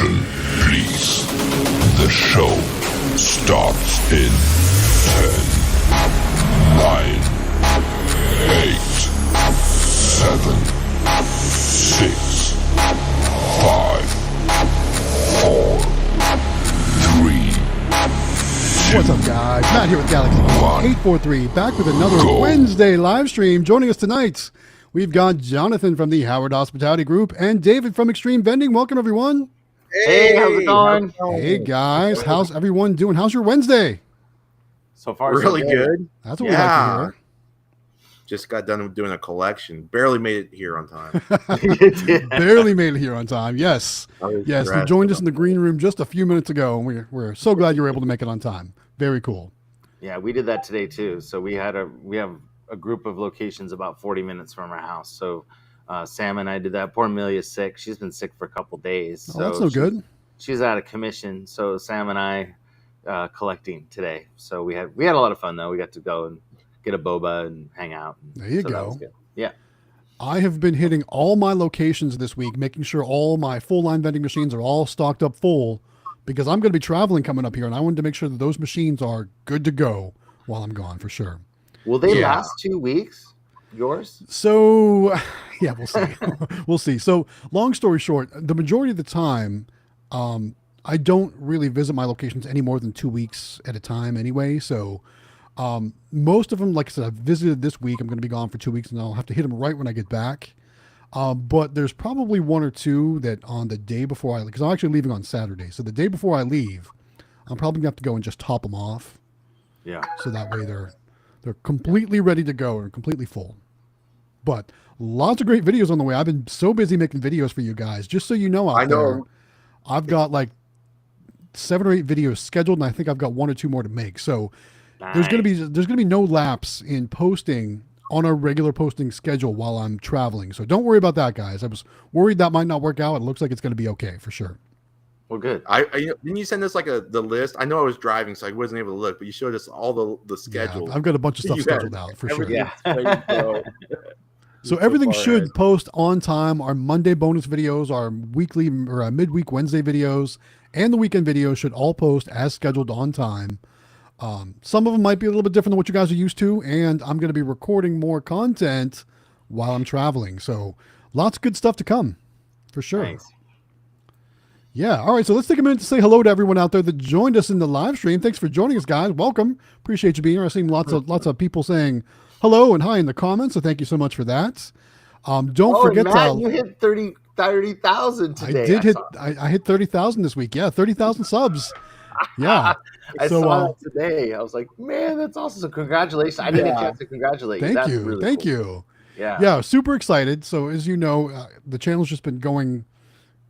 Attention, please. The show starts in 10, 9, 8, 7, 6, 5, 4, 3. What's up, guys? Matt here with Galaxy 843, back with another Wednesday live stream. Joining us tonight, we've got Jonathan from the Howard Hospitality Group and David from Xtreme Vending. Welcome, everyone. Hey, how's it going? Hey, guys. How's everyone doing? How's your Wednesday? So far, really good. That's what we like to hear. Just got done doing a collection. Barely made it here on time. Barely made it here on time. Yes. Yes, you joined us in the the green room just a few minutes ago, and we're so glad you were able to make it on time. Very cool. Yeah, we did that today too. So we have a group of locations about 40 minutes from our house. So Sam and I did that. Poor Amelia's sick. She's been sick for a couple days. Oh, that's no good. She's out of commission. So Sam and I collecting today. So we had a lot of fun though. We got to go and get a boba and hang out. There you so go. That was good. Yeah. I have been hitting all my locations this week, making sure all my full line vending machines are all stocked up full, because I'm going to be traveling coming up here, and I wanted to make sure that those machines are good to go while I'm gone for sure. Will they last 2 weeks? Yours? So, yeah, we'll see. We'll see. So, long story short, the majority of the time, I don't really visit my locations any more than 2 weeks at a time anyway. So, most of them, like I said, I've visited this week. I'm going to be gone for 2 weeks, and I'll have to hit them right when I get back. But there's probably one or two that on the day before I, because I'm actually leaving on Saturday. So the day before I leave, I'm probably gonna have to go and just top them off. Yeah. So that way they're completely ready to go and completely full. But lots of great videos on the way. I've been so busy making videos for you guys. Just so you know out there, I've got like 7 or 8 videos scheduled, and I think I've got 1 or 2 more to make. So there's gonna be no lapse in posting on a regular posting schedule while I'm traveling. So don't worry about that, guys. I was worried that might not work out. It looks like it's going to be okay for sure. Well, good. Didn't you send us like the list? I know I was driving, so I wasn't able to look, but you showed us all the schedule. Yeah, I've got a bunch of stuff scheduled out for sure. Yeah. So everything should post on time. Our Monday bonus videos, our weekly or midweek Wednesday videos, and the weekend videos should all post as scheduled on time. Some of them might be a little bit different than what you guys are used to, and I'm going to be recording more content while I'm traveling. So lots of good stuff to come for sure. Thanks. Yeah. All right. So let's take a minute to say hello to everyone out there that joined us in the live stream. Thanks for joining us, guys. Welcome. Appreciate you being here. I've seen lots of people saying hello and hi in the comments. So thank you so much for that. Don't forget Matt, you hit 30,000 today. I hit 30,000 this week. Yeah. 30,000 subs. Yeah. I saw that today. I was like, man, that's awesome. So congratulations. I didn't get a chance to congratulate you. Thank you. Really Thank cool. you. Yeah. Yeah. Super excited. So as you know, the channel's just been growing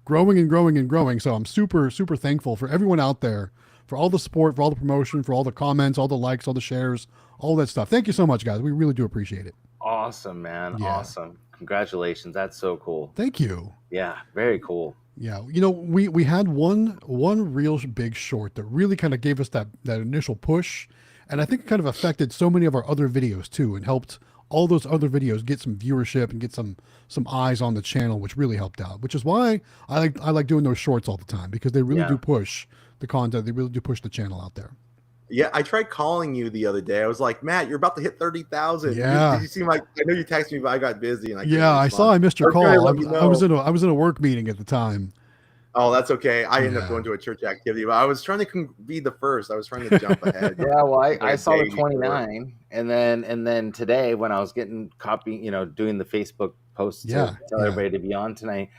and growing and growing. So I'm super, super thankful for everyone out there, for all the support, for all the promotion, for all the comments, all the likes, all the shares, all that stuff. Thank you so much, guys. We really do appreciate it. Awesome, man. Yeah. Awesome. Congratulations. That's so cool. Thank you. Yeah. Very cool. Yeah, you know, we had one real big short that really kind of gave us that initial push, and I think it kind of affected so many of our other videos too, and helped all those other videos get some viewership and get some eyes on the channel, which really helped out. Which is why I like doing those shorts all the time, because they really do push the content. They really do push the channel out there. Yeah, I tried calling you the other day. I was like, Matt, you're about to hit 30,000. Yeah. You seem like, I know you texted me, but I got busy. And I saw I missed your call. I was in a work meeting at the time. Oh, that's okay. I ended up going to a church activity, but I was trying to be the first. I was trying to jump ahead. Yeah, well, I saw the 29, and then today when I was getting doing the Facebook post to tell everybody to be on tonight,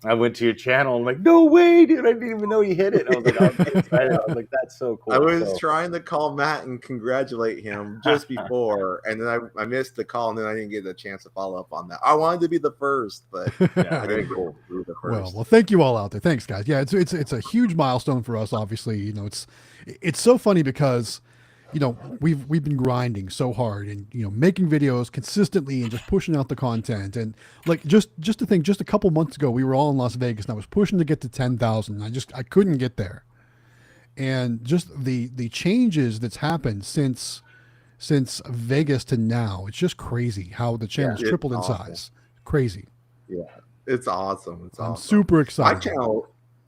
I went to your channel and I'm like, no way, dude! I didn't even know you hit it. I was like, I'm excited. I was like, that's so cool. I was trying to call Matt and congratulate him just before, and then I missed the call, and then I didn't get a chance to follow up on that. I wanted to be the first, but I didn't go through the first. Well, thank you all out there. Thanks, guys. Yeah, it's a huge milestone for us. Obviously, you know, it's so funny because, you know, we've been grinding so hard and, you know, making videos consistently and just pushing out the content. And like, just to think, just a couple months ago, we were all in Las Vegas and I was pushing to get to 10,000. I couldn't get there. And just the changes that's happened since Vegas to now, it's just crazy how the channel's tripled in size. Crazy. Yeah. It's awesome. I'm super excited.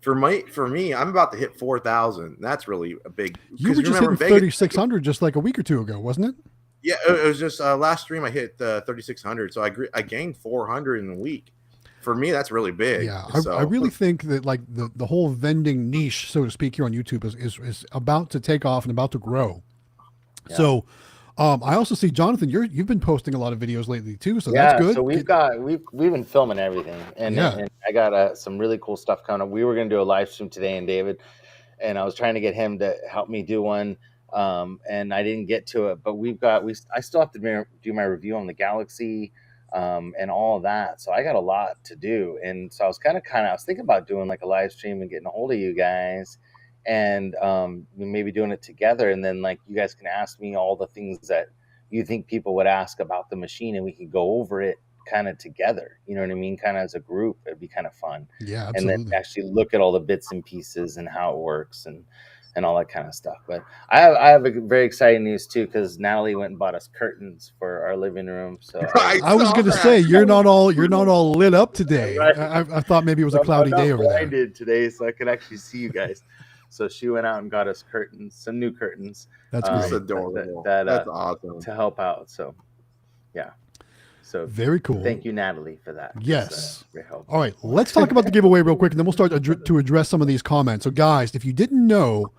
For me, I'm about to hit 4,000. That's really a big. You were just hitting 3,600 just like a week or two ago, wasn't it? Yeah, it was just last stream I hit 3,600, so I gained 400 in a week. For me, that's really big. Yeah, I really think that like the whole vending niche, so to speak, here on YouTube is about to take off and about to grow. Yeah. So, I also see Jonathan, you've been posting a lot of videos lately too, so that's good. So we've been filming everything, and I got some really cool stuff coming up. We were going to do a live stream today, and David, and I was trying to get him to help me do one. And I didn't get to it, but I still have to do my review on the Galaxy, and all of that. So I got a lot to do. And so I was I was thinking about doing like a live stream and getting a hold of you guys and, maybe doing it together. And then like, you guys can ask me all the things that you think people would ask about the machine, and we can go over it kind of together, you know what I mean? Kind of as a group, it'd be kind of fun. Yeah, absolutely. And then actually look at all the bits and pieces and how it works and all that kind of stuff. But I have a very exciting news too, because Natalie went and bought us curtains for our living room. So I was going to say you're not all lit up today. Right. I thought maybe it was a cloudy day over there. I did today, so I could actually see you guys. So she went out and got us curtains, some new curtains. That's great. That's adorable. That's awesome to help out. So yeah. So very cool. Thank you, Natalie, for that. Yes. All right, let's talk about the giveaway real quick, and then we'll start to address some of these comments. So, guys, if you didn't know,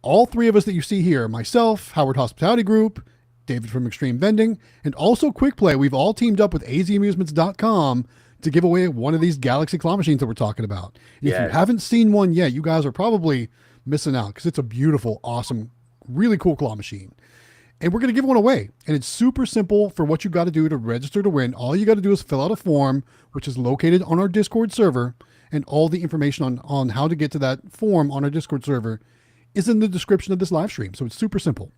all three of us that you see here, myself, Howard Hospitality Group, David from Xtreme Vending, and also Quick Play, we've all teamed up with azamusements.com to give away one of these Galaxy claw machines that we're talking about. And if you haven't seen one yet, you guys are probably missing out, because it's a beautiful, awesome, really cool claw machine. And we're going to give one away. And it's super simple for what you got to do to register to win. All you got to do is fill out a form, which is located on our Discord server. And all the information on how to get to that form on our Discord server is in the description of this live stream. So it's super simple.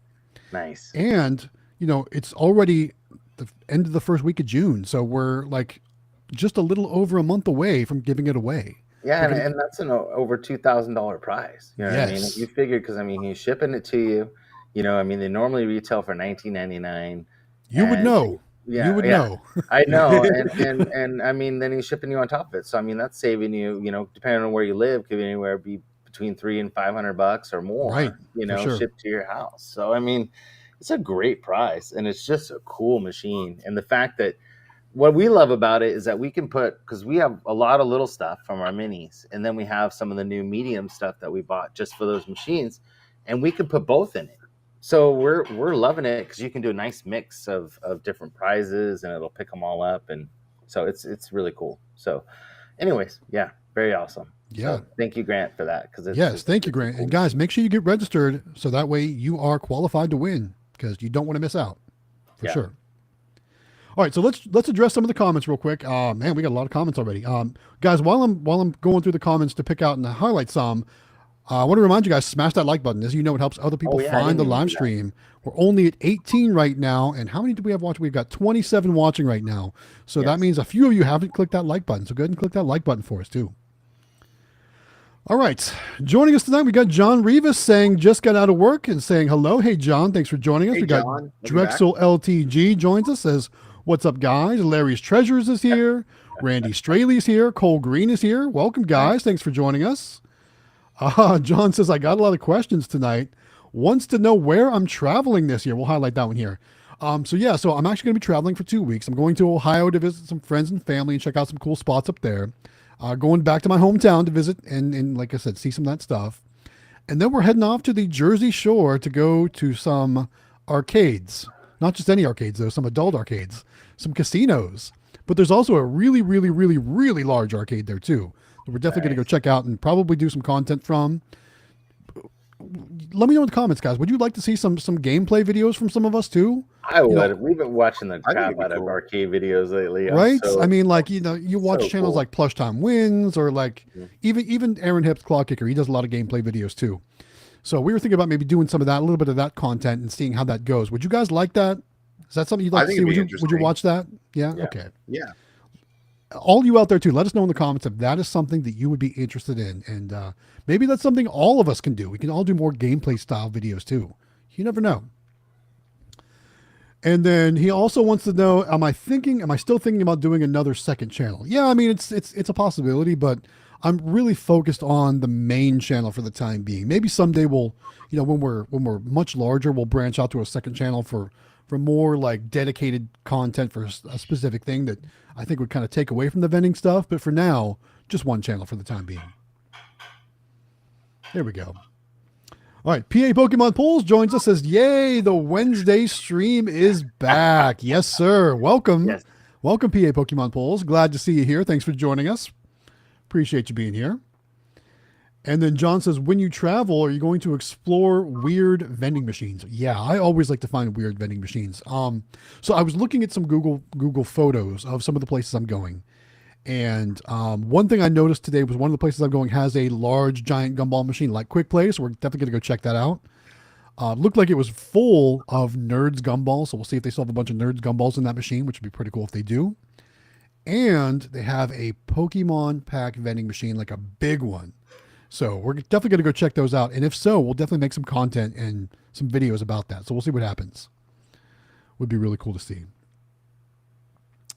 Nice. And, it's already the end of the first week of June. So we're like just a little over a month away from giving it away. Yeah, and that's an over $2,000 prize. You know what I mean? You figure, because he's shipping it to you. They normally retail for $19.99. You would know. Yeah, you would know. I know, and then he's shipping you on top of it. So that's saving you. Depending on where you live, could be anywhere between $300 and $500 or more. Right. Shipped to your house. So it's a great price, and it's just a cool machine. And the fact that what we love about it is that we can because we have a lot of little stuff from our minis, and then we have some of the new medium stuff that we bought just for those machines, and we can put both in it. So we're loving it, because you can do a nice mix of different prizes, and it'll pick them all up, and so it's really cool. So, anyways, yeah, very awesome. Yeah, so thank you, Grant, for that. Thank you, Grant. Cool. And guys, make sure you get registered, so that way you are qualified to win, because you don't want to miss out for sure. All right, so let's address some of the comments real quick. Man, we got a lot of comments already. Guys, while I'm going through the comments to pick out and highlight some, I want to remind you guys, smash that like button. As you know, it helps other people find the live stream. We're only at 18 right now. And how many do we have watching? We've got 27 watching right now. So that means a few of you haven't clicked that like button. So go ahead and click that like button for us too. All right. Joining us tonight, we got John Rivas saying just got out of work and saying hello. Hey, John, thanks for joining us. Hey, we got John. Drexel LTG joins us, says, what's up, guys? Larry's Treasures is here. Randy Straley's here. Cole Green is here. Welcome, guys. Thanks for joining us. John says, I got a lot of questions tonight. Wants to know where I'm traveling this year. We'll highlight that one here. So I'm actually going to be traveling for 2 weeks. I'm going to Ohio to visit some friends and family and check out some cool spots up there. Going back to my hometown to visit and like I said, see some of that stuff. And then we're heading off to the Jersey Shore to go to some arcades. Not just any arcades, though, some adult arcades, some casinos. But there's also a really, really, really, really large arcade there, too. We're definitely going to go check out and probably do some content from. Let me know in the comments, guys. Would you like to see some gameplay videos from some of us too? I would. We've been watching the crap out of arcade videos lately. Right? You watch channels like Plush Time Wins or like even Aaron Hip's Claw Kicker. He does a lot of gameplay videos too. So we were thinking about maybe doing some of that, a little bit of that content and seeing how that goes. Would you guys like that? Is that something you'd like to see? Would you watch that? Yeah? Okay. Yeah. All you out there too, let us know in the comments if that is something that you would be interested in. And maybe that's something all of us can do. We can all do more gameplay style videos too. You never know. And then he also wants to know, am I still thinking about doing another second channel? Yeah, I mean, it's a possibility, but I'm really focused on the main channel for the time being. Maybe someday we'll, when we're much larger, we'll branch out to a second channel for more like dedicated content for a specific thing that I think would kind of take away from the vending stuff. But for now, just one channel for the time being. There we go. All right, PA Pokemon Pools joins us, says, yay, the Wednesday stream is back. Yes, sir. Welcome. Yes. Welcome, PA Pokemon Pools. Glad to see you here. Thanks for joining us. Appreciate you being here. And then John says, when you travel, are you going to explore weird vending machines? Yeah, I always like to find weird vending machines. So I was looking at some Google photos of some of the places I'm going. And one thing I noticed today was one of the places I'm going has a large, giant gumball machine like Quick Play. So we're definitely going to go check that out. Looked like it was full of Nerds gumballs. So we'll see if they still have a bunch of Nerds gumballs in that machine, which would be pretty cool if they do. And they have a Pokemon pack vending machine, like a big one. So we're definitely going to go check those out. And if so, we'll definitely make some content and some videos about that. So we'll see what happens. Would be really cool to see.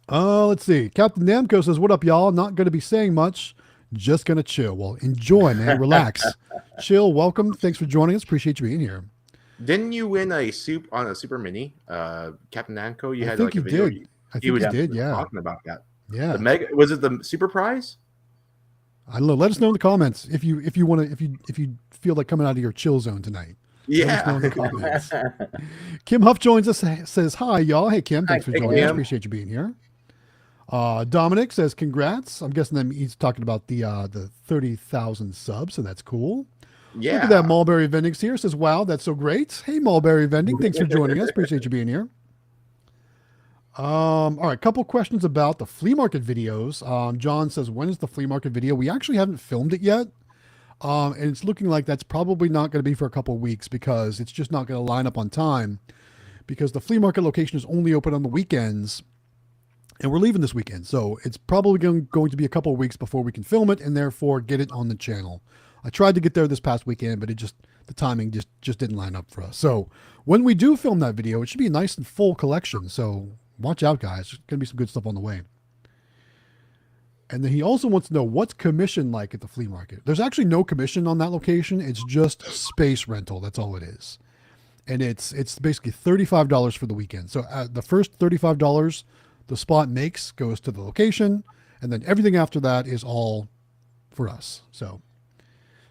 Let's see. Captain Namco says, what up, y'all? Not going to be saying much. Just going to chill. Well, enjoy, man. Relax. Chill. Welcome. Thanks for joining us. Appreciate you being here. Didn't you win a Super Mini, Captain Namco? You I had think like a video. did. I think you did, yeah. Talking about that. Yeah. The mega, was it the super prize? I don't know. Let us know in the comments if you want to if you feel like coming out of your chill zone tonight. Let us know in the comments. Kim Huff joins us, says hi, y'all. Hey Kim, thanks for joining us. Appreciate you being here. Dominic says congrats. I'm guessing that he's talking about the 30,000 subs, so that's cool. Yeah. Look at that. Mulberry Vending's here. Says wow, that's so great. Hey Mulberry Vending, thanks for joining us. Appreciate you being here. All right, couple questions about the flea market videos. John says, when is the flea market video? We actually haven't filmed it yet. And it's looking like that's probably not going to be for a couple of weeks because it's just not going to line up on time because the flea market location is only open on the weekends and we're leaving this weekend. So it's probably going to be a couple of weeks before we can film it and therefore get it on the channel. I tried to get there this past weekend, but the timing just didn't line up for us. So when we do film that video, it should be a nice and full collection. So watch out, guys. There's going to be some good stuff on the way. And then he also wants to know what's commission like at the flea market. There's actually no commission on that location. It's just space rental. That's all it is. And it's basically $35 for the weekend. So the first $35 the spot makes goes to the location. And then everything after that is all for us. So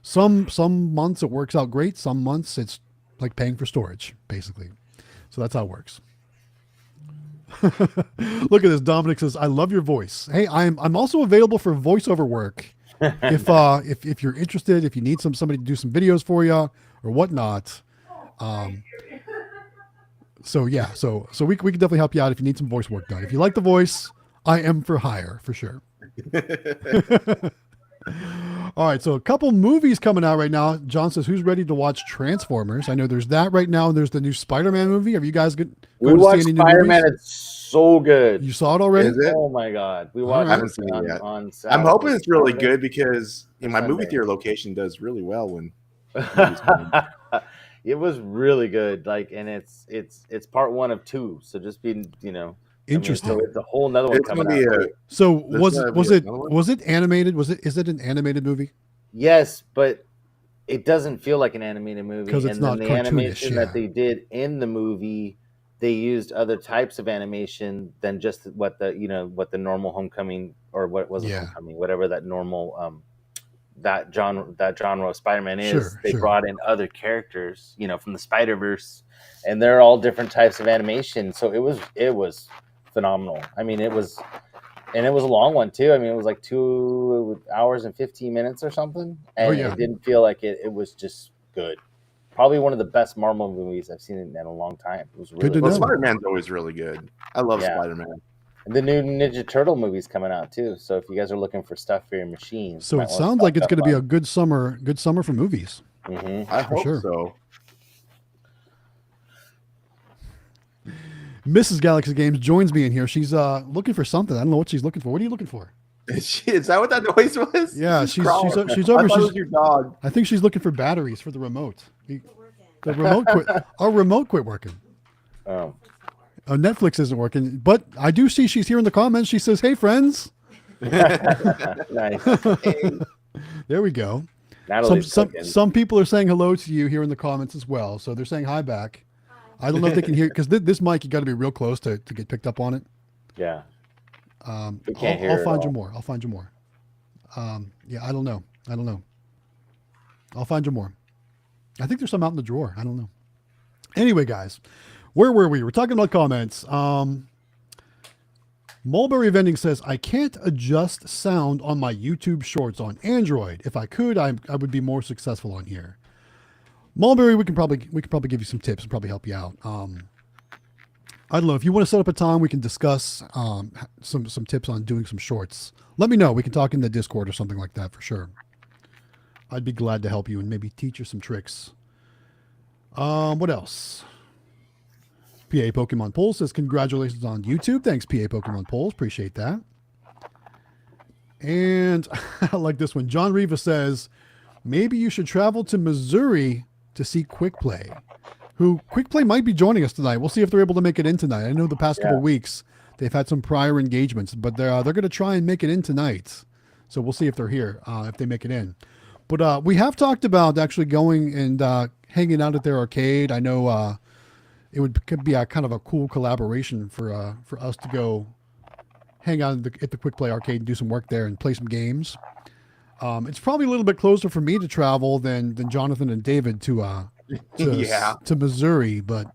some months it works out great. Some months it's like paying for storage, basically. So that's how it works. Look at this. Dominic says, I love your voice. Hey, I'm also available for voiceover work. If you're interested, if you need somebody to do some videos for you or whatnot. So yeah, so we can definitely help you out if you need some voice work done. If you like the voice, I am for hire for sure. All right, so a couple movies coming out right now. John says, who's ready to watch Transformers? I know there's that right now, and there's the new Spider-Man movie. Have you guys we watched Spider-Man? It's so good. You saw it already? Is it? Oh my god, we watched. I haven't seen it yet. I'm hoping it's really good because my movie theater location does really well when. It was really good, and it's part 1 of 2. So just being, Interesting. So it's a whole nother one coming out. So was it animated? Is it an animated movie? Yes, but it doesn't feel like an animated movie because it's not the cartoonish. Animation that they did in the movie, they used other types of animation than just what the normal Homecoming or what was Homecoming, whatever that normal that genre of Spider-Man is. They brought in other characters, from the Spider-Verse, and they're all different types of animation. So it was phenomenal. I mean, it was a long one too. I mean, it was like 2 hours and 15 minutes or something, and it didn't feel like it was just good. Probably one of the best Marvel movies I've seen in a long time. It was really good. Spider-Man's always really good. I love Spider-Man. And the new Ninja Turtle movie's coming out too. So if you guys are looking for stuff for your machines, so it sounds like it's going to be a good summer for movies. Mm-hmm. I hope so. Mrs. Galaxy Games joins me in here. She's looking for something. I don't know what she's looking for. What are you looking for? Is that what that noise was? Yeah, she's over. I thought it was your dog. I think she's looking for batteries for the remote. The remote quit. Our remote quit working. Oh. Netflix isn't working, but I do see she's here in the comments. She says, "Hey, friends." Nice. There we go. Natalie's cooking. Some people are saying hello to you here in the comments as well. So they're saying hi back. I don't know if they can hear, because this mic, you got to be real close to get picked up on it. Yeah. I'll find you more. I'll find you more. Yeah, I don't know. I'll find you more. I think there's some out in the drawer. I don't know. Anyway, guys, where were we? We're talking about comments. Mulberry Vending says, I can't adjust sound on my YouTube shorts on Android. If I could, I would be more successful on here. Mulberry, we could probably give you some tips and probably help you out. I don't know, if you want to set up a time, we can discuss some tips on doing some shorts. Let me know. We can talk in the Discord or something like that for sure. I'd be glad to help you and maybe teach you some tricks. What else? PA Pokemon Polls says, congratulations on YouTube. Thanks, PA Pokemon Polls. Appreciate that. And I like this one. John Riva says, maybe you should travel to Missouri to see Quick Play. Quick Play might be joining us tonight. We'll see if they're able to make it in tonight. I know the past couple of weeks they've had some prior engagements, but they're going to try and make it in tonight. So we'll see if they're here, if they make it in. But we have talked about actually going and hanging out at their arcade. I know could be a kind of a cool collaboration for us to go hang out at the Quick Play arcade and do some work there and play some games. It's probably a little bit closer for me to travel than Jonathan and David to Missouri, but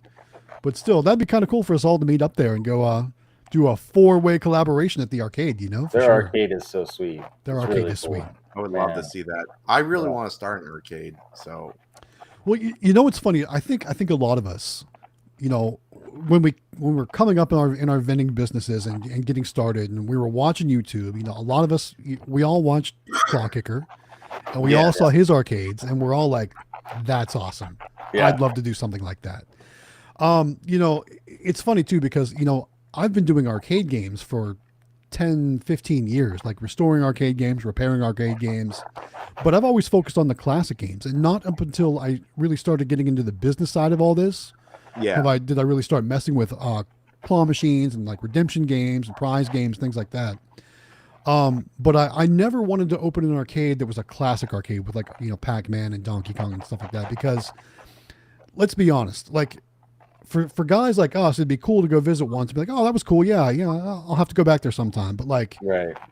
still, that'd be kind of cool for us all to meet up there and go do a 4-way collaboration at the arcade. You know, their arcade is so sweet. Their arcade really is sweet. I would love to see that. I really want to start an arcade. So, well, you know what's funny? I think a lot of us, you know, when we're coming up in our vending businesses and getting started, and we were watching YouTube, you know, a lot of us, we all watched Claw Kicker, and we all saw his arcades, and we're all like, that's awesome. Yeah. I'd love to do something like that. You know, it's funny too, because, you know, I've been doing arcade games for 10, 15 years, like restoring arcade games, repairing arcade games, but I've always focused on the classic games, and not up until I really started getting into the business side of all this. Yeah. Did I really start messing with claw machines and like redemption games and prize games, things like that. But I never wanted to open an arcade that was a classic arcade with, like, you know, Pac-Man and Donkey Kong and stuff like that, because let's be honest, like for guys like us, it'd be cool to go visit once and be like, oh, that was cool. Yeah. I'll have to go back there sometime. But like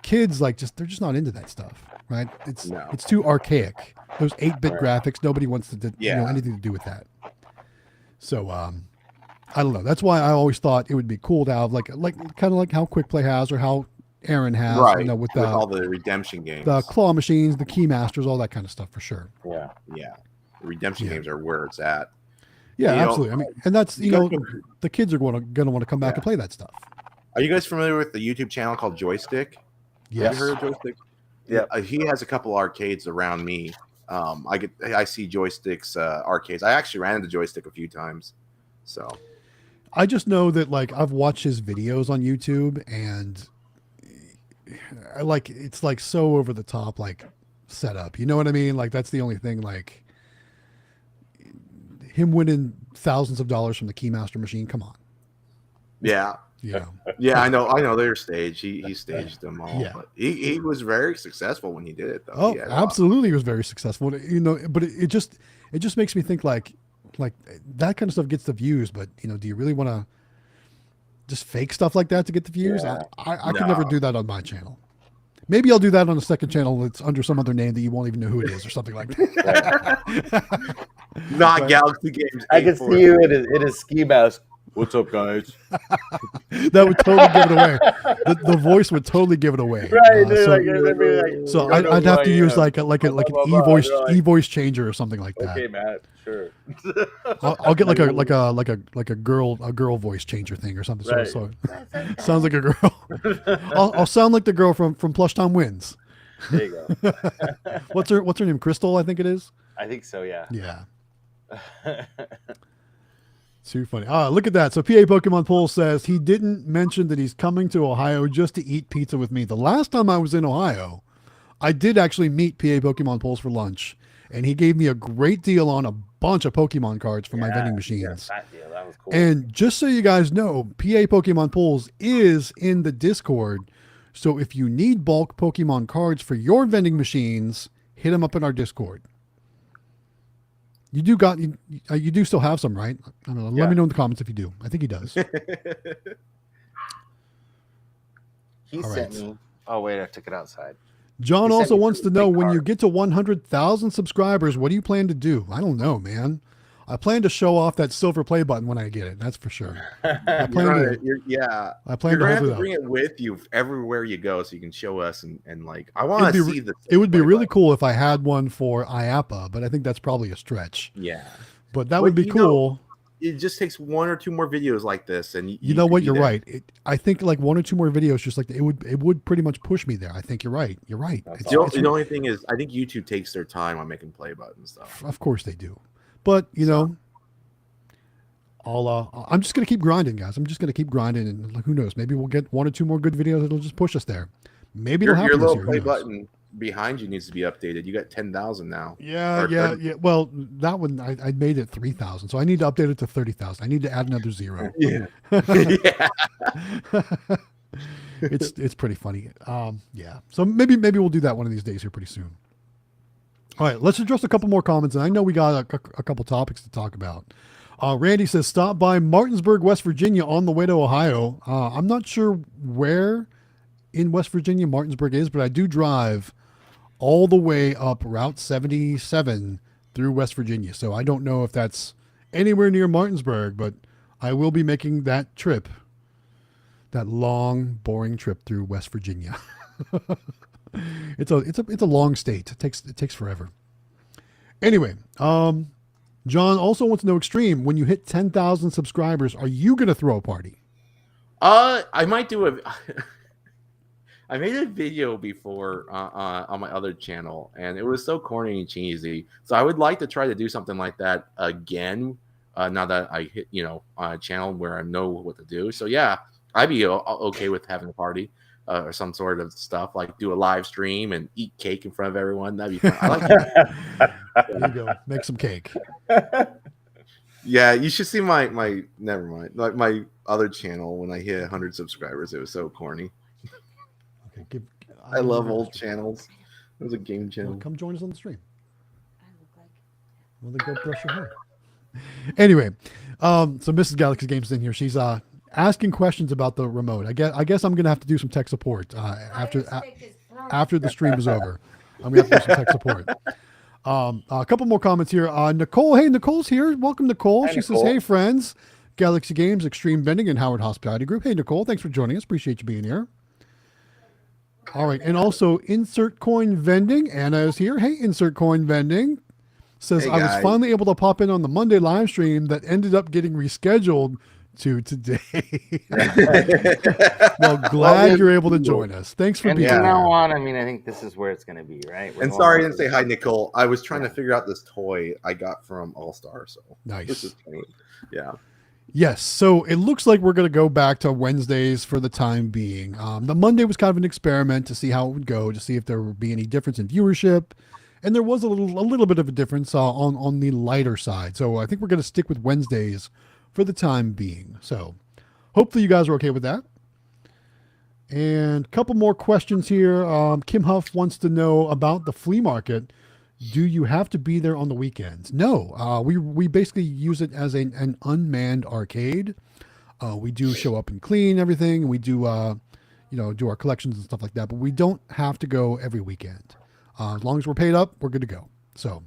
kids, like they're just not into that stuff. Right. It's too archaic. Those 8-bit graphics. Nobody wants to you know, anything to do with that. So, I don't know. That's why I always thought it would be cool to have like kind of like how Quick Play has, or how Aaron has, you know, with all the redemption games, the claw machines, the key masters, all that kind of stuff for sure. Yeah. The redemption games are where it's at. Yeah, absolutely. I mean, and that's, you know, the kids are going to want to come back and play that stuff. Are you guys familiar with the YouTube channel called Joystick? Yes. Have you heard of Joystick? Yeah. He has a couple arcades around me. I see Joystick's arcades. I actually ran into Joystick a few times. So I just know that, like, I've watched his videos on YouTube, and it's like so over the top, like setup. You know what I mean? Like, that's the only thing, like him winning thousands of dollars from the Keymaster machine. Come on. Yeah. Yeah, I know they're staged. He staged them all. Yeah. But he was very successful when he did it, though. Oh, absolutely, he was very successful. You know, but it just makes me think like that kind of stuff gets the views, but, you know, do you really want to just fake stuff like that to get the views? Yeah. I could never do that on my channel. Maybe I'll do that on a second channel that's under some other name that you won't even know who it is, or something like that. Not Galaxy Games. I can see you in a ski mask. What's up, guys? That would totally give it away. The voice would totally give it away. Right. So I'd have to use like an e-voice changer or something like that. Okay, Matt. Sure. I'll get like a girl voice changer thing or something. Right. So sounds like a girl. I'll sound like the girl from Plush Tom Wins. There you go. What's her name? Crystal, I think it is. I think so. Yeah. Yeah. Too funny. Look at that. So PA Pokemon Poll says he didn't mention that he's coming to Ohio just to eat pizza with me. The last time I was in Ohio, I did actually meet PA Pokemon Polls for lunch, and he gave me a great deal on a bunch of Pokemon cards for my vending machines. That deal. That was cool. And just so you guys know, PA Pokemon Polls is in the Discord. So if you need bulk Pokemon cards for your vending machines, hit him up in our Discord. You do still have some, right? I don't know. Yeah. Let me know in the comments if you do. I think he does. He All sent right. me. Oh wait, I took it outside. John He sent also me wants to some know, big when you cards. get to 100,000 subscribers, what do you plan to do? I don't know, man. I plan to show off that silver play button when I get it. That's for sure. I plan to You're hold gonna have it to up. bring it with you everywhere you go, so you can show us and like I It'd want be to re- see the. It would be play really button. cool if I had one for IAPA, but I think that's probably a stretch. Yeah, But that But would be you cool. know, it just takes 1 or 2 more videos like this, and You know could what? be You're there. right. I think like 1 or 2 more videos, just like it would pretty much push me there. I think you're right. You're right. That's It's, awesome. it's, The only thing is, I think YouTube takes their time on making play buttons, though. of course they do, but you know, I'm just gonna keep grinding, guys. I'm just gonna keep grinding, and like, who knows? Maybe we'll get 1 or 2 more good videos. It'll just push us there. Maybe it'll Your happen this little year. Who play knows? button behind you needs to be updated. You got 10,000 now. Yeah, Or yeah, 30. yeah. Well, that one I made it 3,000, so I need to update it to 30,000. I need to add another 0. Yeah. Yeah. It's pretty funny. Yeah. So maybe we'll do that one of these days here pretty soon. All right, let's address a couple more comments, and I know we got a couple topics to talk about. Randy says, stop by Martinsburg, West Virginia on the way to Ohio. I'm not sure where in West Virginia Martinsburg is, but I do drive all the way up Route 77 through West Virginia. So I don't know if that's anywhere near Martinsburg, but I will be making that trip, that long, boring trip through West Virginia. It's a long state. It takes forever. Anyway, John also wants to know, Xtreme, when you hit 10,000 subscribers, are you going to throw a party? I might do a. I made a video before on my other channel, and it was so corny and cheesy. So I would like to try to do something like that again. Now that I hit, a channel where I know what to do. So yeah, I'd be okay with having a party or some sort of stuff, like do a live stream and eat cake in front of everyone. That'd be fun. I like that. There you go. Make some cake. Yeah, you should see my never mind. Like my other channel when I hit 100 subscribers, it was so corny. Okay, I love old channels. It was a game channel. Well, come join us on the stream. Well, then go brush your hair. Anyway, so Mrs. Galaxy Games is in here. She's asking questions about the remote. I guess I'm gonna have to do some tech support after the stream is over. I'm gonna have to do some tech support. A couple more comments here. Nicole, hey, Nicole's here. Welcome, Nicole. Hi, She Nicole. says, hey, friends, Galaxy Games, Xtreme Vending, and Howard Hospitality Group. Hey, Nicole, thanks for joining us. Appreciate you being here. All right, and also Insert Coin Vending. Anna is here. Hey, Insert Coin Vending. Says, Hey, I was guys. finally able to pop in on the Monday live stream that ended up getting rescheduled to today. Well, glad you're able to join us. Thanks for And being from here. now on, I mean, I think this is where it's going to be, right? We're And going sorry I on didn't say to- hi, Nicole. I was trying to figure out this toy I got from All Star. So Nice. This is funny. Yeah. Yes, so it looks like we're going to go back to Wednesdays for the time being. The Monday was kind of an experiment to see how it would go, to see if there would be any difference in viewership, and there was a little bit of a difference on the lighter side. So I think we're going to stick with Wednesdays for the time being. So hopefully you guys are okay with that. And a couple more questions here. Kim Huff wants to know about the flea market. Do you have to be there on the weekends? No, we basically use it as an unmanned arcade. We do show up and clean everything. And we do, do our collections and stuff like that, but we don't have to go every weekend. As long as we're paid up, we're good to go. So,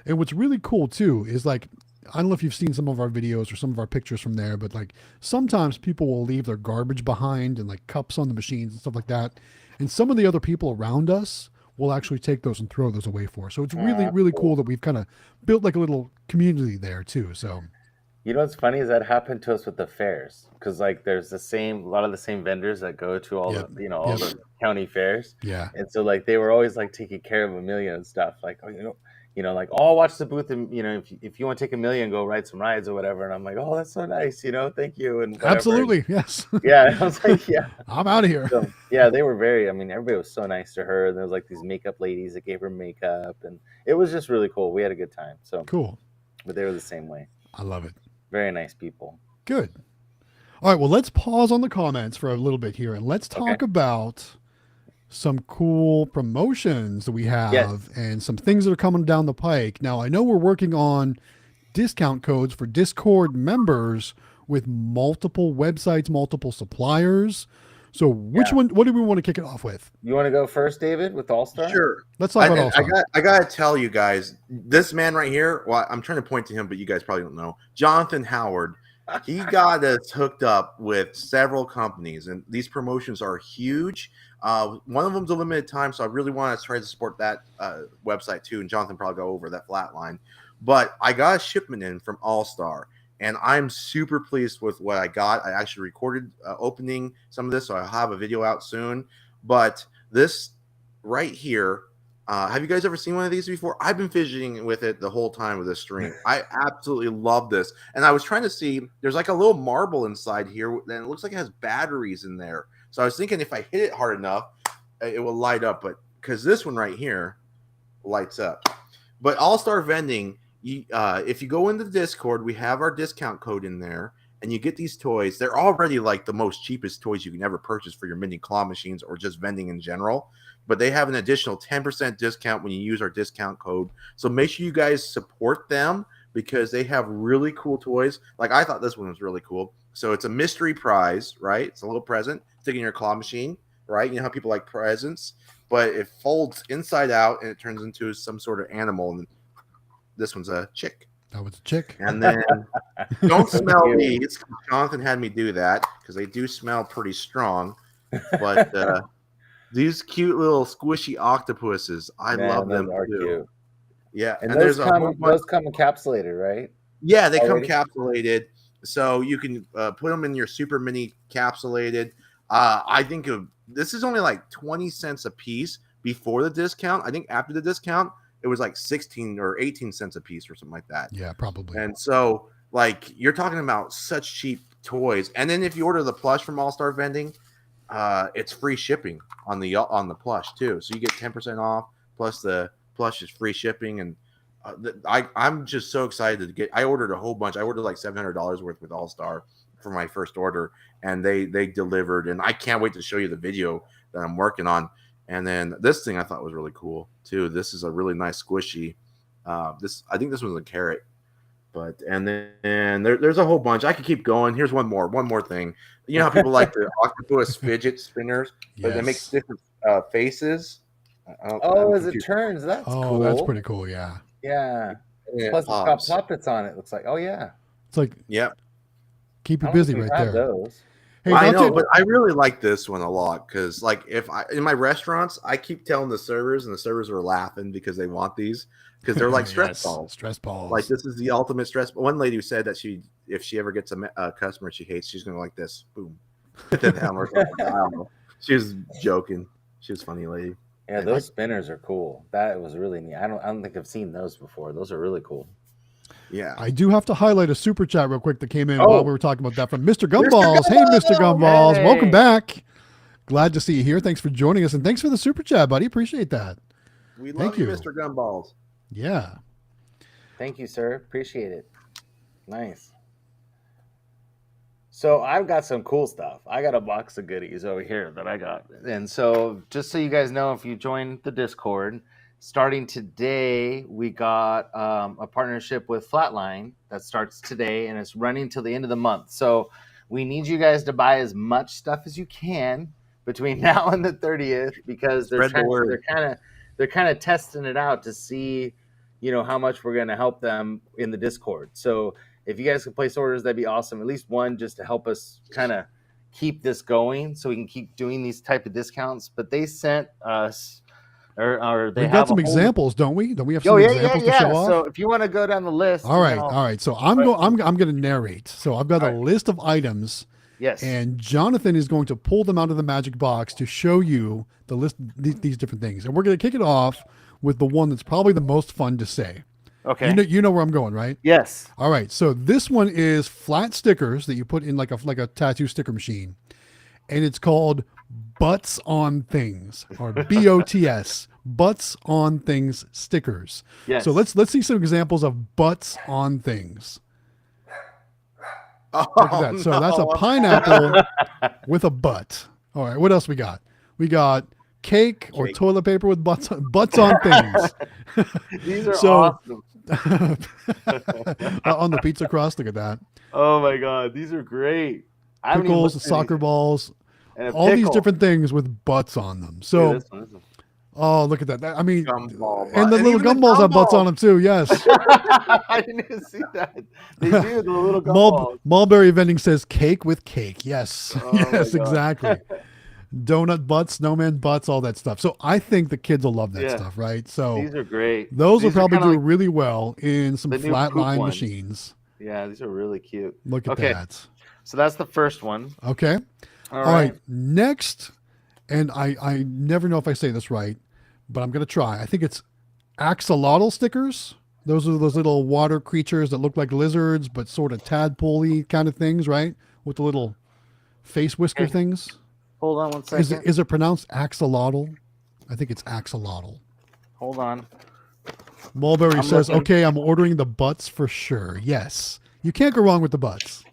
and what's really cool too is like, I don't know if you've seen some of our videos or some of our pictures from there, but like sometimes people will leave their garbage behind and like cups on the machines and stuff like that. And some of the other people around us will actually take those and throw those away for us. So it's really, really cool that we've kind of built like a little community there too. So, You know what's funny is that happened to us with the fairs, because like there's a lot of the same vendors that go to all Yep. the all the county fairs, yeah. and so like they were always like taking care of Amelia and stuff, like like I'll watch the booth and if you want to take Amelia and go ride some rides or whatever, and I'm like, oh, that's so nice, thank you, and whatever. Absolutely. Yes. Yeah, I was like, yeah. I'm out of here. So, yeah, they were everybody was so nice to her. And there was like these makeup ladies that gave her makeup, and it was just really cool. We had a good time. So Cool. But they were the same way. I love it. Very nice people. Good. All right. Well, let's pause on the comments for a little bit here and let's talk about some cool promotions that we have Yes. and some things that are coming down the pike. Now, I know we're working on discount codes for Discord members with multiple websites, multiple suppliers. So which one, what do we want to kick it off with? You want to go first, David, with All Star? Sure. Let's talk about All-Star. I gotta tell you guys, this man right here. Well, I'm trying to point to him, but you guys probably don't know. Jonathan Howard. He got us hooked up with several companies, and these promotions are huge. One of them's a limited time, so I really want to try to support that website too. And Jonathan probably go over that flat line. But I got a shipment in from All Star, and I'm super pleased with what I got. I actually recorded opening some of this, so I'll have a video out soon. But this right here, have you guys ever seen one of these before? I've been fidgeting with it the whole time of this stream. I absolutely love this. And I was trying to see, there's like a little marble inside here, and it looks like it has batteries in there. So I was thinking if I hit it hard enough, it will light up. But because this one right here lights up. But All-Star Vending, if you go into the Discord, we have our discount code in there, and you get these toys. They're already like the most cheapest toys you can ever purchase for your mini claw machines or just vending in general. But they have an additional 10% discount when you use our discount code. So make sure you guys support them because they have really cool toys. Like I thought this one was really cool. So it's a mystery prize, right? It's a little present, stick in your claw machine, right? You know how people like presents, but it folds inside out and it turns into some sort of animal. And this one's a chick. That was a chick. And then don't smell these. Jonathan had me do that because they do smell pretty strong. But these cute little squishy octopuses, I love them too. Cute. Yeah, and those come encapsulated, right? Yeah, they come encapsulated, so you can put them in your super mini capsulated. I think this is only like 20 cents a piece before the discount. I think after the discount, it was like 16 or 18 cents a piece or something like that. Yeah, probably. And so, like, you're talking about such cheap toys. And then if you order the plush from All Star Vending, it's free shipping on the plush too. So you get 10% off. Plus the plush is free shipping. And I'm just so excited to get. I ordered a whole bunch. I ordered like $700 worth with All Star for my first order, and they delivered. And I can't wait to show you the video that I'm working on. And then this thing I thought was really cool too. This is a really nice squishy. I think this one's a carrot. But and then there's a whole bunch. I could keep going. Here's one more thing. You know how people like the octopus fidget spinners, but they make different faces. As it turns, that's cool. That's pretty cool. Yeah. Yeah. Plus, it's got puppets on it. Looks like. Oh yeah. It's like keep you busy right there. Those. Hey, I know, but I really like this one a lot because, like, in my restaurants, I keep telling the servers, and the servers are laughing because they want these because they're like stress balls. Stress balls. Like this is the ultimate stress. One lady who said that if she ever gets a customer she hates, she's gonna like this. Boom. I don't know. She was joking. She was a funny lady. Yeah, those spinners are cool. That was really neat. I don't think I've seen those before. Those are really cool. Yeah. I do have to highlight a super chat real quick that came in while we were talking about that from Mr. Gumballs. Hey, Mr. Gumballs. Hey. Welcome back. Glad to see you here. Thanks for joining us. And thanks for the super chat, buddy. Appreciate that. We love you, Mr. Gumballs. Yeah. Thank you, sir. Appreciate it. Nice. So I've got some cool stuff. I got a box of goodies over here that I got. And so just so you guys know, if you join the Discord, starting today, we got a partnership with Flatline that starts today and it's running till the end of the month. So we need you guys to buy as much stuff as you can between now and the 30th because they're kind of testing it out to see, how much we're going to help them in the Discord. So if you guys could place orders, that'd be awesome. At least one just to help us kind of keep this going so we can keep doing these type of discounts. But they sent us or they We've got some examples, don't we? Don't we have some examples to show off? So if you want to go down the list. All right. So I'm going to narrate. So I've got a list of items. Yes. And Jonathan is going to pull them out of the magic box to show you the list, these different things. And we're going to kick it off with the one that's probably the most fun to say. Okay. You know where I'm going, right? Yes. All right. So this one is flat stickers that you put in like a tattoo sticker machine. And it's called Butts on Things, or BOTS, Butts on Things stickers. Yes. So let's see some examples of butts on things. Oh, look at that. So that's a pineapple with a butt. All right. What else we got? We got cake or toilet paper with butts on things. These are So- awesome. On the pizza crust, look at that. Oh my god, these are great. I haven't even Pickles, looked through soccer these. balls, And a all these pickle. different things with butts on them. Look So, at this one. oh, look at that. I mean, Gumball and butt. the And little even the gumballs have butts on gumball. them too. Yes. I didn't even see that. They do, the little gumballs. Mulberry Vending says cake with cake. Yes. Oh my Yes, God. exactly. Donut butts, snowman butts, all that stuff. So I think the kids will love that Yeah. stuff, right? So These are great. those will These are probably kinda do like- really well in some the new flat poop line ones. machines. Yeah, these are really cute. Look at Okay. that. So that's the first one. Okay. All right. Next, and I never know if I say this right, but I'm going to try. I think it's axolotl stickers. Those are those little water creatures that look like lizards, but sort of tadpole-y kind of things, right? With the little face whisker Okay. things. Hold on one second. Is it pronounced axolotl? I think it's axolotl. Hold on. Mulberry I'm says, looking. okay, I'm ordering the butts for sure. Yes. You can't go wrong with the butts.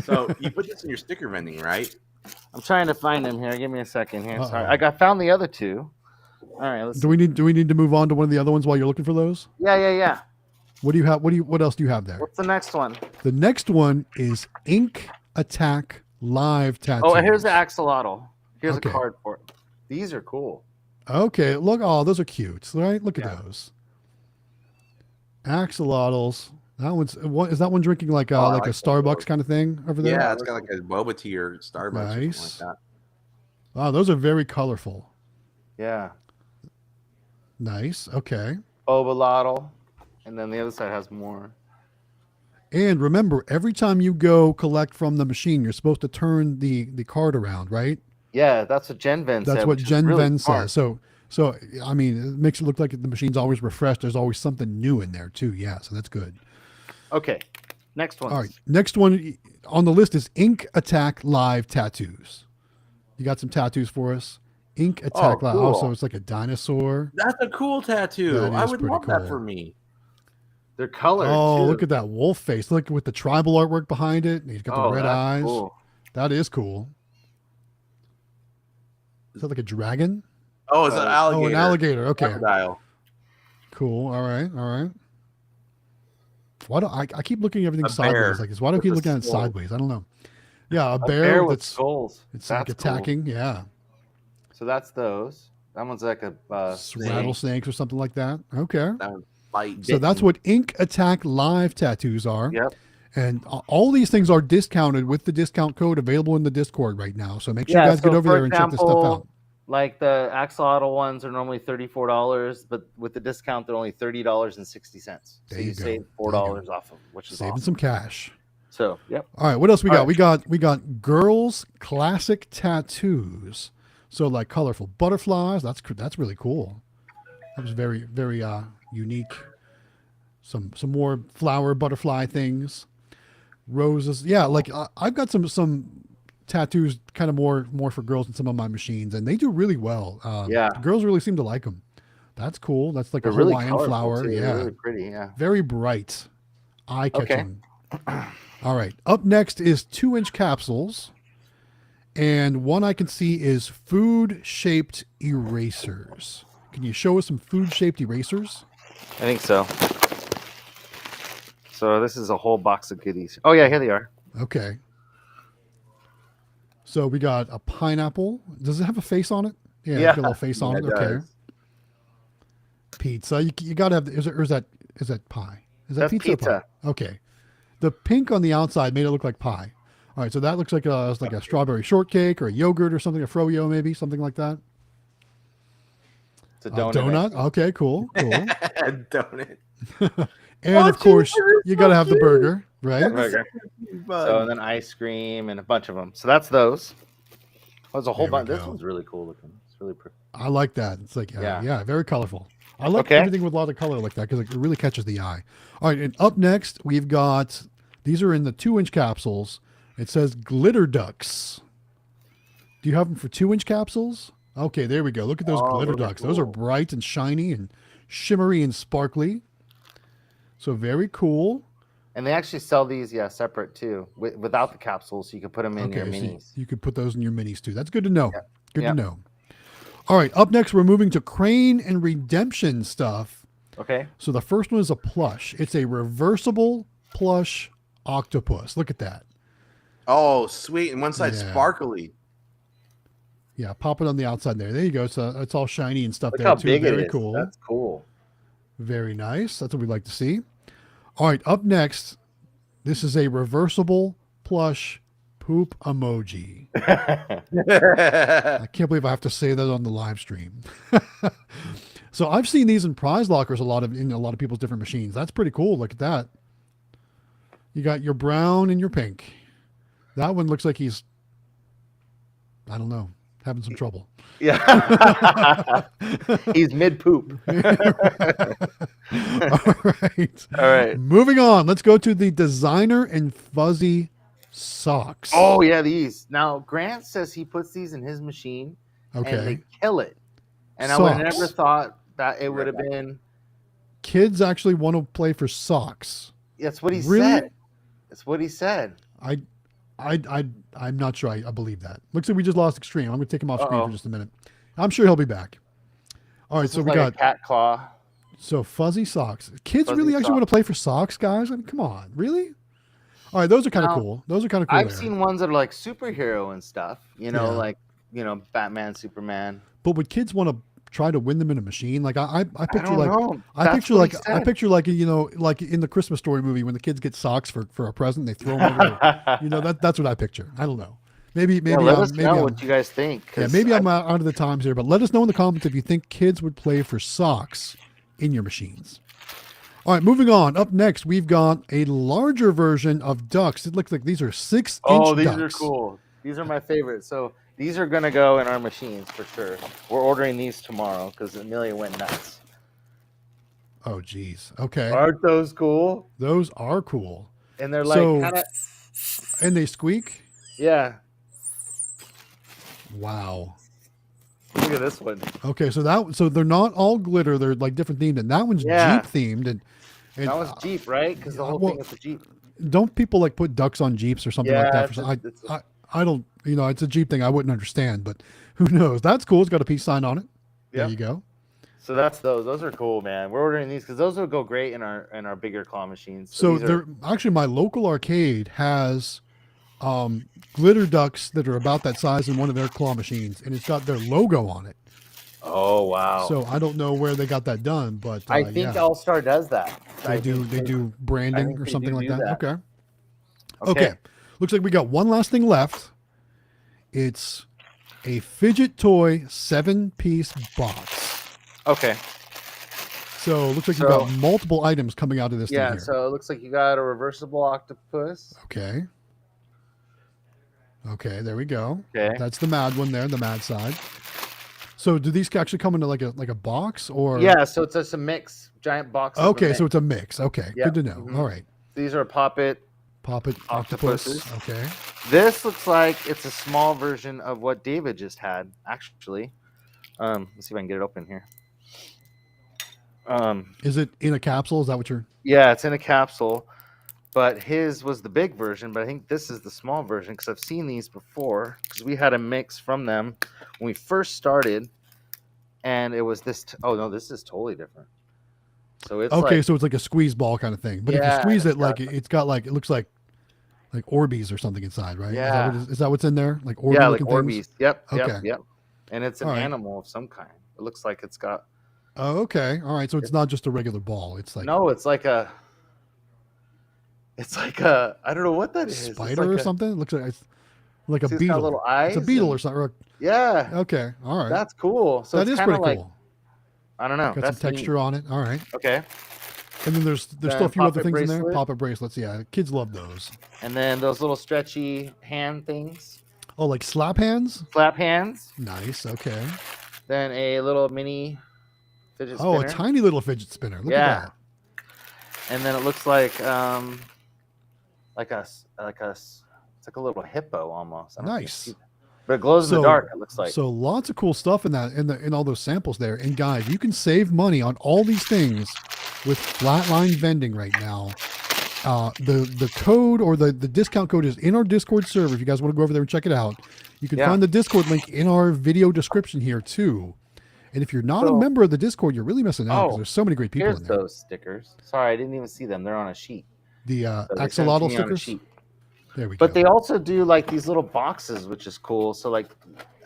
So you put this in your sticker vending, right? I'm trying to find them here. Give me a second here. Uh-oh. Sorry. Found the other two. All right, let's Do we need to move on to one of the other ones while you're looking for those? Yeah. What do you have? What else do you have there? What's the next one? The next one is Ink Attack Live Tattoos. Oh, here's the axolotl. Here's Okay. a card for it. These are cool. Okay, look. Oh, those are cute, right? Look Yeah. at those. Axolotls. That one's. What is that one drinking like I like like a those. Starbucks kind of thing over there? Yeah, it's got like a boba tea or Starbucks or something Nice. like that. Wow, those are very colorful. Yeah. Nice. Okay. Obalotl. And then the other side has more. And remember, every time you go collect from the machine, you're supposed to turn the card around, right? Yeah, that's what Gen Ven said. That's what which is Gen really Ven smart. says. So I mean, it makes it look like the machine's always refreshed. There's always something new in there too. Yeah, so that's good. Okay. Next one. All right, next one on the list is Ink Attack Live Tattoos. You got some tattoos for us? Ink Attack Live. Oh, cool. so it's like a dinosaur. That's a cool tattoo. That I is would pretty love that cool. for me. They're colored. Oh, too. look at that wolf face. Look with the tribal artwork behind it. And he's got the red that's eyes. Cool. That is cool. Is that like a dragon? Oh, it's an alligator. Oh, an alligator. Okay. Crocodile. Cool. All right. Why don't I keep looking at everything A bear sideways like this? Why do I with keep a looking at it skull. sideways? I don't know. Yeah, a A bear, bear with that's skulls. it's like That's cool. attacking. Yeah, So that's those. That one's like a rattlesnakes or something like that. Okay, That would bite. so that's what Ink Attack Live tattoos are. Yep. And all these things are discounted with the discount code available in the Discord right now. So make sure you guys get over there and check this stuff out. Like the axolotl ones are normally $34, but with the discount, they're only $30.60. So There you you go. save There you $4 off them, which is Saving awesome. some cash. So, yep. All right, what else we All got? right. We got girls classic tattoos. So like colorful butterflies. That's really cool. That was very unique. Some more flower butterfly things. Roses. Yeah, like I've got some tattoos kind of more for girls in some of my machines, and they do really well. Yeah. the girls really seem to like them. That's cool. That's like They're a really Hawaiian colorful, flower. too. Yeah, They're really pretty, yeah. very bright, eye catching. All right. Up next is 2-inch capsules. And one I can see is food shaped erasers. Can you show us some food shaped erasers? I think so. So this is a whole box of goodies. Oh, yeah, here they are. Okay. So we got a pineapple. Does it have a face on it? Yeah, Yeah. got a little face on Yeah, it. it Okay. does. Pizza. You got to have. Is that pie? Is that That's pizza? Or pizza. pie? Okay. The pink on the outside made it look like pie. All right, so that looks like a strawberry shortcake or a yogurt or something, a froyo maybe, something like that. It's a A donut. donut. Okay, cool. Donut. And Oh, of course, geez, they're you got to so have the cute. burger, right? Burger. So, and then ice cream and a bunch of them. So that's those. There's a whole There we bunch. This go. one's really cool looking. It's really pretty. I like that. It's like, yeah, Yeah. very colorful. I like Okay. everything with a lot of color like that because it really catches the eye. All right, and up next, we've got, these are in the 2-inch capsules. It says glitter ducks. Do you have them for 2-inch capsules? Okay, there we go. Look at those Oh, glitter those are ducks. Those are cool. bright and shiny and shimmery and sparkly. So very cool. And they actually sell these, separate too, without the capsules. So you can put them in your So minis. you could put those in your minis too. That's good to know. Yeah. Good Yeah. to know. All right, up next, we're moving to crane and redemption stuff. Okay. So the first one is a plush. It's a reversible plush octopus. Look at that. Oh, sweet. And one side Yeah. sparkly. Yeah, pop it on the outside there. There you go. So it's all shiny and stuff Look there how too. big Very it is. cool. That's cool. Very nice. That's what we'd like to see. All right, up next, this is a reversible plush poop emoji. I can't believe I have to say that on the live stream. So I've seen these in prize lockers in a lot of people's different machines. That's pretty cool. Look at that. You got your brown and your pink. That one looks like he's, I don't know, having some trouble. Yeah. He's mid poop. All right. All right. Moving on. Let's go to the designer and fuzzy socks. Oh yeah, these. Now Grant says he puts these in his machine and Okay. they kill it. And I Socks. would never thought that it would have been. Kids actually want to play for socks. That's what he Really? said. That's what he said. I'm not sure I believe that. Looks like we just lost Xtreme. I'm going to take him off screen Uh-oh. for just a minute. I'm sure he'll be back. All right, This so is we like got a cat claw. fuzzy socks. Kids Fuzzy really actually socks. want to play for socks, guys? I mean, come on, really? All right, those are kind of Now, cool. Those are kind of cool. I've there. seen ones that are like superhero and stuff. You know, Yeah. like Batman, Superman. But would kids want to try to win them in a machine? Like I picture don't like know. I That's picture what like he I said. picture like like in the Christmas Story movie when the kids get socks for a present, they throw them over. That's what I picture. I don't know. Maybe Yeah, let I'm, us maybe know I'm, what you guys think. yeah, 'cause maybe I'm out of the times here, but let us know in the comments if you think kids would play for socks in your machines. All right, moving on. Up next, we've got a larger version of ducks. It looks like these are 6-inch Oh, these ducks. are cool. These are my favorite. So these are gonna go in our machines for sure. We're ordering these tomorrow because Amelia went nuts. Oh, geez. Okay. Aren't those cool? Those are cool. And they're like So- kind of And they squeak. yeah. Wow. Look at this one. Okay, so they're not all glitter. They're like different themed, and that one's Yeah. Jeep themed. And That was Jeep, right? Because the whole well, thing is a Jeep. don't people like put ducks on Jeeps or something like that? it's a- I don't. It's a Jeep thing. I wouldn't understand, but who knows? That's cool. It's got a peace sign on it. There Yeah. you go. So that's those. Those are cool, man. We're ordering these because those would go great in our bigger claw machines. So these are- they're actually my local arcade has glitter ducks that are about that size in one of their claw machines, and it's got their logo on it. oh wow. So I don't know where they got that done, but I think yeah, All Star does that. they do branding think or they something do like do that. that. Okay. Looks like we got one last thing left. It's a fidget toy 7-piece box. Okay. So it looks like you've got multiple items coming out of this thing Yeah. here. So it looks like you got a reversible octopus. Okay. Okay, there we go. Okay. That's the mad one there, the mad side. So do these actually come into like a box or? Yeah. So it's just a mix, giant box. of a Okay, mix. so it's a mix. Okay, Yeah. good to know. Mhm. All right. These are Pop It. Pop it octopus. Octopuses. Okay. This looks like it's a small version of what David just had, actually. Let's see if I can get it open here. Is it in a capsule? Is that what you're? Yeah, it's in a capsule, but his was the big version, but I think this is the small version because I've seen these before because we had a mix from them when we first started, and it was this. Oh no, this is totally different. So it's Okay, like, so it's like a squeeze ball kind of thing. But if Yeah, you squeeze it's it, like got- it's got like it looks like Orbeez or something inside, right? Yeah. Is that what's in there? Like Orbeez yeah, like looking Orbeez. things? Yep, Okay. yep. And it's an All right. animal of some kind. It looks like it's got Oh, okay. All right. So it's not just a regular ball. It's like no. It's like a. It's like a. I don't know what that is. It's spider like or something. It looks like it's like a It's got beetle. little eyes. It's a beetle and- or something. Yeah, Okay. All right. that's cool. So That it's is kind of pretty like cool. I don't know. Got That's some neat. texture on it. All right. Okay. And then there's still a Then few other pop-it things in there. bracelet. Pop-it bracelets. Yeah, kids love those. And then those little stretchy hand things, Oh, like slap hands. flap hands. Nice. Okay. Then a little mini fidget spinner. Oh, a tiny little fidget spinner. Look Yeah. at that. And then it looks like it's like a little hippo almost. I don't know if you Nice. see that. But it glows in So- the dark. It looks like. So lots of cool stuff in that in all those samples there. And guys, you can save money on all these things with Flatline Vending right now The code or the discount code is in our Discord server. If you guys want to go over there and check it out, you can find the Discord link in our video description here too. And if you're not a member of the Discord, you're really missing out because there's so many great people in there. Here's those stickers. Sorry, I didn't even see them. They're on a sheet. The axolotl stickers. There we go. But they also do like these little boxes, which is cool. So like,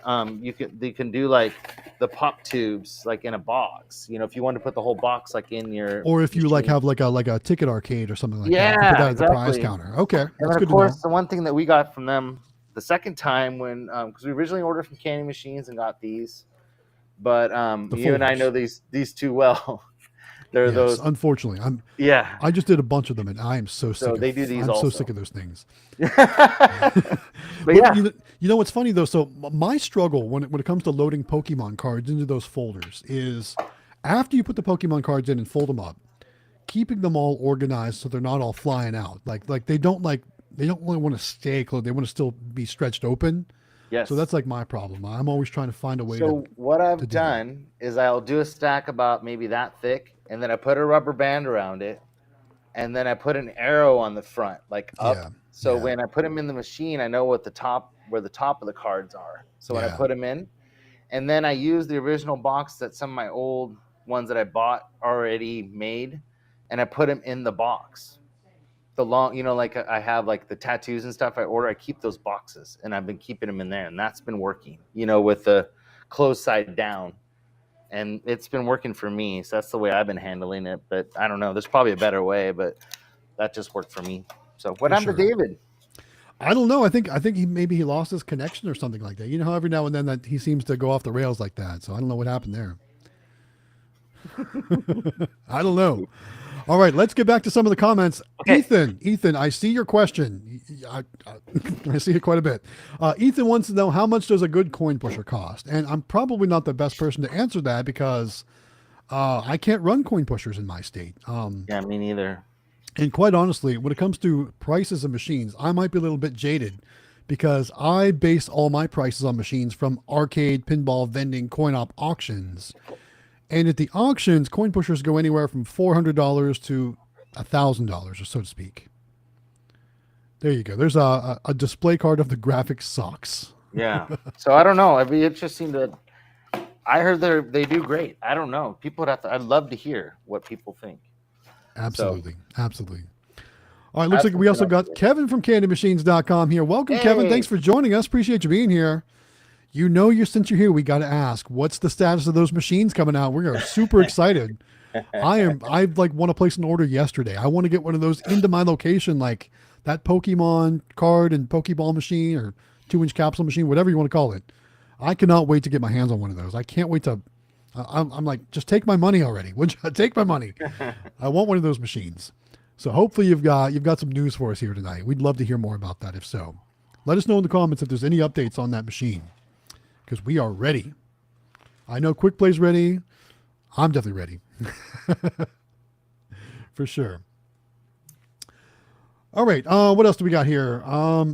they can do like the pop tubes like in a box. You know, if you want to put the whole box like in your, or if you like have like a ticket arcade or something like that. Yeah, you put that exactly. at the prize counter. Okay, and that's then good of course to know. the one thing that we got from them the second time when because we originally ordered from Candy Machines and got these, but you and I know these too well. They're those. Unfortunately, I just did a bunch of them, and I am so sick. They do these. I'm also. so sick of those things. But yeah, you know what's funny though? So my struggle when it comes to loading Pokemon cards into those folders is after you put the Pokemon cards in and fold them up, keeping them all organized so they're not all flying out. Like they don't really want to stay closed. They want to still be stretched open. yes. So that's like my problem. I'm always trying to find a way. So what I've done is I'll do a stack about maybe that thick, and then I put a rubber band around it, and then I put an arrow on the front, like up. Yeah. So when I put them in the machine, I know where the top of the cards are. So when I put them in, and then I use the original box that some of my old ones that I bought already made, and I put them in the box. The long, like I have like the tattoos and stuff I order, I keep those boxes, and I've been keeping them in there, and that's been working, with the closed side down, and it's been working for me. So that's the way I've been handling it. But I don't know, there's probably a better way, but that just worked for me. So what happened to David? I don't know. I think he lost his connection or something like that. You know how every now and then that he seems to go off the rails like that. So I don't know what happened there. I don't know. All right, let's get back to some of the comments. Okay. Ethan, I see your question. I see it quite a bit. Ethan wants to know, how much does a good coin pusher cost? And I'm probably not the best person to answer that because I can't run coin pushers in my state. Yeah, me neither. And quite honestly, when it comes to prices of machines, I might be a little bit jaded because I base all my prices on machines from arcade, pinball, vending, coin op auctions. And at the auctions, coin pushers go anywhere from $400 to $1,000, or so to speak. There you go. There's a display card of the graphic socks. Yeah. So I don't know. It'd be interesting to. I heard they do great. I don't know. People would have to. I'd love to hear what people think. Absolutely. Absolutely. All right. Looks like we also got Kevin from CandyMachines.com here. Welcome, Kevin. Thanks for joining us. Appreciate you being here. Since you're here, we got to ask, what's the status of those machines coming out? We are super excited. I want to place an order yesterday. I want to get one of those into my location, like that Pokemon card and Pokeball machine or 2-inch capsule machine, whatever you want to call it. I cannot wait to get my hands on one of those. I can't wait to. I'm like, just take my money already. Would you take my money? I want one of those machines. So hopefully you've got some news for us here tonight. We'd love to hear more about that. If so, let us know in the comments if there's any updates on that machine, because we are ready. I know Quick Play's ready. I'm definitely ready. For sure. All right. What else do we got here?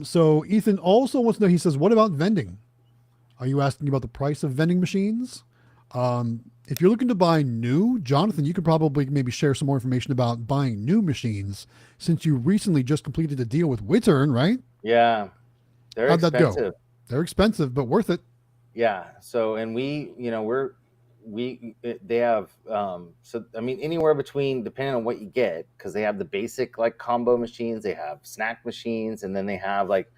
So Ethan also wants to know, he says, what about vending? Are you asking about the price of vending machines? If you're looking to buy new, Jonathan, you could probably maybe share some more information about buying new machines, since you recently just completed a deal with Wittern, right? Yeah. They're How'd expensive. That go? They're expensive, but worth it. Yeah. So, and they have, anywhere between, depending on what you get, because they have the basic like combo machines, they have snack machines, and then they have like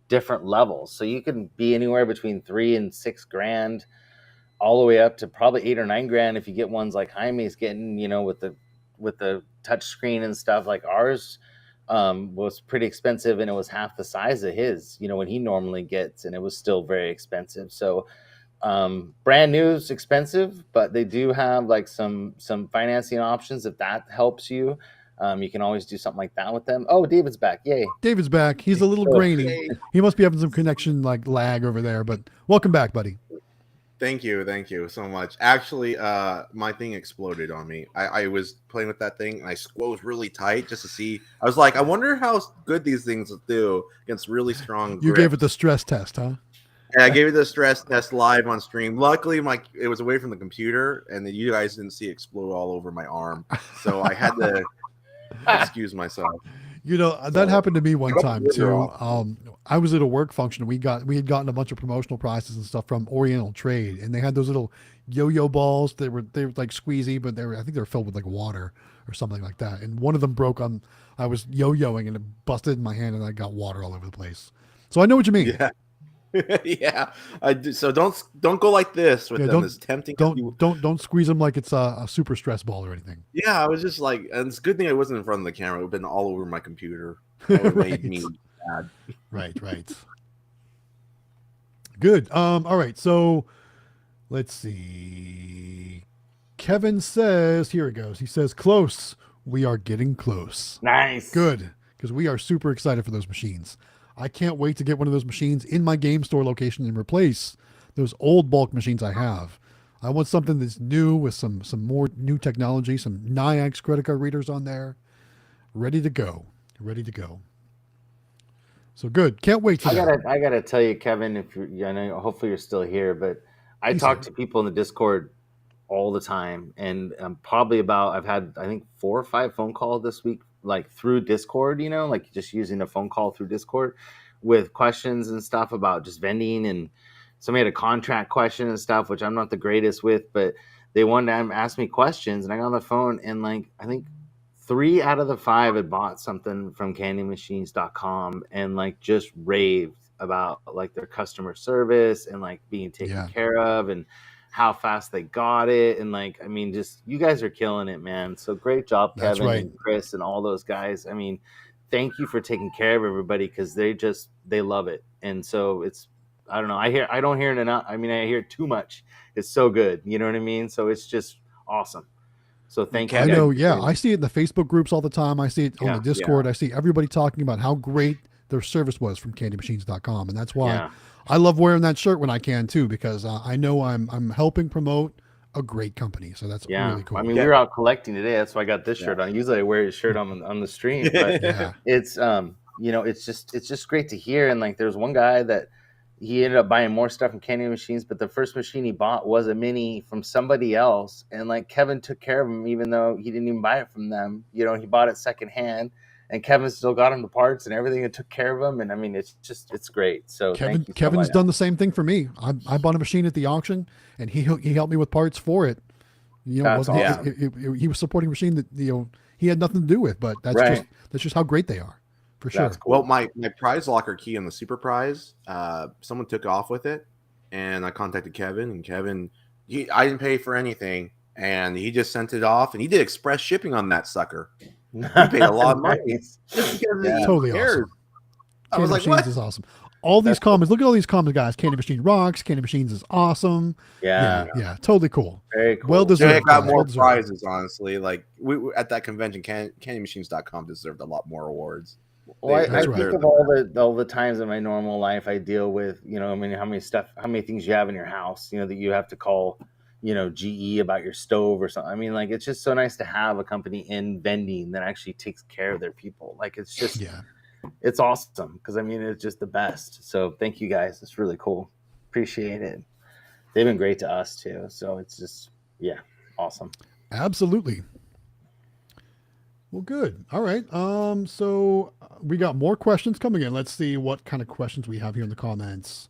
different levels. So you can be anywhere between $3,000 and $6,000, all the way up to probably $8,000 or $9,000 if you get ones like Jaime's getting, with the touch screen and stuff. Like ours was pretty expensive, and it was half the size of his, when he normally gets, and it was still very expensive. So brand new is expensive, but they do have like some financing options if that helps you. You can always do something like that with them. Oh, David's back. Yay. David's back. He's a little grainy. He must be having some connection like lag over there, but welcome back, buddy. Thank you so much. Actually, my thing exploded on me. I was playing with that thing, and I squoze really tight just to see. I was like, I wonder how good these things do against really strong You grip. gave it the stress test, huh? And I gave it the stress test live on stream. Luckily, it was away from the computer, and you guys didn't see it explode all over my arm. So I had to excuse myself. You know, that happened to me one time too. off. I was at a work function. We had gotten a bunch of promotional prizes and stuff from Oriental Trade, and they had those little yo-yo balls. They were like squeezy, but I think they were filled with like water or something like that. And one of them broke on. I was yo-yoing and it busted in my hand, and I got water all over the place. So I know what you mean. Yeah. Yeah, I do. So don't go like this with them. As tempting. Don't squeeze them like it's a super stress ball or anything. Yeah, I was just like, and it's a good thing I wasn't in front of the camera. It would have been all over my computer. It would have made me mad. Right. Good. All right. So let's see. Kevin says, here it goes. He says, close. We are getting close. Nice. Good. Because we are super excited for those machines. I can't wait to get one of those machines in my game store location and replace those old bulk machines I have. I want something that's new with some more new technology, some NIAX credit card readers on there. Ready to go. So good. Can't wait for that. I gotta tell you, Kevin, I know hopefully you're still here, but I talk to people in the Discord all the time, and probably I've had, I think, 4 or 5 phone calls this week, like through Discord, like just using a phone call through Discord with questions and stuff about just vending, and somebody had a contract question and stuff, which I'm not the greatest with, but they wanted to ask me questions, and I got on the phone, and like, I think 3 out of the 5 had bought something from candymachines.com and like just raved about like their customer service and like being taken care of and how fast they got it. And like, I mean, just, you guys are killing it, man. So great job, Kevin and Chris and all those guys. I mean, thank you for taking care of everybody, because they love it. And so it's, I don't know, I don't hear it enough. I mean, I hear it too much. It's so good. You know what I mean? So it's just awesome. So thank you. I know. Yeah. I see it in the Facebook groups all the time. I see it on the Discord. I see everybody talking about how great their service was from candymachines.com. And that's why I love wearing that shirt when I can too, because I know I'm helping promote a great company. So that's really cool. I mean, we were out collecting today. That's why I got this shirt on. Usually I wear his shirt on the stream, but it's, it's just great to hear. And like, there's one guy that he ended up buying more stuff from Candy Machines, but the first machine he bought was a mini from somebody else. And like, Kevin took care of him, even though he didn't even buy it from them. He bought it secondhand, and Kevin still got him the parts and everything and took care of him. And I mean, it's great. So Kevin's done the same thing for me. I bought a machine at the auction, and he helped me with parts for it. He was supporting a machine that, he had nothing to do with, but that's just how great they are. For sure. Cool. Well, my prize locker key on the super prize, someone took off with it, and I contacted Kevin, and Kevin, I didn't pay for anything, and he just sent it off, and he did express shipping on that sucker. He paid a lot of money. Totally awesome. I was like, what? Is awesome. All these comments. Look at all these comments, guys. Candy Machine rocks. Candy Machines is awesome. Yeah. Totally cool. Very cool. Well deserved. They got more prizes, honestly. Like we at that convention, candymachines.com deserved a lot more awards. Well, I think of all the times in my normal life I deal with, I mean, how many things you have in your house, that you have to call, GE about your stove or something. I mean, like, it's just so nice to have a company in vending that actually takes care of their people. Like, it's just, it's awesome, because I mean, it's just the best. So thank you guys. It's really cool. Appreciate it. They've been great to us too. So it's just, awesome. Absolutely. Well, good. All right. So we got more questions coming in. Let's see what kind of questions we have here in the comments.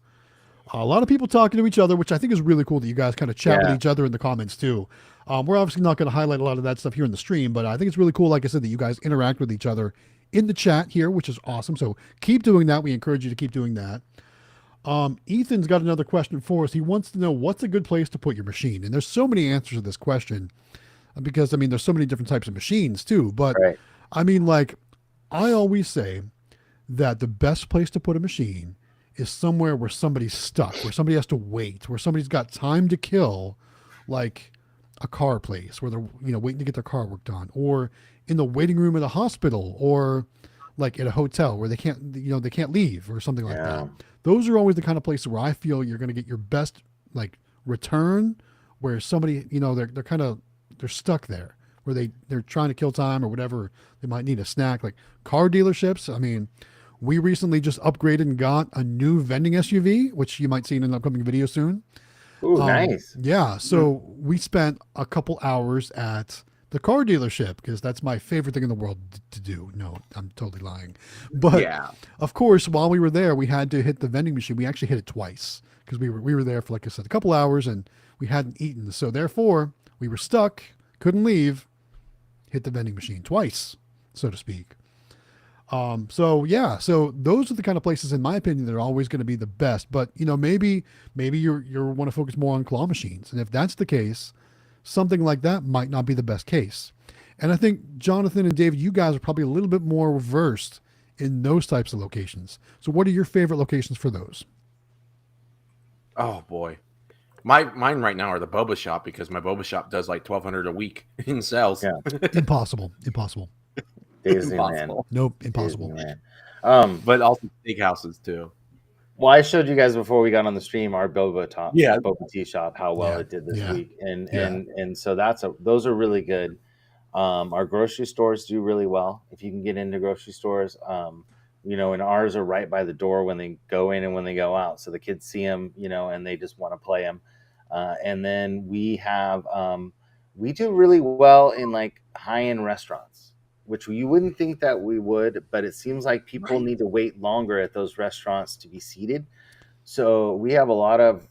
A lot of people talking to each other, which I think is really cool that you guys kind of chat with each other in the comments too. We're obviously not going to highlight a lot of that stuff here in the stream, but I think it's really cool, like I said, that you guys interact with each other in the chat here, which is awesome. So keep doing that. We encourage you to keep doing that. Ethan's got another question for us. He wants to know, what's a good place to put your machine? And there's so many answers to this question, because I mean, there's so many different types of machines too. But I mean, like, I always say that the best place to put a machine is somewhere where somebody's stuck, where somebody has to wait, where somebody's got time to kill, like a car place where they're, waiting to get their car worked on, or in the waiting room at a hospital, or like at a hotel where they can't, they can't leave, or something like that. Those are always the kind of places where I feel you're going to get your best like return, where somebody, they're stuck there, where they're trying to kill time or whatever. They might need a snack. Like car dealerships. I mean, we recently just upgraded and got a new vending SUV, which you might see in an upcoming video soon. Ooh, nice. Yeah. So we spent a couple hours at the car dealership, because that's my favorite thing in the world to do. No, I'm totally lying. But Yeah. of course, while we were there, we had to hit the vending machine. We actually hit it twice because we were there for, like I said, a couple hours and we hadn't eaten. So therefore, we were stuck, couldn't leave, hit the vending machine twice, so to speak. So yeah, so those are the kind of places, in my opinion, that are always going to be the best. But you know, maybe you want to focus more on claw machines, and if that's the case, something like that might not be the best case. And I think Jonathan and David, you guys are probably a little bit more versed in those types of locations. So what are your favorite locations for those? Oh boy, mine right now are the boba shop, because my boba shop does like 1,200 a week in sales. Yeah. Impossible. Disneyland. Nope, impossible. Disneyland. But also steakhouses too. Well, I showed you guys before we got on the stream our boba tea shop, how well it did this week, and so those are really good. Our grocery stores do really well if you can get into grocery stores. You know, and ours are right by the door when they go in and when they go out, so the kids see them, you know, and they just want to play them. And then we do really well in like high-end restaurants, which you wouldn't think that we would, but it seems like people need to wait longer at those restaurants to be seated. So we have a lot of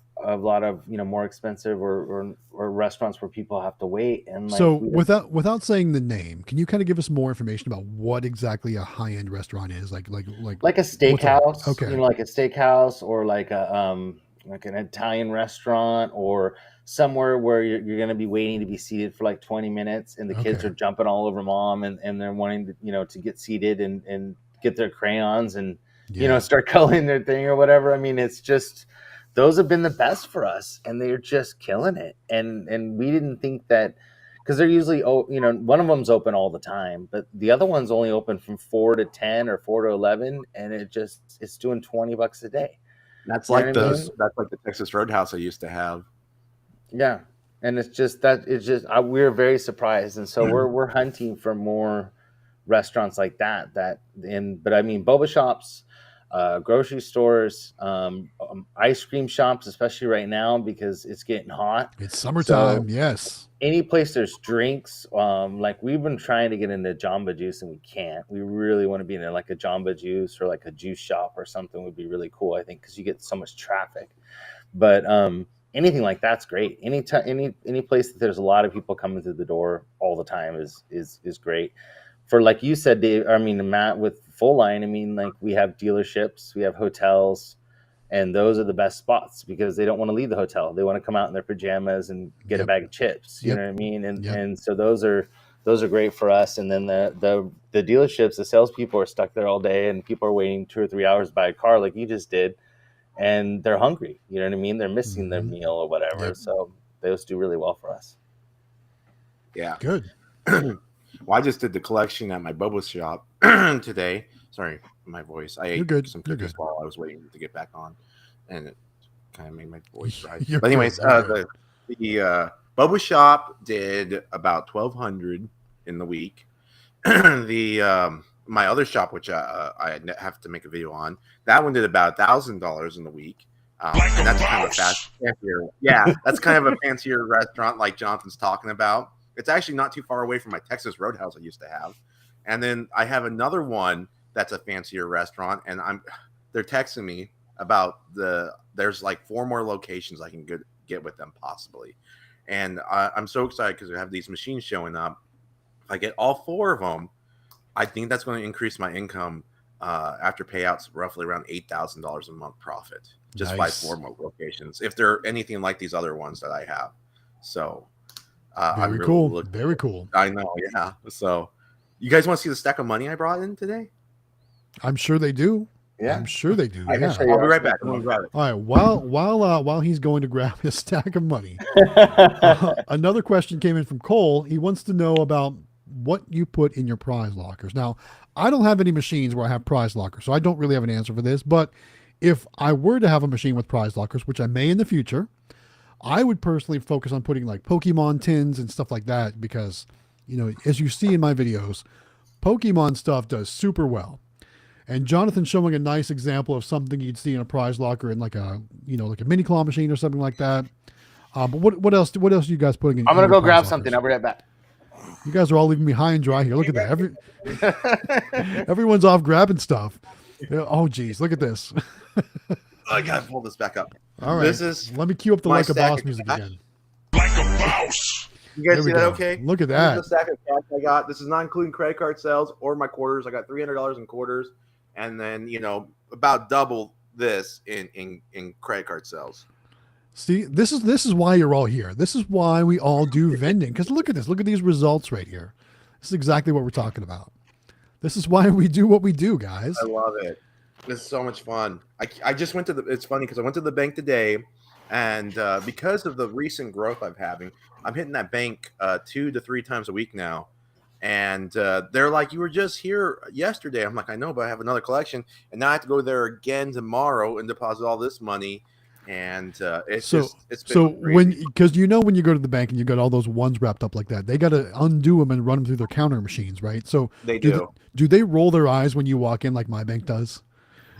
you know, more expensive or restaurants where people have to wait. And like, so without saying the name, can you kind of give us more information about what exactly a high-end restaurant is? Like a steakhouse, okay, you know, like a steakhouse, or like an Italian restaurant, or somewhere where you're going to be waiting to be seated for like 20 minutes and the kids are jumping all over mom and they're wanting to, you know, to get seated and get their crayons and, you know, start coloring their thing or whatever. I mean, it's just, those have been the best for us and they're just killing it. And we didn't think that, because they're usually, you know, one of them's open all the time, but the other one's only open from 4 to 10 or 4 to 11. And it's doing $20 a day. That's like that's like the Texas Roadhouse I used to have. Yeah, and we're very surprised, and so we're hunting for more restaurants like that. But I mean, boba shops, grocery stores, ice cream shops, especially right now because it's getting hot. It's summertime, so yes. Any place there's drinks, like we've been trying to get into Jamba Juice and we can't. We really want to be in like a Jamba Juice or like a juice shop or something would be really cool, I think, because you get so much traffic. But anything like that's great. Any place that there's a lot of people coming through the door all the time is great. For like you said, Dave, I mean, Matt, with Full Line, I mean, like we have dealerships, we have hotels, and those are the best spots because they don't want to leave the hotel. They want to come out in their pajamas and get a bag of chips. You know what I mean? And so those are great for us. And then the dealerships, the salespeople are stuck there all day, and people are waiting 2 or 3 hours to buy a car, like you just did. And they're hungry, you know what I mean? They're missing their meal or whatever. So those do really well for us. Yeah. Good. Well, I just did the collection at my boba shop today. Sorry, my voice. I ate some cookies while I was waiting to get back on, and it kind of made my voice dry. But anyways, the boba shop did about 1,200 in the week. My other shop, which I have to make a video on, that one did about $1,000 in the week. And that's kind of a fancier. Yeah, that's kind of a fancier restaurant like Jonathan's talking about. It's actually not too far away from my Texas Roadhouse I used to have. And then I have another one that's a fancier restaurant, and they're texting me about there's like 4 more locations I can get with them possibly. And I'm so excited because we have these machines showing up. If I get all 4 of them, I think that's going to increase my income after payouts, roughly around $8,000 a month profit, just by 4 more locations, if they're anything like these other ones that I have. So very cool. Very cool. I know, yeah. So you guys want to see the stack of money I brought in today? I'm sure they do. Yeah, I'm sure they do. I'll be right back. All right. While he's going to grab his stack of money, another question came in from Cole. He wants to know about what you put in your prize lockers. Now, I don't have any machines where I have prize lockers, so I don't really have an answer for this. But if I were to have a machine with prize lockers, which I may in the future, I would personally focus on putting like Pokemon tins and stuff like that because, you know, as you see in my videos, Pokemon stuff does super well. And Jonathan's showing a nice example of something you'd see in a prize locker in like a, you know, like a mini claw machine or something like that. But what else are you guys putting in? I'm going to go grab something. I'll be right back. You guys are all leaving me high and dry here. Look at that. Everyone's off grabbing stuff. Oh, geez. Look at this. I gotta pull this back up. All right. This is Let me cue up the my Like a stack Boss of music cash. again. Like a mouse. You guys There we see that go. okay? Look at This that. is the stack of cash I got. This is not including credit card sales or my quarters. I got $300 in quarters, and then about double this in credit card sales. See, this is why you're all here. This is why we all do vending. Because look at this. Look at these results right here. This is exactly what we're talking about. This is why we do what we do, guys. I love it. This is so much fun. I just went to it's funny because I went to the bank today, and because of the recent growth I'm having, I'm hitting that bank 2 to 3 times a week now. And they're like, you were just here yesterday. I'm like, I know, but I have another collection, and now I have to go there again tomorrow and deposit all this money. And it's been crazy. because when you go to the bank and you got all those ones wrapped up like that, they got to undo them and run them through their counter machines, right? So They do. Do they roll their eyes when you walk in like my bank does?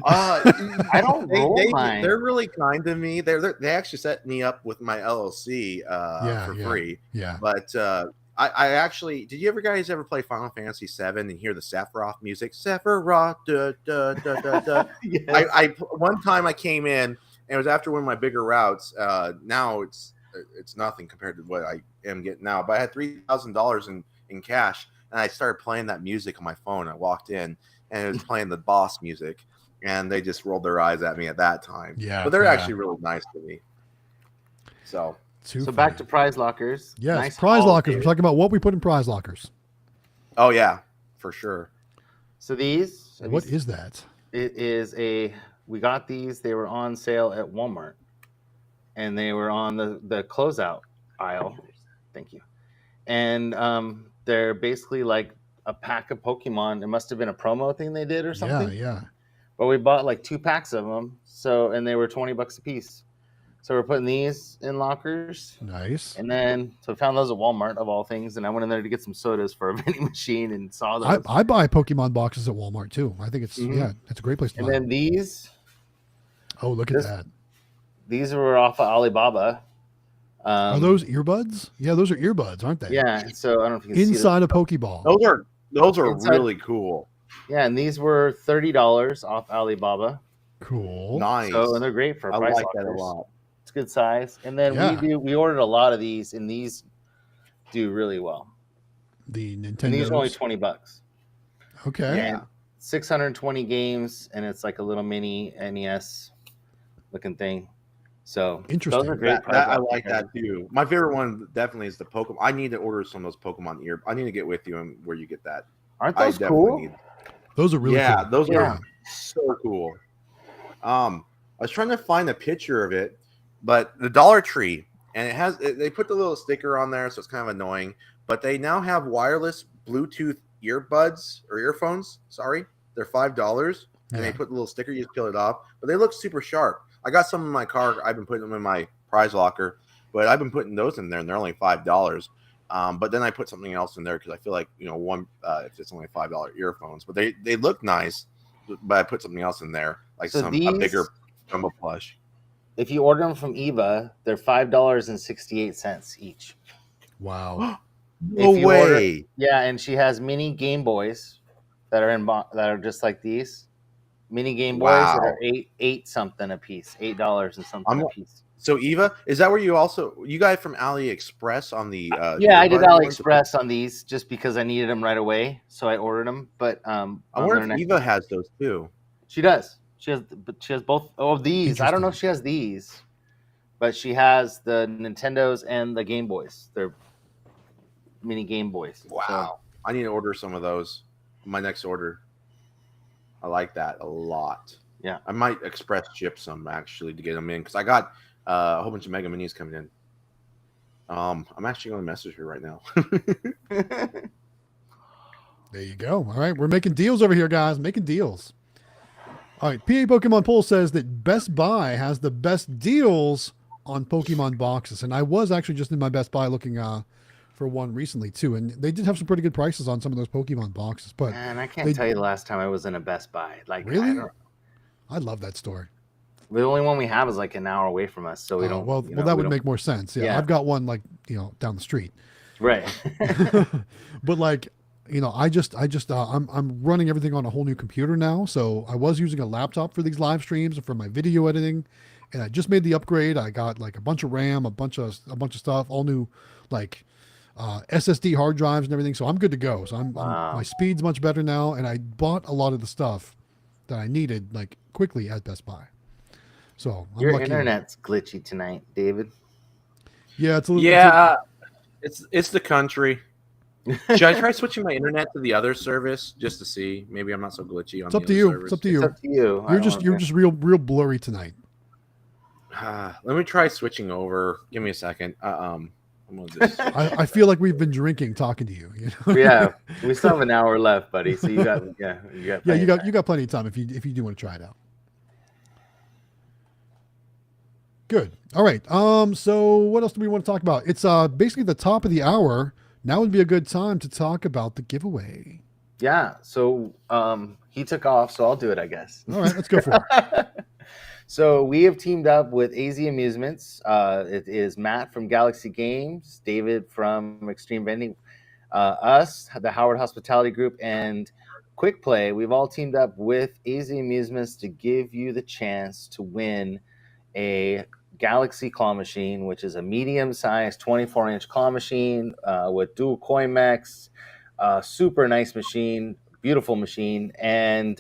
I don't roll mine. They're really kind to me. They actually set me up with my LLC for free. Yeah. But I actually, did you guys ever play Final Fantasy VII and hear the Sephiroth music? Sephiroth, da, da, da, da, da. Yes. One time I came in, and it was after one of my bigger routes. Now it's nothing compared to what I am getting now. But I had $3,000 in cash, and I started playing that music on my phone. I walked in, and it was playing the boss music, and they just rolled their eyes at me at that time. Yeah, but they're actually really nice to me. So back to prize lockers. Yes, Nice prize haul, lockers. dude. We're talking about what we put in prize lockers. oh yeah, for sure. So these. What is that? It is we got these. They were on sale at Walmart, and they were on the closeout aisle. Thank you. And they're basically like a pack of Pokemon. It must have been a promo thing they did or something. Yeah. But we bought like 2 packs of them. And they were $20 a piece. So we're putting these in lockers. Nice. And then we found those at Walmart of all things. And I went in there to get some sodas for a vending machine and saw those. I buy Pokemon boxes at Walmart too. I think it's it's a great place to and buy. then these. Oh, look at that. These were off of Alibaba. Are those earbuds? Yeah, those are earbuds, aren't they? Yeah. So I don't know if you can Inside see a Pokeball. Those are Inside- really cool. Yeah, and these were $30 off Alibaba. Cool. Nice. So and they're great for I price like that a lockers. lot. It's good size. And then we ordered a lot of these, and these do really well. The Nintendo. And these are only $20. Okay. And 620 games, and it's like a little mini NES looking thing. So Interesting. those are great. I like that too. My favorite one definitely is the Pokemon. I need to order some of those Pokemon ear. I need to get with you and where you get that. Aren't I those definitely cool? need- Those are really cool. those Yeah. are so cool. I was trying to find a picture of it, but the Dollar Tree, and they put the little sticker on there, so it's kind of annoying. But they now have wireless Bluetooth earbuds or earphones. Sorry, they're $5, and they put the little sticker. You just peel it off, but they look super sharp. I got some in my car. I've been putting them in my prize locker, but I've been putting those in there, and they're only $5. But then I put something else in there because I feel like if it's only $5 earphones, but they look nice. But I put something else in there, like So a these- bigger jumbo plush. If you order them from Eva, they're $5.68 each. Wow. No If you way. Yeah, and she has mini Game Boys that are just like these. Mini Game Boys that are eight something a piece, $8 and something a piece. So Eva, is that where you got it from AliExpress on the? Yeah, I did earbud ones? AliExpress on these just because I needed them right away, so I ordered them. But I wonder if Eva has those too. She does. She has both of these. I don't know if she has these, but she has the Nintendos and the Game Boys. They're mini Game Boys. Wow, I need to order some of those. My next order. I like that a lot. Yeah, I might express ship some actually to get them in because I got a whole bunch of Mega Minis coming in. I'm actually going to message her right now. There you go. All right. We're making deals over here, guys. Making deals. All right. PA Pokemon Poll says that Best Buy has the best deals on Pokemon boxes. And I was actually just in my Best Buy looking for one recently, too. And they did have some pretty good prices on some of those Pokemon boxes. But man, I can't tell you the last time I was in a Best Buy. Like, really? I love that store. The only one we have is like an hour away from us, so we don't. Well, that would make more sense. Yeah, Yeah. I've got one down the street. Right. But like, I'm running everything on a whole new computer now. So I was using a laptop for these live streams and for my video editing, and I just made the upgrade. I got like a bunch of RAM, a bunch of stuff, all new, like SSD hard drives and everything. So I'm good to go. So my speed's much better now, and I bought a lot of the stuff that I needed like quickly at Best Buy. So I'm Your lucky. internet's glitchy tonight, David. Yeah, it's a little. Yeah, it's the country. Should I try switching my internet to the other service just to see? Maybe I'm not so glitchy on It's up the to other you. service. It's up to you. It's up to you. You're just real blurry tonight. Let me try switching over. Give me a second. I'm gonna just I feel like we've been drinking talking to you. You know? Yeah, we still have an hour left, buddy. So you got you got plenty of time if you do want to try it out. Good. All right. So what else do we want to talk about? It's basically the top of the hour. Now would be a good time to talk about the giveaway. Yeah. So he took off, so I'll do it, I guess. All right, let's go for it. So we have teamed up with AZ Amusements. It is Matt from Galaxy Games, David from Xtreme Vending, us, the Howard Hospitality Group, and Quick Play. We've all teamed up with AZ Amusements to give you the chance to win a Galaxy claw machine, which is a medium-sized 24-inch claw machine with dual coin mechs. Super nice machine, beautiful machine, and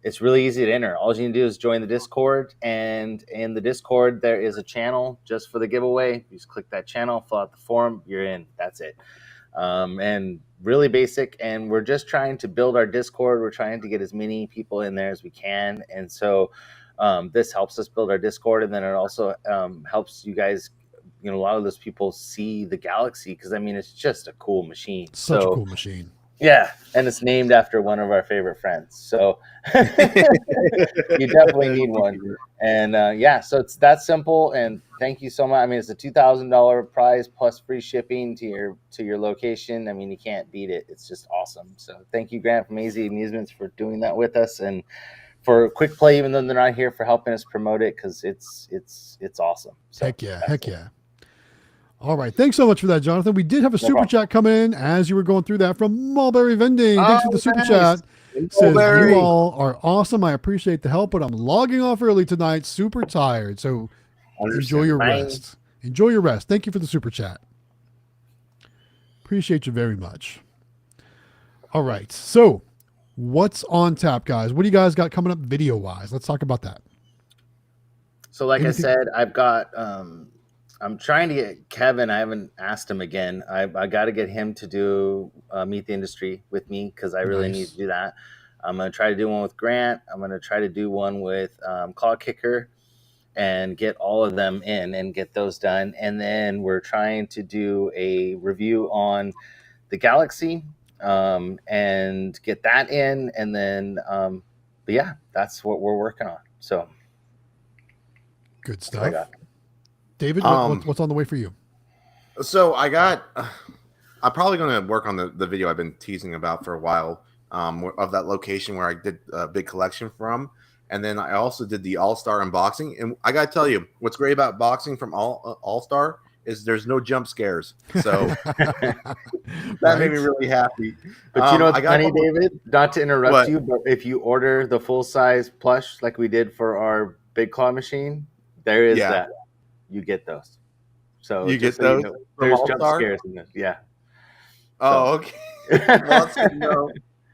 it's really easy to enter. All you need to do is join the Discord, and in the Discord there is a channel just for the giveaway. You just click that channel, fill out the form, you're in. That's it. And really basic, and we're just trying to build our Discord. We're trying to get as many people in there as we can, and so this helps us build our Discord, and then it also helps you guys, a lot of those people see the Galaxy, because I mean it's just a cool machine. Such a cool machine. Yeah, and it's named after one of our favorite friends, so you definitely need one. And so it's that simple. And thank you so much. I mean, it's a $2,000 prize plus free shipping to your location. I mean, you can't beat it. It's just awesome. So thank you, Grant from AZ Amusements, for doing that with us, and for Quick Play, even though they're not here, for helping us promote it, because it's awesome. So heck yeah. All right, thanks so much for that, Jonathan. We did have a super chat come in as you were going through that from Mulberry Vending. Thanks for the super chat. Says, you all are awesome. I appreciate the help, but I'm logging off early tonight. Super tired. So enjoy your rest. Enjoy your rest. Thank you for the super chat. Appreciate you very much. All right, so what's on tap, guys? What do you guys got coming up video-wise? Let's talk about that. So like I said, I've got... I'm trying to get Kevin. I haven't asked him again. I got to get him to do Meet the Industry with me, because I really need to do that. I'm going to try to do one with Grant. I'm going to try to do one with Claw Kicker, and get all of them in and get those done. And then we're trying to do a review on the Galaxy and get that in. And then, but yeah, that's what we're working on. So good stuff. David, what's on the way for you? So I'm probably going to work on the video I've been teasing about for a while, of that location where I did a big collection from. And then I also did the All-Star unboxing. And I got to tell you, what's great about boxing from All-Star is there's no jump scares. So that made me really happy. But you know what's funny, David? Not to interrupt you, but if you order the full-size plush like we did for our Big Claw machine, there is that. You get those. So you get those. There's jump scares in this. Yeah. Oh, okay.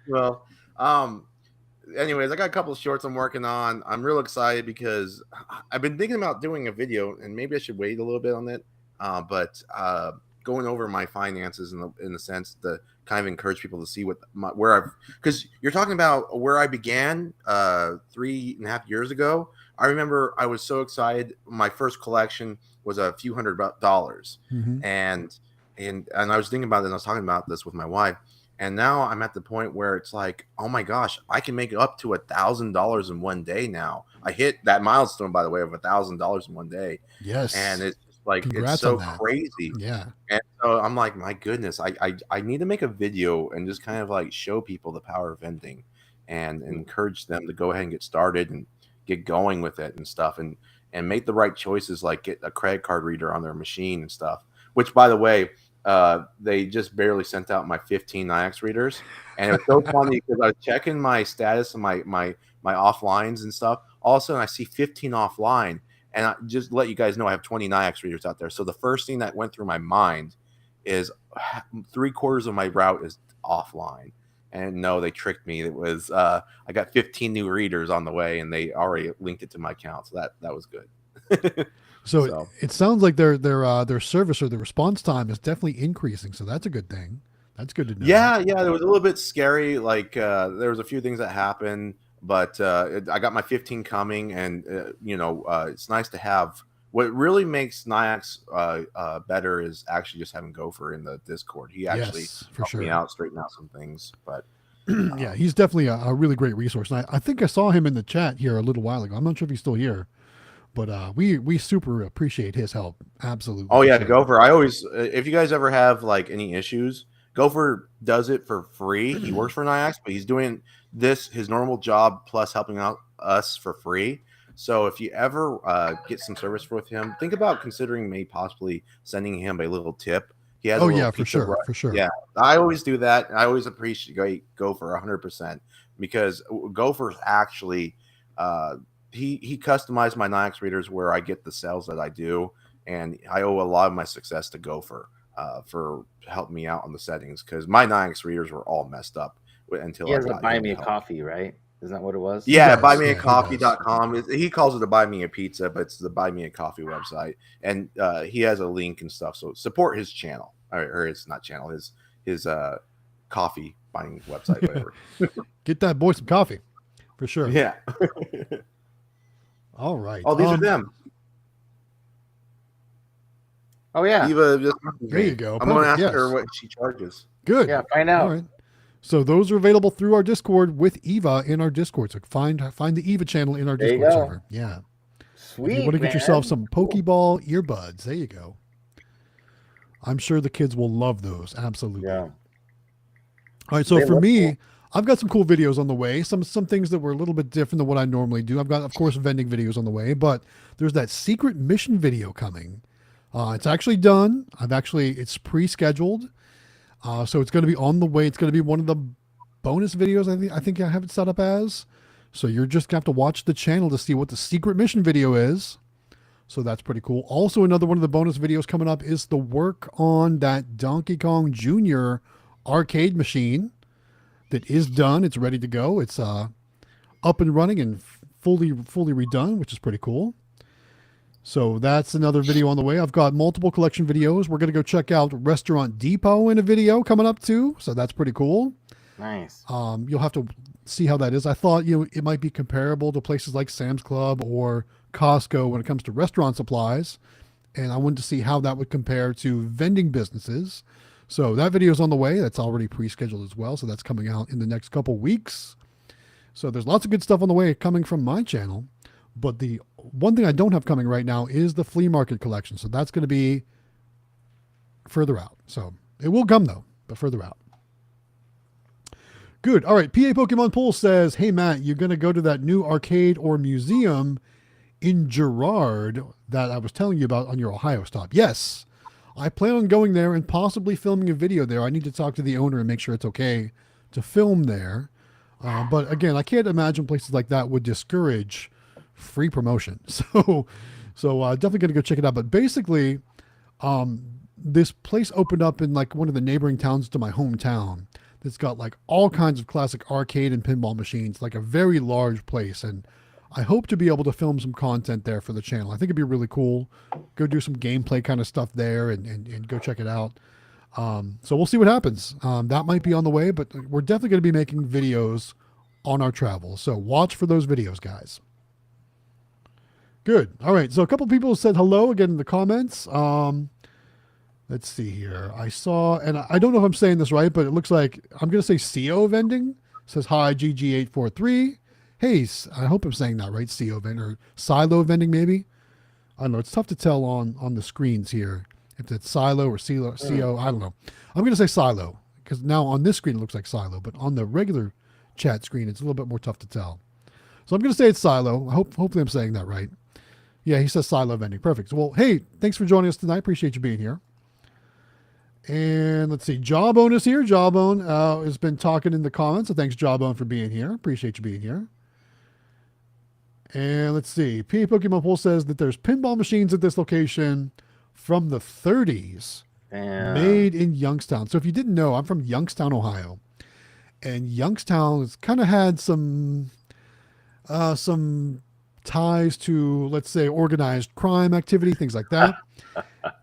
Well, anyways, I got a couple of shorts I'm working on. I'm real excited because I've been thinking about doing a video, and maybe I should wait a little bit on it. But going over my finances in the sense to kind of encourage people to see because you're talking about where I began 3.5 years ago. I remember I was so excited. My first collection was a few $100, mm-hmm. and I was thinking about it, and I was talking about this with my wife. And now I'm at the point where it's like, oh my gosh, I can make up to $1,000 in one day now. I hit that milestone, by the way, of $1,000 in one day. Yes, and it's like Congrats it's so crazy. Yeah, and so I'm like, my goodness, I need to make a video and just kind of like show people the power of vending, and encourage them to go ahead and get started and get going with it and stuff, and make the right choices, like get a credit card reader on their machine and stuff. Which, by the way, they just barely sent out my 15 NIAX readers, and it was so funny because I was checking my status and my offlines and stuff. All of a sudden, I see 15 offline, and I just let you guys know I have 20 NIAX readers out there. So the first thing that went through my mind is 3/4 of my route is offline. And no, they tricked me. It was I got 15 new readers on the way, and they already linked it to my account, so that was good. So it sounds like their service or the response time is definitely increasing. So that's a good thing. That's good to know. Yeah, it was a little bit scary. Like there was a few things that happened, but I got my 15 coming, and it's nice to have. What really makes NIAX better is actually just having Gopher in the Discord. He actually helped me out, straighten out some things. But yeah, he's definitely a really great resource. And I think I saw him in the chat here a little while ago. I'm not sure if he's still here, but we super appreciate his help. Absolutely. Oh yeah, Gopher. I always, if you guys ever have like any issues, Gopher does it for free. He works for NIAX, but he's doing his normal job plus helping out us for free. So if you ever get some service with him, think about considering maybe possibly sending him a little tip. He has for sure. Yeah, I always do that. I always appreciate Gopher 100% because Gopher's actually he customized my NIAX readers where I get the sales that I do, and I owe a lot of my success to Gopher for helping me out on the settings because my NIAX readers were all messed up until he has to buy me a coffee, right? Isn't that what it was? Yeah, buymeacoffee.com. He calls it a buy me a pizza, but it's the buy me a coffee website. And he has a link and stuff. So support his channel. Or it's not channel, his coffee buying website, whatever. Get that boy some coffee. For sure. Yeah. All right. Oh, these are them. Oh yeah. There you go. I'm gonna ask her what she charges. Good. Yeah, find out. All right. So those are available through our Discord with Eva in our Discord. So find the Eva channel in our Discord server. Yeah. Sweet. If you want to get yourself some Pokeball earbuds, there you go. I'm sure the kids will love those. Absolutely. Yeah. All right. So for me, I've got some cool videos on the way. Some things that were a little bit different than what I normally do. I've got, of course, vending videos on the way, but there's that secret mission video coming. It's actually done. It's pre-scheduled. So it's going to be on the way. It's going to be one of the bonus videos. I think I have it set up as. So you're just going to have to watch the channel to see what the secret mission video is. So that's pretty cool. Also, another one of the bonus videos coming up is the work on that Donkey Kong Jr. arcade machine that is done. It's ready to go. It's up and running and fully redone, which is pretty cool. So that's another video on the way. I've got multiple collection videos. We're going to go check out Restaurant Depot in a video coming up too. So that's pretty cool. Nice. You'll have to see how that is. I thought, it might be comparable to places like Sam's Club or Costco when it comes to restaurant supplies. And I wanted to see how that would compare to vending businesses. So that video is on the way. That's already pre-scheduled as well. So that's coming out in the next couple weeks. So there's lots of good stuff on the way coming from my channel. But the one thing I don't have coming right now is the flea market collection. So that's going to be further out. So it will come though, but further out. Good. All right. PA Pokemon Pool says, hey, Matt, you're going to go to that new arcade or museum in Girard that I was telling you about on your Ohio stop. Yes, I plan on going there and possibly filming a video there. I need to talk to the owner and make sure it's okay to film there. But again, I can't imagine places like that would discourage free promotion. So definitely going to go check it out. But basically, this place opened up in like one of the neighboring towns to my hometown. That's got like all kinds of classic arcade and pinball machines, like a very large place. And I hope to be able to film some content there for the channel. I think it'd be really cool. Go do some gameplay kind of stuff there and go check it out. So we'll see what happens. That might be on the way, but we're definitely going to be making videos on our travels. So watch for those videos, guys. Good. All right. So a couple people said hello again in the comments. Let's see here. I saw, and I don't know if I'm saying this right, but it looks like I'm going to say CO Vending. Says hi, GG843. Hey, I hope I'm saying that right. CO Vending or Silo Vending, maybe. I don't know. It's tough to tell on the screens here if it's Silo or CO. I don't know. I'm going to say Silo because now on this screen it looks like Silo, but on the regular chat screen it's a little bit more tough to tell. So I'm going to say it's Silo. Hopefully I'm saying that right. Yeah, he says Silo Vending. Perfect. Well, hey, thanks for joining us tonight. Appreciate you being here. And let's see, Jawbone is here. Jawbone has been talking in the comments, so thanks, Jawbone, for being here. Appreciate you being here. And let's see, P. Pokemon Pool says that there's pinball machines at this location from the 30s, made in Youngstown. So if you didn't know, I'm from Youngstown, Ohio, and Youngstown has kind of had some ties to, let's say, organized crime activity, things like that.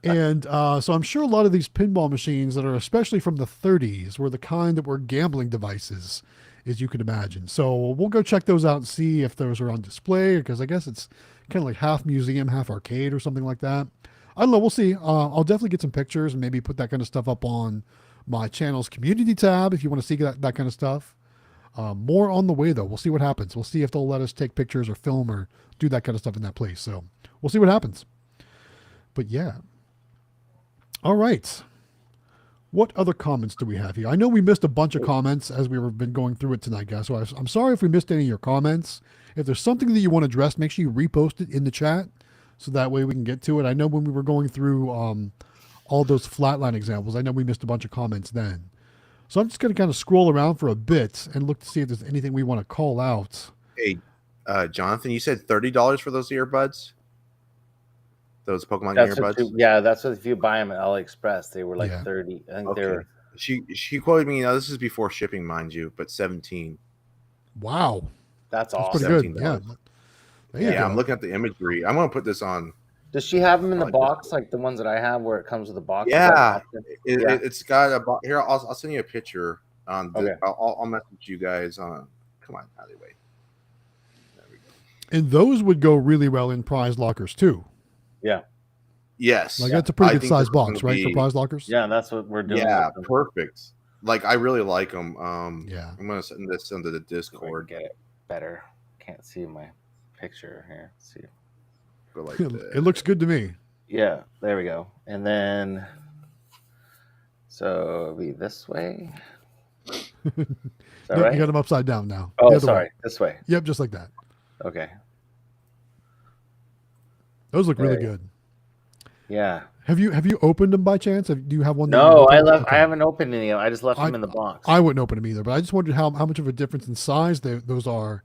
And so I'm sure a lot of these pinball machines that are especially from the 30s were the kind that were gambling devices, as you can imagine. So we'll go check those out and see if those are on display, because I guess it's kind of like half museum, half arcade or something like that. I don't know. We'll see. I'll definitely get some pictures and maybe put that kind of stuff up on my channel's community tab if you want to see that kind of stuff. More on the way, though. We'll see what happens. We'll see if they'll let us take pictures or film or do that kind of stuff in that place. So we'll see what happens. But yeah. All right. What other comments do we have here? I know we missed a bunch of comments as we've been going through it tonight, guys. So I'm sorry if we missed any of your comments. If there's something that you want to address, make sure you repost it in the chat so that way we can get to it. I know when we were going through all those flatline examples, I know we missed a bunch of comments then. So I'm just going to kind of scroll around for a bit and look to see if there's anything we want to call out. Hey, Jonathan, you said $30 for those earbuds? Those Pokemon earbuds? That's what if you buy them at AliExpress, they were like 30. I think they were. She quoted me. Now this is before shipping, mind you, but 17. Wow, that's awesome. Pretty good. Yeah, I'm looking at the imagery. I'm gonna put this on. Does she have them in the box, like the ones that I have, where it comes with a box? Yeah, it's got a box. Here, I'll send you a picture. I'll message you guys on. Come on, alleyway. There we go. And those would go really well in prize lockers too. Yeah. Yes. Like that's a pretty good size box, right, for prize lockers? Yeah, that's what we're doing. Yeah, perfect. Like I really like them. Yeah. I'm gonna send this under the Discord. Get it better. Can't see my picture here. Let's see. Go like it looks good to me. Yeah, there we go. And then, so it'll be this way. Is that right? You got them upside down now. Oh, sorry. This way. Yep, just like that. Okay. Those look really good. Yeah. Have you opened them by chance? Do you have one? No, I haven't opened any. I just left them in the box. I wouldn't open them either, but I just wondered how much of a difference in size those are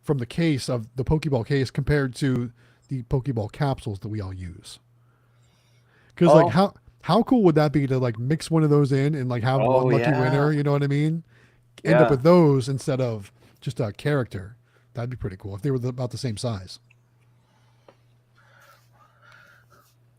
from the case of the Pokeball case compared to the Pokeball capsules that we all use. Because like how cool would that be to like mix one of those in and like have one lucky winner? You know what I mean? End up with those instead of just a character. That'd be pretty cool if they were about the same size.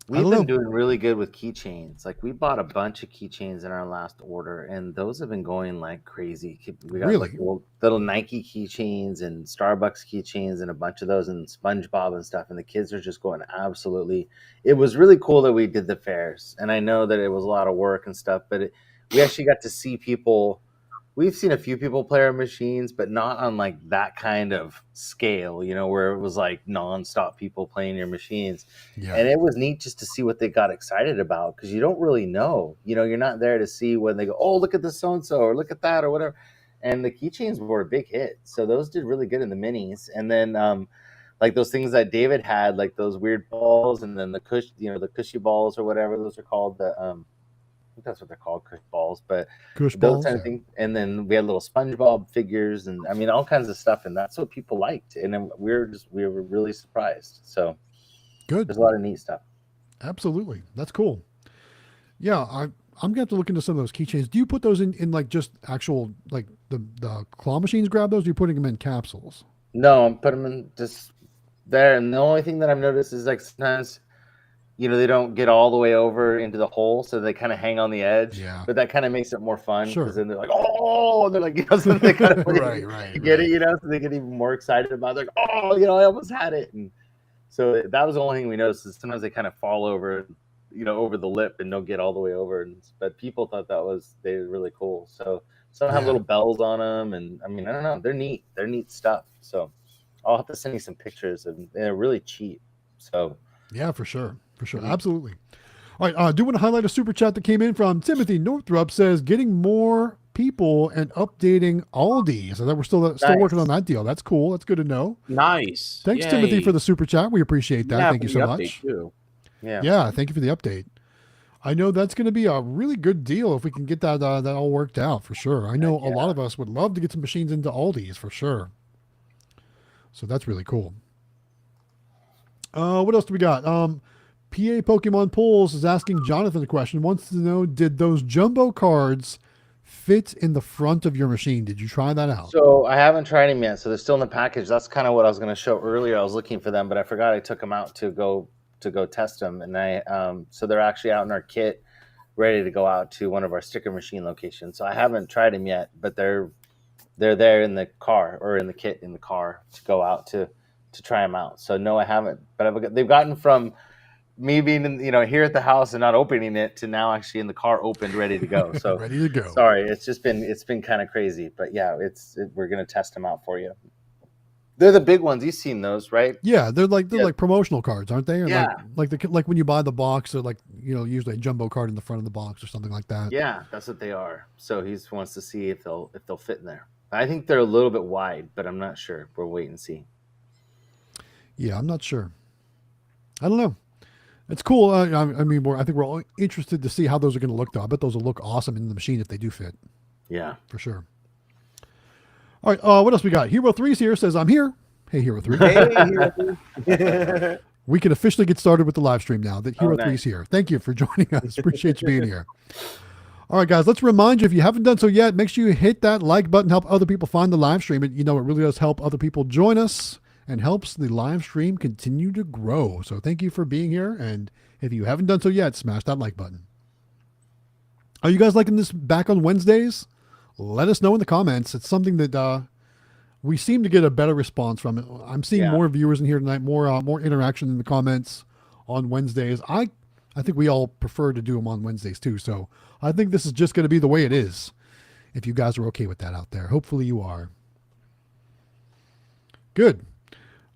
We've been doing really good with keychains. Like we bought a bunch of keychains in our last order, and those have been going like crazy. We got like little Nike keychains and Starbucks keychains and a bunch of those and SpongeBob and stuff. And the kids are just going absolutely. It was really cool that we did the fairs, and I know that it was a lot of work and stuff, but we actually got to see people. We've seen a few people play our machines, but not on like that kind of scale, you know, where it was like nonstop people playing your machines. Yeah. And it was neat just to see what they got excited about, because you don't really know, you know, you're not there to see when they go, oh, look at this so-and-so or look at that or whatever. And the keychains were a big hit. So those did really good in the minis. And then like those things that David had, like those weird balls and then the cushy balls or whatever those are called, I think that's what they're called, cush balls, but those kind of things. And then we had little SpongeBob figures, and I mean all kinds of stuff, and that's what people liked. And then we were really surprised. So good. There's a lot of neat stuff. Absolutely, that's cool. Yeah, I'm gonna have to look into some of those keychains. Do you put those in like just actual like the claw machines? Grab those? Or are you putting them in capsules? No, I'm putting them in just there. And the only thing that I've noticed is like sometimes, you know, they don't get all the way over into the hole, so they kind of hang on the edge. Yeah. But that kind of makes it more fun, because then they're like, oh, and they're like, you know, so they kind of get it, you know, so they get even more excited about it. Like, oh, you know, I almost had it. And so that was the only thing we noticed, is sometimes they kind of fall over, you know, over the lip and don't get all the way over. But people thought they were really cool. So some have little bells on them, and I mean, I don't know, they're neat. They're neat stuff. So I'll have to send you some pictures, and they're really cheap. So yeah, for sure. For sure. Absolutely. All right. I do want to highlight a super chat that came in from Timothy Northrup. Says getting more people and updating Aldi. So that we're still working on that deal. That's cool. That's good to know. Nice. Thanks, Timothy, for the super chat. We appreciate that. Thank you so much. Too. Yeah. Thank you for the update. I know that's going to be a really good deal if we can get that that all worked out for sure. I know a lot of us would love to get some machines into Aldi's for sure. So that's really cool. What else do we got? PA Pokemon Pulls is asking Jonathan a question. Wants to know, did those jumbo cards fit in the front of your machine? Did you try that out? So I haven't tried them yet. So they're still in the package. That's kind of what I was going to show earlier. I was looking for them, but I forgot I took them out to go test them. And so they're actually out in our kit, ready to go out to one of our sticker machine locations. So I haven't tried them yet, but they're there in the car, or in the kit in the car, to go out to try them out. So no, I haven't, but they've gotten from me being in, here at the house and not opening it to now actually in the car, opened, ready to go. So ready to go. Sorry, it's been kind of crazy, but yeah, we're gonna test them out for you. They're the big ones. You've seen those, right? Yeah, they're like promotional cards, aren't they? Or Yeah. Like when you buy the box, they're like, usually a jumbo card in the front of the box or something like that. Yeah, that's what they are. So he wants to see if they'll fit in there. I think they're a little bit wide, but I'm not sure. We'll wait and see. Yeah, I'm not sure. I don't know. It's cool. I mean, I think we're all interested to see how those are going to look, though. I bet those will look awesome in the machine if they do fit. Yeah, for sure. All right, what else we got? Hero 3's here, says, I'm here. Hey, Hero 3. Hey, Hero 3. We can officially get started with the live stream now that Hero 3's nice. here. Thank you for joining us. Appreciate you being here. All right, guys, let's remind you, if you haven't done so yet, make sure you hit that like button, help other people find the live stream. It really does help other people join us and helps the live stream continue to grow. So thank you for being here. And if you haven't done so yet, smash that like button. Are you guys liking this back on Wednesdays? Let us know in the comments. It's something that we seem to get a better response from it. I'm seeing more viewers in here tonight, more interaction in the comments on Wednesdays. I think we all prefer to do them on Wednesdays too. So I think this is just going to be the way it is. If you guys are okay with that out there, hopefully you are. Good.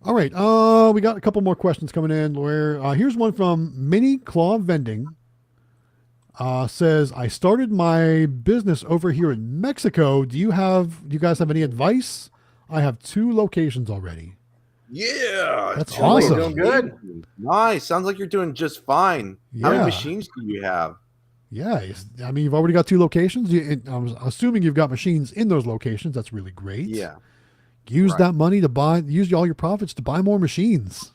All right. We got a couple more questions coming in. Here's one from Mini Claw Vending. Says, I started my business over here in Mexico. Do you guys have any advice? I have 2 locations already. Yeah, that's awesome. Doing good. Nice. Sounds like you're doing just fine. Yeah. How many machines do you have? Yeah, I mean, you've already got 2 locations. I'm assuming you've got machines in those locations. That's really great. Yeah. Use that money use all your profits to buy more machines.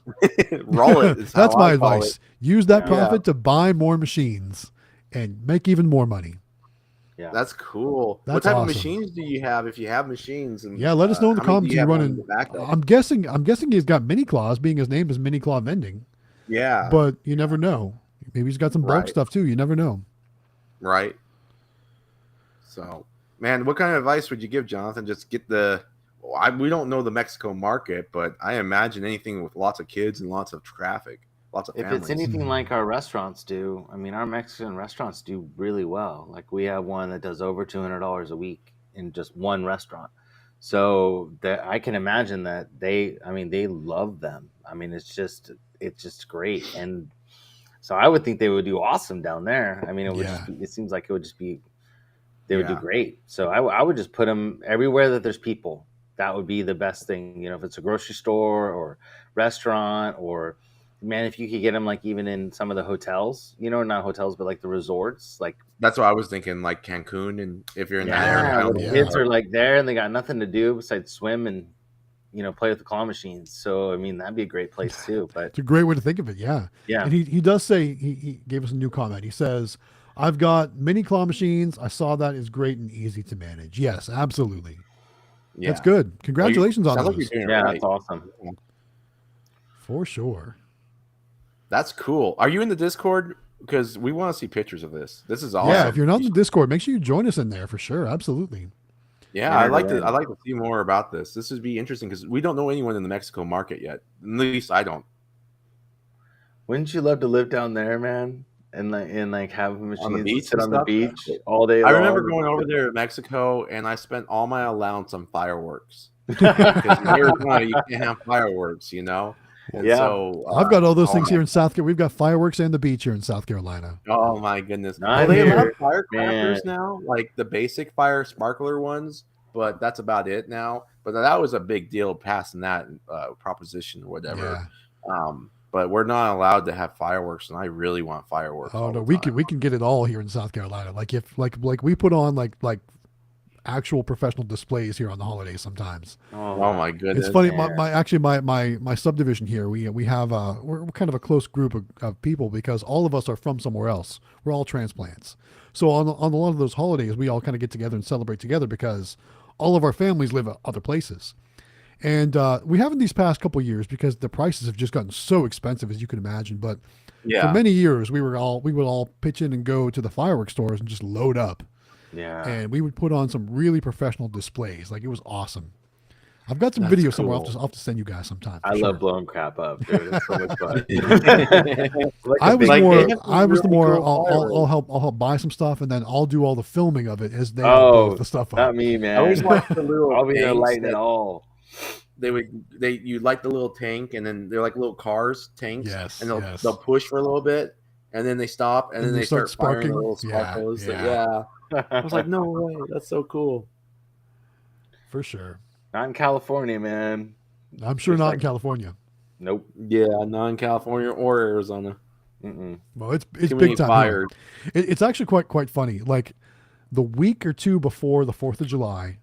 Roll it. That's my advice. Use that profit to buy more machines and make even more money. Yeah, that's cool. That's what type awesome. of machines do you have? If you have machines, and let us know in the comments. You running. I'm guessing he's got Mini Claws, being his name is Mini Claw Vending. Yeah, but you never know. Maybe he's got some bulk stuff too. You never know. Right. So, man, what kind of advice would you give, Jonathan? Just get we don't know the Mexico market, but I imagine anything with lots of kids and lots of traffic. Lots of families. If it's anything like our restaurants do, I mean, our Mexican restaurants do really well. Like we have one that does over $200 a week in just one restaurant. So I can imagine that they love them. I mean, it's just great. And so I would think they would do awesome down there. I mean, it seems like it would just be, they would do great. So I would just put them everywhere that there's people. That would be the best thing. If it's a grocery store or restaurant, or man, if you could get them like even in some of the hotels, not hotels, but like the resorts, like that's what I was thinking, like Cancun. And if you're in that area, the kids are like there and they got nothing to do besides swim and play with the claw machines. So I mean, that'd be a great place too. But it's a great way to think of it. Yeah. And he does say, he gave us a new comment. He says, I've got mini claw machines. I saw that is great and easy to manage. Yes, absolutely. Yeah. That's good. Congratulations on those. That's awesome. For sure. That's cool. Are you in the Discord? Because we want to see pictures of this. This is awesome. Yeah, if you're not in the Discord, make sure you join us in there for sure. Absolutely. Yeah, I'd like to see more about this. This would be interesting because we don't know anyone in the Mexico market yet. At least I don't. Wouldn't you love to live down there, man? And have machines sit on the beach all day long? I remember going over there to Mexico and I spent all my allowance on fireworks. Because in Arizona, you can't have fireworks, And so, I've got all those things here in South Carolina. We've got fireworks and the beach here in South Carolina. Oh my goodness! They have firecrackers now, like the basic fire sparkler ones, but that's about it now. But that was a big deal passing that proposition or whatever. but we're not allowed to have fireworks, and I really want fireworks. Oh all no, the we time. can get it all here in South Carolina. Like if like we put on like actual professional displays here on the holidays sometimes. Oh my goodness! It's funny. man. My subdivision here. We have we're kind of a close group of people because all of us are from somewhere else. We're all transplants. So on a lot of those holidays, we all kind of get together and celebrate together because all of our families live other places. And we haven't these past couple years because the prices have just gotten so expensive, as you can imagine. But for many years, we would all pitch in and go to the fireworks stores and just load up. Yeah. And we would put on some really professional displays. Like it was awesome. I've got some video somewhere. I'll have to send you guys sometime. I love blowing crap up, dude. It's so much fun. I was the more. cool I'll help buy some stuff, and then I'll do all the filming of it as they blow the stuff Not up. me, man. I always watch the little. I'll be there tanks lighting that it all. You light the little tank, and then they're like little tanks. Yes, and yes. they'll push for a little bit, and then they stop, and then they they start start firing sparking. the little sparkles. Yeah. I was like, no way, that's so cool. For sure. Not in California, man. I'm sure not in California. Nope. Yeah, not in California or Arizona. Mm-mm. Well, it's Too big many time. fires. It's actually quite funny. Like the week or two before the 4th of July,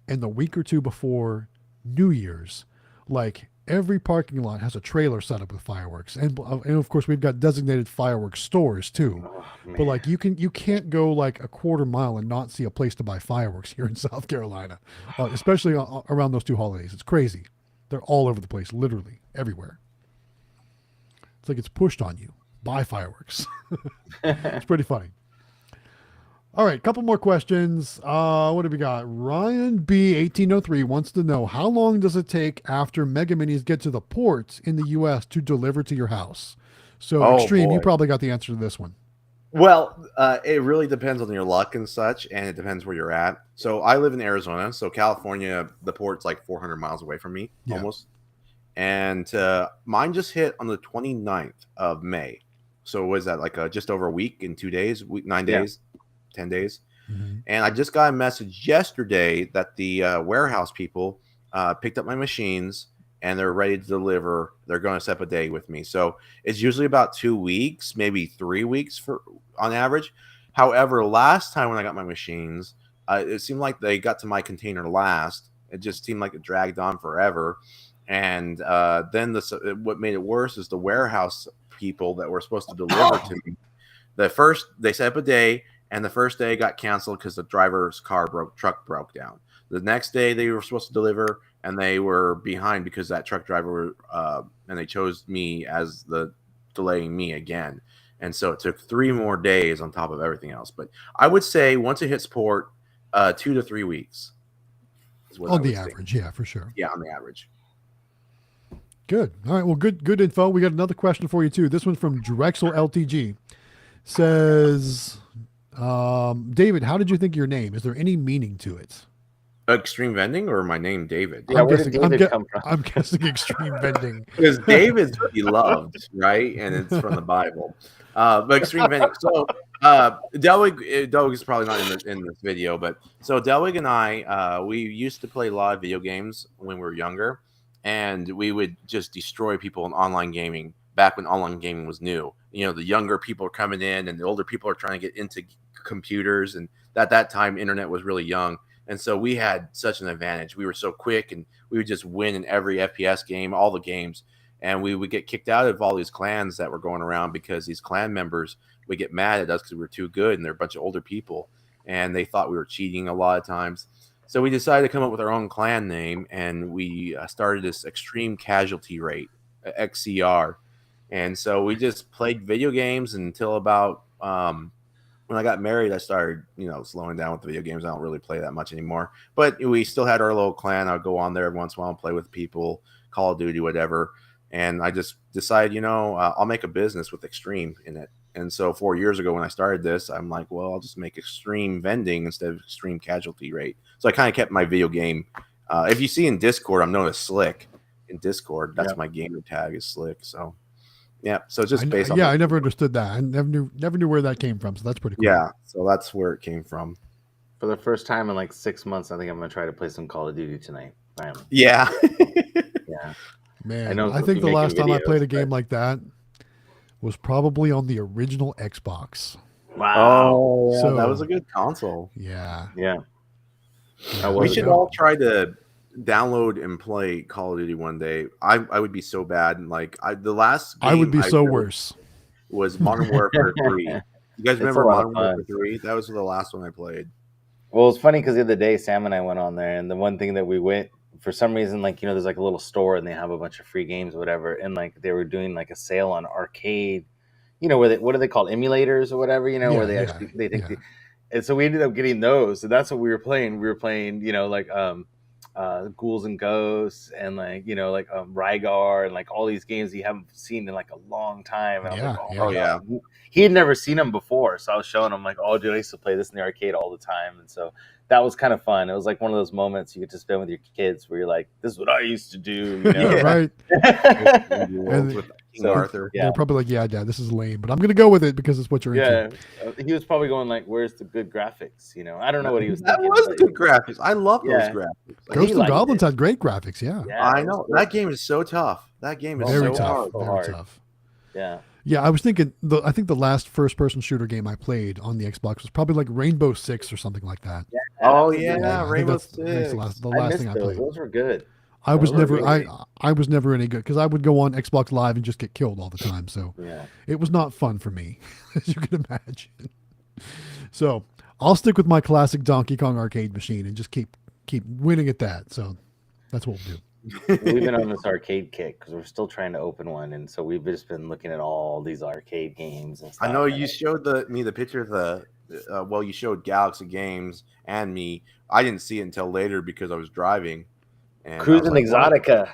and the week or two before New Year's, like every parking lot has a trailer set up with fireworks, and of course we've got designated fireworks stores too. Oh, But like you can't go like a quarter mile and not see a place to buy fireworks here in South Carolina, especially around those two holidays. It's crazy. They're all over the place, literally everywhere. It's like it's pushed on you. Buy fireworks. It's pretty funny. All right, couple more questions. What have we got? Ryan B 1803 wants to know, how long does it take after Mega Minis get to the ports in the U.S. to deliver to your house? So Xtreme, you probably got the answer to this one. Well, it really depends on your luck and such, and it depends where you're at. So I live in Arizona, so California, the port's like 400 miles away from me, almost. And mine just hit on the 29th of May. So was that like just over a week in 2 days, 9 days, 10 days? Mm-hmm. And I just got a message yesterday that the warehouse people picked up my machines and they're ready to deliver. They're going to set up a day with me. So it's usually about 2 weeks, maybe 3 weeks on average. However, last time when I got my machines, it seemed like they got to my container last. It just seemed like it dragged on forever. And then what made it worse is the warehouse people that were supposed to deliver to me. They set up a day, and the first day got canceled because the driver's truck broke down. The next day they were supposed to deliver, and they were behind because that truck driver and they chose me as the delaying me again. And so it took 3 more days on top of everything else. But I would say once it hits port, 2 to 3 weeks is what on the average. Yeah, for sure. Yeah, on the average. Good. All right. Well, good info. We got another question for you too. This one's from Drexel LTG. Says, David, how did you think of your name? Is there any meaning to it? Xtreme Vending or my name, David? Yeah, where did David come from? I'm guessing Xtreme Vending. Because David's beloved, right? And it's from the Bible. But Xtreme Vending. So Delwig is probably not in this video, but so Delwig and I, we used to play a lot of video games when we were younger, and we would just destroy people in online gaming back when online gaming was new. You know, the younger people are coming in, and the older people are trying to get into computers, and at that time, internet was really young. And so we had such an advantage. We were so quick, and we would just win in every FPS game, all the games. And we would get kicked out of all these clans that were going around because these clan members would get mad at us because we were too good, and they're a bunch of older people, and they thought we were cheating a lot of times. So we decided to come up with our own clan name, and we started this Extreme Casualty Rate, XCR. And so we just played video games until about when I got married, I started, slowing down with the video games. I don't really play that much anymore. But we still had our little clan. I would go on there every once in a while and play with people, Call of Duty, whatever. And I just decided, I'll make a business with Xtreme in it. And so 4 years ago when I started this, I'm like, well, I'll just make Xtreme Vending instead of Extreme Casualty Rate. So I kind of kept my video game. If you see in Discord, I'm known as Slick. In Discord, that's my gamer tag is Slick. So. Yeah, so just based on I never understood that. I never knew where that came from. So that's pretty cool. Yeah, so that's where it came from. For the first time in like 6 months, I think I'm gonna try to play some Call of Duty tonight. Finally. Yeah. Yeah. Man, know I he'll think be the last making time I played a videos, game like that was probably on the original Xbox. Wow. Oh, yeah, that was So- a good console. Yeah. Yeah. Yeah, I We was should no. all try to download and play Call of Duty one day. I would be so bad. Like the last game I would be so really worse. was Modern Warfare 3. You guys It's a remember lot of Modern Warfare fun. 3? That was the last one I played. Well, it's funny because the other day Sam and I went on there, and the one thing that we went for some reason, like there's like a little store and they have a bunch of free games, or whatever, and like they were doing like a sale on arcade, where they what do they call emulators or whatever, where they actually they think. And so we ended up getting those, and that's what we were playing. We were playing, like Ghouls and Ghosts, and like Rygar, and like all these games you haven't seen in like a long time. And I was like, Oh, yeah. He had never seen them before, so I was showing him like, oh, dude, I used to play this in the arcade all the time, and so that was kind of fun. It was like one of those moments you get to spend with your kids where you're like, this is what I used to do, Yeah. Right. And with King Arthur. Yeah. They're probably like, yeah, Dad, this is lame, but I'm going to go with it because it's what you're into. He was probably going like, where's the good graphics? I don't know what he was That thinking. was good graphics. I love those Yeah. graphics. Ghosts and liked Goblins it. had great graphics, yeah. I know. That game is so tough. That game is Very so tough. hard. So Very hard. tough. Yeah. Yeah, I was thinking, I think the last first-person shooter game I played on the Xbox was probably like Rainbow Six or something like that. Oh, that was yeah. good. I think Rainbow that's the Six. the I last missed thing I those. played. Those were good. I was Those were never really- I was never any good because I would go on Xbox Live and just get killed all the time. So Yeah. it was not fun for me, as you can imagine. So I'll stick with my classic Donkey Kong arcade machine and just keep winning at that. So that's what we'll do. We've been on this arcade kick because we're still trying to open one, and so we've just been looking at all these arcade games and stuff. I know you showed me the picture of the you showed Galaxy Games and me. I didn't see it until later because I was driving. And Cruising Exotica.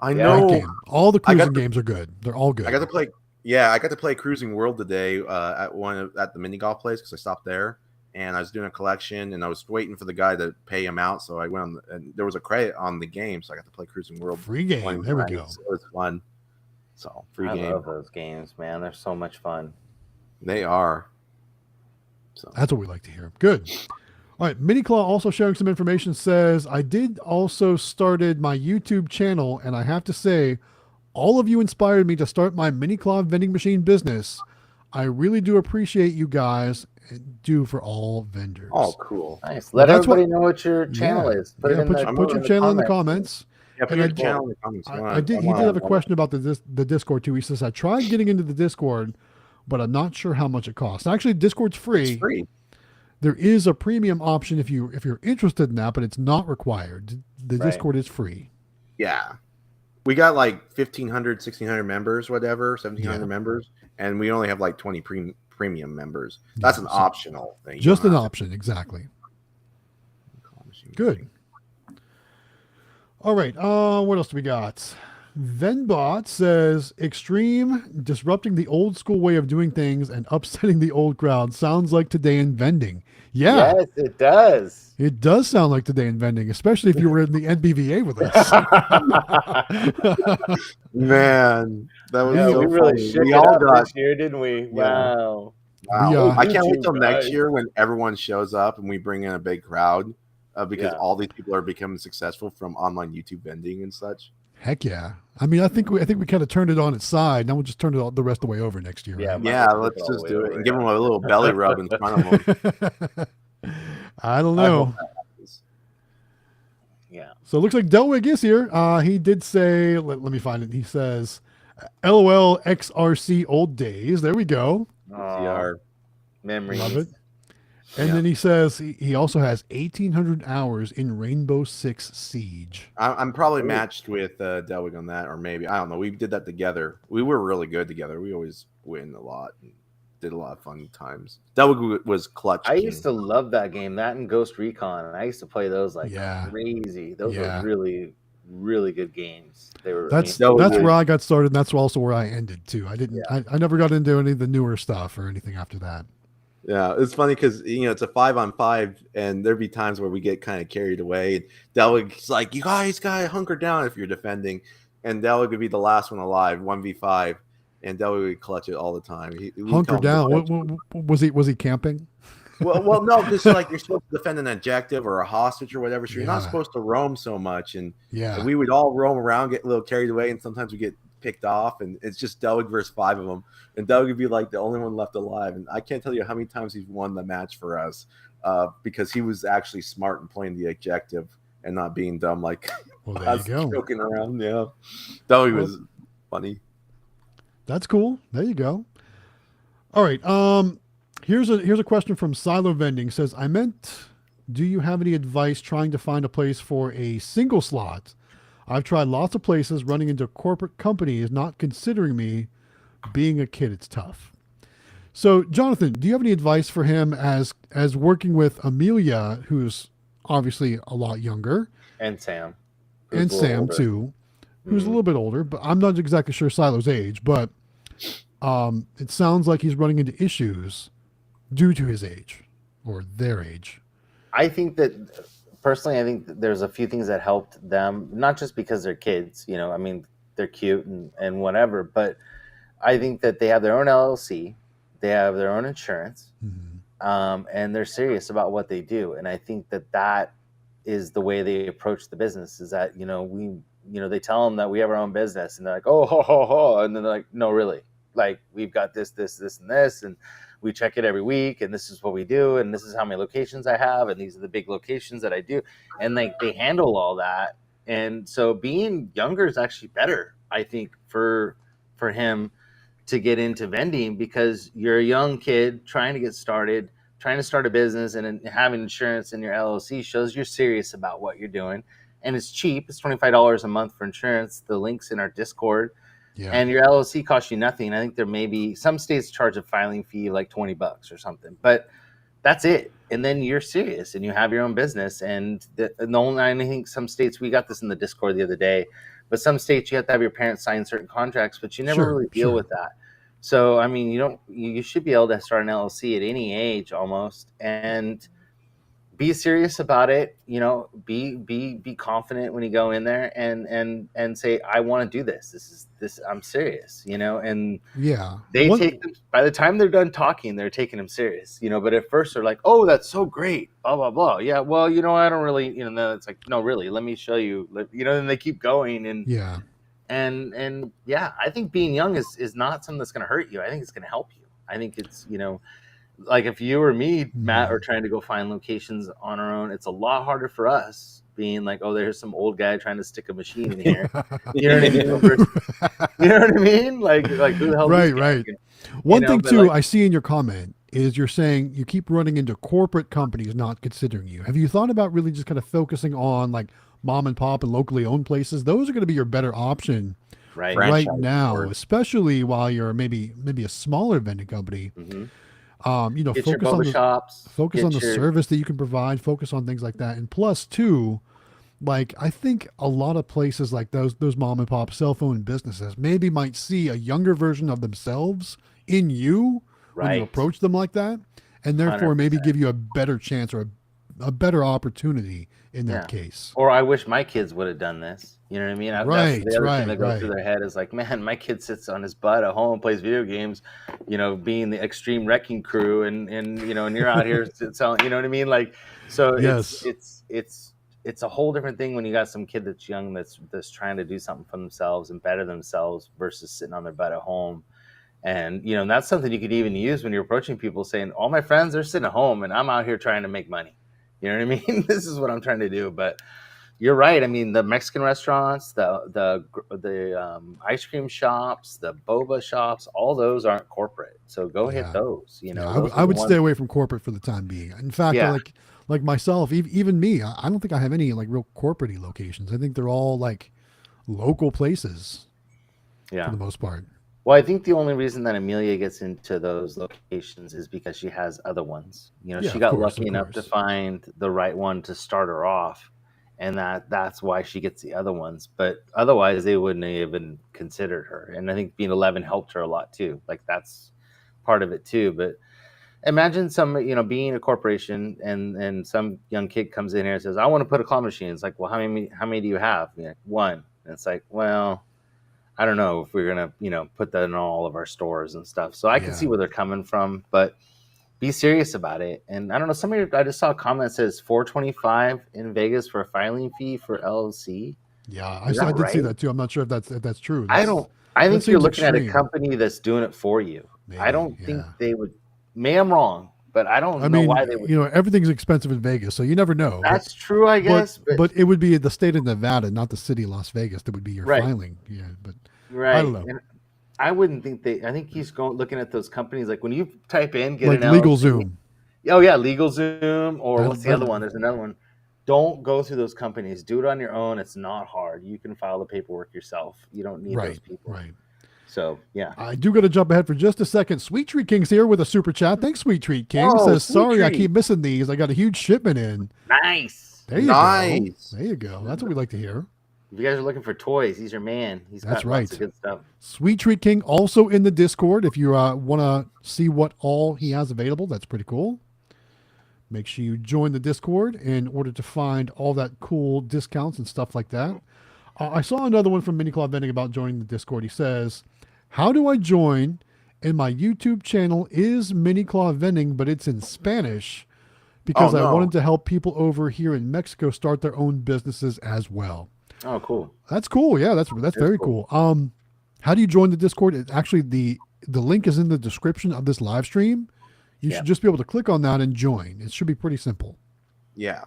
I Yeah. know. Great game. All the I got cruising the- games are good. They're all good. I got to play. Yeah, I got to play Cruising World today at the mini golf place because I stopped there and I was doing a collection and I was waiting for the guy to pay him out. So I went on, and there was a credit on the game, so I got to play Cruising World. Free game. 20 There we times. go. It was fun. So free I game. love those games, man. They're so much fun. They are. So That's what we like to hear. Good. All right. Miniclaw also sharing some information says, I did also started my YouTube channel, and I have to say, all of you inspired me to start my Miniclaw vending machine business. I really do appreciate you guys and do for all vendors. oh, cool. Nice. Well, Let that's everybody know what your channel is. Put it in put, the, put your channel in the comments. Yeah, put And your I- channel in the comments. I did. He did have a question about the Discord too. He says, I tried getting into the Discord, but I'm not sure how much it costs. Actually, Discord's free. It's free. There is a premium option if you're interested in that, but it's not required. The Right. Discord is free. Yeah. We got like 1,500, 1,600 members, whatever, 1,700 Yeah. members, and we only have like 20 premium members. That's Yeah, an so- optional thing. You Just don't an have to- option, exactly. Good. All right. What else do we got? Venbot says Xtreme disrupting the old school way of doing things and upsetting the old crowd. Sounds like Today in Vending. Yeah, Yes, it does. it does sound like Today in Vending, especially if you were in the NBVA with us. Man, that was Yeah, so we really funny. shook We it all up got. this year, didn't we? Yeah. Wow. Wow. We, I can't wait YouTube till next guys. year when everyone shows up and we bring in a big crowd because Yeah. all these people are becoming successful from online YouTube vending and such. Heck yeah. I mean, I think we kind of turned it on its side. Now we'll just turn it all, the rest of the way over next year. Yeah, right? Might Yeah, as well let's take it all just the do way it over, and give yeah. them a little belly rub in front of them. I don't I know. hope that happens. Yeah. So it looks like Delwig is here. He did say, let me find it. He says, LOL XRC old days. There we go. CR. Memories. Love it. And Yeah. then he says he also has 1,800 hours in Rainbow Six Siege. I'm probably Ooh. matched with Delwig on that, or maybe I don't know. We did that together. We were really good together. We always win a lot and did a lot of fun times. Delwig was clutch. I king. used to love that game, that and Ghost Recon, and I used to play those like Yeah. crazy. Those Yeah. were really, really good games. They were. That's Delwig that's was- where I got started, and that's also where I ended too. I didn't. Yeah. I never got into any of the newer stuff or anything after that. Yeah, it's funny because it's a 5-on-5, and there'd be times where we get kind of carried away. And Delwig's like, "You guys gotta hunker down if you're defending," and Delwig would be the last one alive, 1v5, and Delwig would clutch it all the time. He would Hunker tell him to down. clutch What was he? Was he camping? Well, no, because like you're supposed to defend an objective or a hostage or whatever, so you're not Yeah. supposed to roam so much. And Yeah. we would all roam around, get a little carried away, and sometimes we get picked off, and it's just Doug versus 5 of them, and Doug would be like the only one left alive. And I can't tell you how many times he's won the match for us because he was actually smart in playing the objective and not being dumb like Well, there us you go. joking around. Yeah, Doug was funny. That's cool. There you go. All right. Here's a question from Silo Vending. Says, I meant, do you have any advice trying to find a place for a single slot? I've tried lots of places. Running into a corporate company is not considering me. Being a kid, it's tough. So, Jonathan, do you have any advice for him as working with Amelia, who's obviously a lot younger, And Sam. and Sam too, who's a little bit older, but I'm not exactly sure Silo's age, but it sounds like he's running into issues due to his age or their age. I think that personally, I think that there's a few things that helped them, not just because they're kids, you know, I mean, they're cute and whatever, but I think that they have their own LLC, they have their own insurance, and they're serious about what they do. And I think that that is the way they approach the business, is that, you know, they tell them that we have our own business, and they're like, oh, ho, ho, ho. And then they're like, no, really, like, we've got this, and this, and we check it every week, and this is what we do, and this is how many locations I have, and these are the big locations that I do. And like, they handle all that. And so being younger is actually better, I think, for him to get into vending, because you're a young kid trying to get started, trying to start a business, and having insurance in your LLC shows you're serious about what you're doing. And it's cheap. It's $25 a month for insurance. The link's in our Discord. Yeah. And your LLC costs you nothing. I think there may be some states charge a filing fee like $20 or something, but that's it. And then you're serious and you have your own business. And I think some states, we got this in the Discord the other day, but some states you have to have your parents sign certain contracts, but you never really deal with that. So, I mean, you should be able to start an LLC at any age almost, and be serious about it. You know, be confident when you go in there and say, I want to do this. I'm serious, you know, and they take them, by the time they're done talking, they're taking them serious, you know, but at first they're like, oh, that's so great, blah, blah, blah. Yeah. Well, you know, I don't really, you know, then it's like, no, really, let me show you, you know, and they keep going. And and yeah, I think being young is not something that's going to hurt you. I think it's going to help you. I think it's, you know, like if you or me, Matt, are trying to go find locations on our own, it's a lot harder for us being like, oh, there's some old guy trying to stick a machine in here. You know what I mean? You know what I mean? Like who the hell? Right. One thing too, I see in your comment is you're saying you keep running into corporate companies not considering you. Have you thought about really just kind of focusing on like mom and pop and locally owned places? Those are going to be your better option right now, especially while you're maybe a smaller vending company. You know, focus on the service that you can provide, focus on things like that. And plus too, like, I think a lot of places like those mom and pop cell phone businesses maybe might see a younger version of themselves in you when you approach them like that. And therefore 100%. Maybe give you a better chance or a better opportunity in that case. Or I wish my kids would have done this. You know what I mean? That's the other thing that goes through their head is like, man, my kid sits on his butt at home and plays video games, you know, being the Xtreme wrecking crew, and you know, and you're out here selling, you know what I mean? Like, so it's a whole different thing when you got some kid that's young that's trying to do something for themselves and better themselves versus sitting on their butt at home. And, you know, and that's something you could even use when you're approaching people saying, all my friends, they're sitting at home and I'm out here trying to make money. You know what I mean? This is what I'm trying to do. But you're right. I mean, the Mexican restaurants, the ice cream shops, the boba shops, all those aren't corporate. So go hit those. You know, I would stay away from corporate for the time being. In fact, like myself, even me, I don't think I have any like real corporate-y locations. I think they're all like local places. For the most part. Well, I think the only reason that Amelia gets into those locations is because she has other ones. You know, she got lucky enough to find the right one to start her off, and that's why she gets the other ones. But otherwise, they wouldn't have even considered her. And I think being 11 helped her a lot too. Like, that's part of it too. But imagine being a corporation and some young kid comes in here and says, I want to put a claw machine. It's like, well, how many do you have? You're like, one. And it's like, well, I don't know if we're going to, put that in all of our stores and stuff. So I can see where they're coming from, but be serious about it. And I don't know, I just saw a comment that says $425 in Vegas for a filing fee for LLC. Yeah, Is I that did see right? that too. I'm not sure if that's true. I That think you're seems looking at a extreme. company that's doing it for you. I Maybe, don't think yeah. they would. Maybe I'm wrong, but I I don't know mean, why they would. everything's expensive in Vegas, so you never know. That's true, I guess. But it would be the state of Nevada, not the city of Las Vegas, that would be your Right. filing. Yeah, but right. I don't know. And I wouldn't think I think he's looking at those companies like when you type in get Like an Legal LLC. Zoom. Oh yeah, LegalZoom or That- what's the that- other one? There's another one. Don't go through those companies. Do it on your own. It's not hard. You can file the paperwork yourself. You don't need those people. Right. So yeah. I do got to jump ahead for just a second. Sweet Treat King's here with a super chat. Thanks, Sweet Treat King. Oh, Says, Sweet sorry, I Treat. keep missing these. I got a huge shipment in. Nice. There you Nice. go. There you go. That's what we like to hear. If you guys are looking for toys, he's your man. He's That's got right. lots of good stuff. Sweet Treat King also in the Discord. If you want to see what all he has available, that's pretty cool. Make sure you join the Discord in order to find all that cool discounts and stuff like that. I saw another one from Mini Club Vending about joining the Discord. He says, how do I join? And my YouTube channel is Mini Club Vending, but it's in Spanish because Oh, no. I wanted to help people over here in Mexico start their own businesses as well. Oh, cool. That's cool. Yeah, that's very cool. How do you join the Discord? It actually the link is in the description of this live stream. You should just be able to click on that and join. It should be pretty simple. Yeah.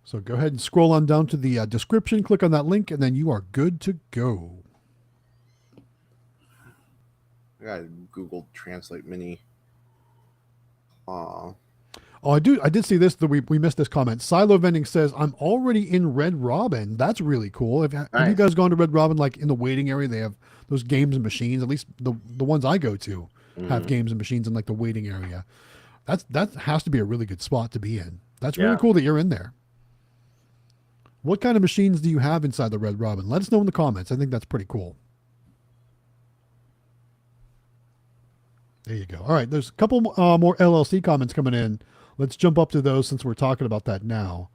So go ahead and scroll on down to the description, click on that link, and then you are good to go. I got Google Translate Mini. Oh, I did see this. We missed this comment. Silo Vending says, I'm already in Red Robin. That's really cool. Have you guys gone to Red Robin, like in the waiting area? They have those games and machines. At least the ones I go to have games and machines in like the waiting area. That has to be a really good spot to be in. That's really cool that you're in there. What kind of machines do you have inside the Red Robin? Let us know in the comments. I think that's pretty cool. There you go. All right, there's a couple more LLC comments coming in. Let's jump up to those since we're talking about that now.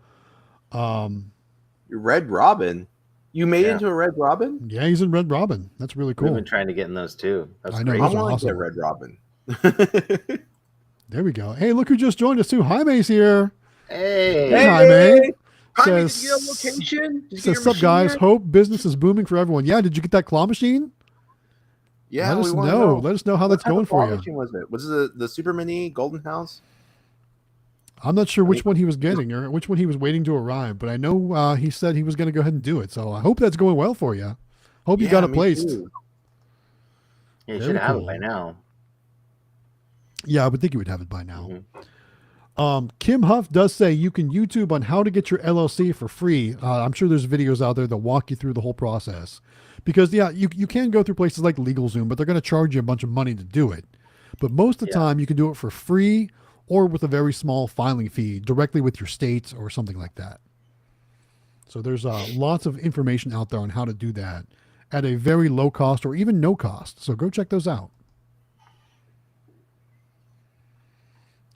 Red Robin. You made it into a Red Robin? Yeah, he's in Red Robin. That's really cool. We've been trying to get in those too. That's I know. great. I Those are want to awesome. get Red Robin. There we go. Hey, look who just joined us too. Jaime's here. Hey. Hey, Jaime. Jaime, did Says, you get a location? Did you get says, your sup, machine guys? yet? Hope business is booming for everyone. Yeah, did you get that claw machine? Yeah, Let we us wanna know. Let us know how What that's type of going for claw you. machine was it? Was it the Super Mini Golden House? I'm not sure which one he was getting or which one he was waiting to arrive, but I know he said he was going to go ahead and do it. So I hope that's going well for you. Hope you got it me placed. too. Yeah, you Very should have cool. it by now. Yeah, I would think you would have it by now. Mhm. Kim Huff does say you can YouTube on how to get your LLC for free. I'm sure there's videos out there that walk you through the whole process. Because, yeah, you can go through places like LegalZoom, but they're going to charge you a bunch of money to do it. But most of the time, you can do it for free or with a very small filing fee directly with your state or something like that. So there's lots of information out there on how to do that at a very low cost or even no cost. So go check those out.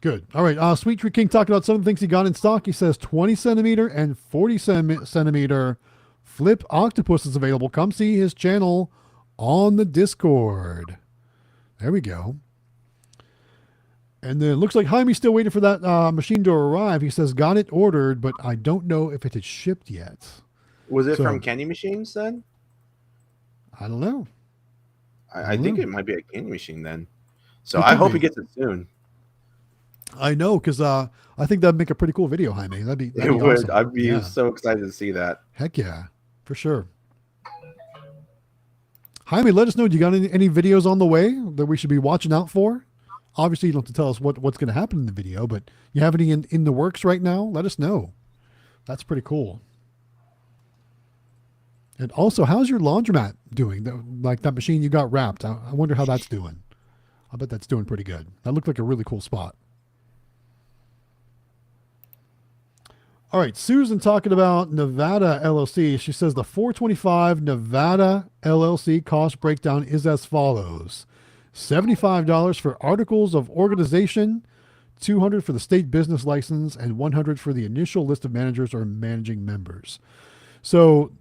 Good. All right. Sweet Tree King talking about some of the things he got in stock. He says 20 centimeter and 40 centimeter flip octopus is available. Come see his channel on the Discord. There we go. And then it looks like Jaime's still waiting for that machine to arrive. He says, got it ordered, but I don't know if it has shipped yet. Was it So- from Candy Machines then? I don't know. I think it might be a Candy Machine then. So It I could hope be. he gets it soon. I know, because I think that'd make a pretty cool video, Jaime. That'd be It would. awesome. I'd be Yeah. so excited to see that. Heck yeah, for sure. Jaime, let us know. Do you got any videos on the way that we should be watching out for? Obviously, you don't have to tell us what's going to happen in the video, but you have any in the works right now? Let us know. That's pretty cool. And also, how's your laundromat doing? Like that machine you got wrapped. I wonder how that's doing. I bet that's doing pretty good. That looked like a really cool spot. All right, Susan talking about Nevada LLC. She says the 425 Nevada LLC cost breakdown is as follows. $75 for articles of organization, $200 for the state business license, and $100 for the initial list of managers or managing members. So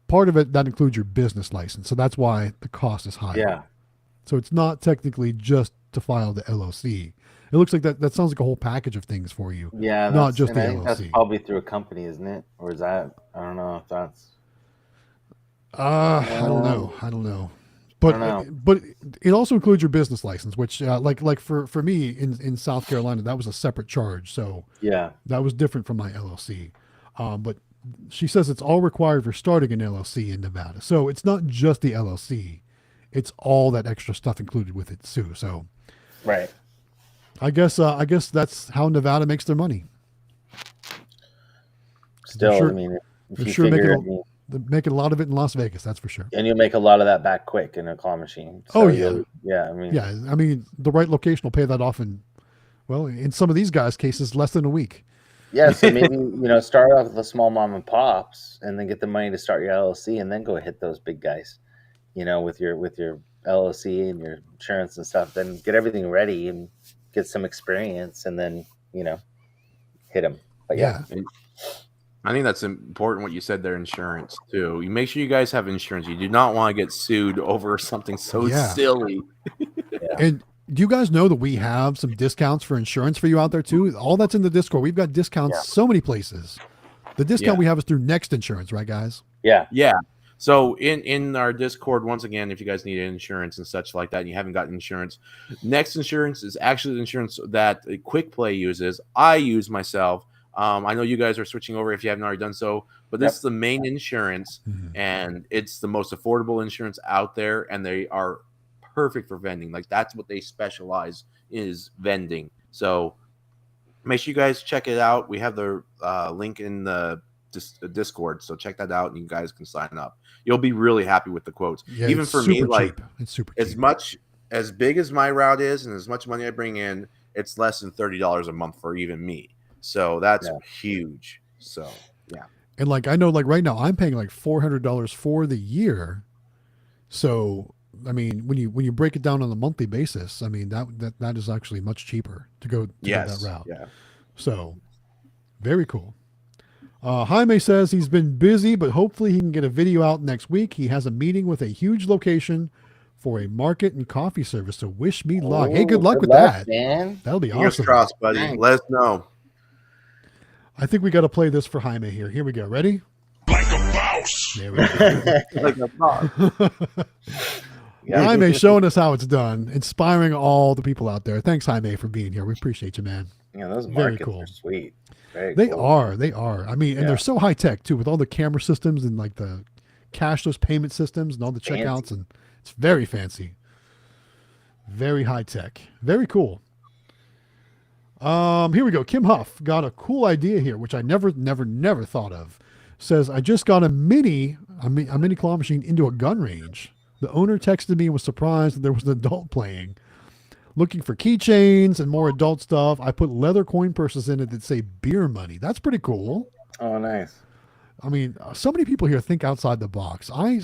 part of it, that includes your business license. So that's why the cost is higher. Yeah. So it's not technically just to file the LLC. It looks like that sounds like a whole package of things for you. Yeah, not just the I think that's LLC. probably through a company, isn't it? Or is that? I don't know if that's. I don't know. I don't know. But it also includes your business license, which like for me in South Carolina, that was a separate charge. So Yeah. that was different from my LLC. But she says it's all required for starting an LLC in Nevada. So it's not just the LLC. It's all that extra stuff included with it too. So Right. I guess that's how Nevada makes their money. Still, sure- I mean, if they're you sure figure, They're making a lot of it in Las Vegas, that's for sure. and you'll make a lot of that back quick in a claw machine. So Oh, yeah. yeah. I mean, Yeah, I mean the right location will pay that off in some of these guys' cases, less than a week. yeah. So maybe start off with the small mom and pops, and then get the money to start your LLC, and then go hit those big guys. With your LLC and your insurance and stuff. Then get everything ready and get some experience, and then hit them. But yeah. I think that's important what you said there, insurance too. You make sure you guys have insurance. You do not want to get sued over something so silly. And do you guys know that we have some discounts for insurance for you out there too? All that's in the Discord. We've got discounts so many places. The discount we have is through Next Insurance, right, guys? Yeah. Yeah. So in our Discord, once again, if you guys need insurance and such like that, and you haven't got insurance, Next Insurance is actually the insurance that Quick Play uses. I use myself. I know you guys are switching over if you haven't already done so, but this is the main insurance, and it's the most affordable insurance out there, and they are perfect for vending. Like that's what they specialize in, is vending. So make sure you guys check it out. We have the link in the Discord, so check that out, and you guys can sign up. You'll be really happy with the quotes. Yeah, even for me, like cheap. It's super as cheap. much as big as my route is, and as much money I bring in, it's less than $30 a month for even me. So that's huge. So yeah. And like I know, like right now, I'm paying like $400 for the year. So I mean, when you break it down on a monthly basis, I mean that is actually much cheaper to go that route. Yeah. So very cool. Jaime says he's been busy, but hopefully he can get a video out next week. He has a meeting with a huge location for a market and coffee service. So wish me luck. Hey, good luck with that, man. That'll be Fingers awesome. crossed, buddy. Thanks. Let us know. I think we got to play this for Jaime here. Here we go. Ready? Like a mouse. There we go. Like a thought. Jaime showing us how it's done, inspiring all the people out there. Thanks, Jaime, for being here. We appreciate you, man. Yeah, those Very markets cool. are sweet. Very They cool. are. They are. I mean, and they're so high tech too, with all the camera systems and like the cashless payment systems and all the Fancy. checkouts, and it's very fancy. Very high tech. Very cool. Here we go. Kim Huff got a cool idea here, which I never thought of. Says, I just got a mini claw machine into a gun range. The owner texted me and was surprised that there was an adult playing. Looking for keychains and more adult stuff. I put leather coin purses in it that say beer money. That's pretty cool. Oh, nice. I mean, so many people here think outside the box. I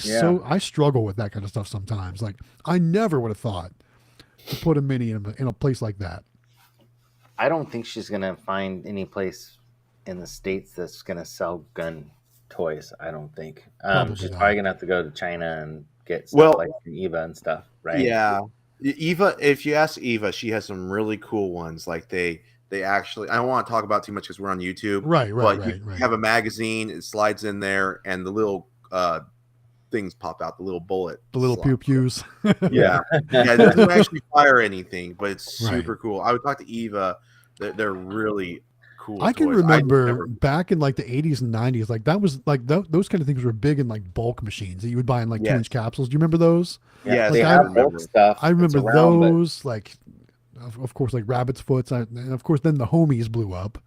struggle with that kind of stuff sometimes. Like, I never would have thought to put a mini in a place like that. I don't think she's gonna find any place in the States that's gonna sell gun toys. I don't think. She's probably gonna have to go to China and get stuff like Eva and stuff, right? Yeah. Eva, if you ask Eva, she has some really cool ones. Like they actually, I don't want to talk about too much because we're on YouTube. Right. You have a magazine, it slides in there, and the little things pop out, the little bullet. The little pew-pews. Yeah. It doesn't actually fire anything, but it's super cool. I would talk to Eva. They're really cool. I can toys. remember back in like the 80s and 90s, like that was like those kind of things were big in like bulk machines that you would buy in like 2-inch capsules. Do you remember those? Yeah, like they have bulk stuff. I remember those, like, of course, like Rabbit's Foots. And of course, then the Homies blew up.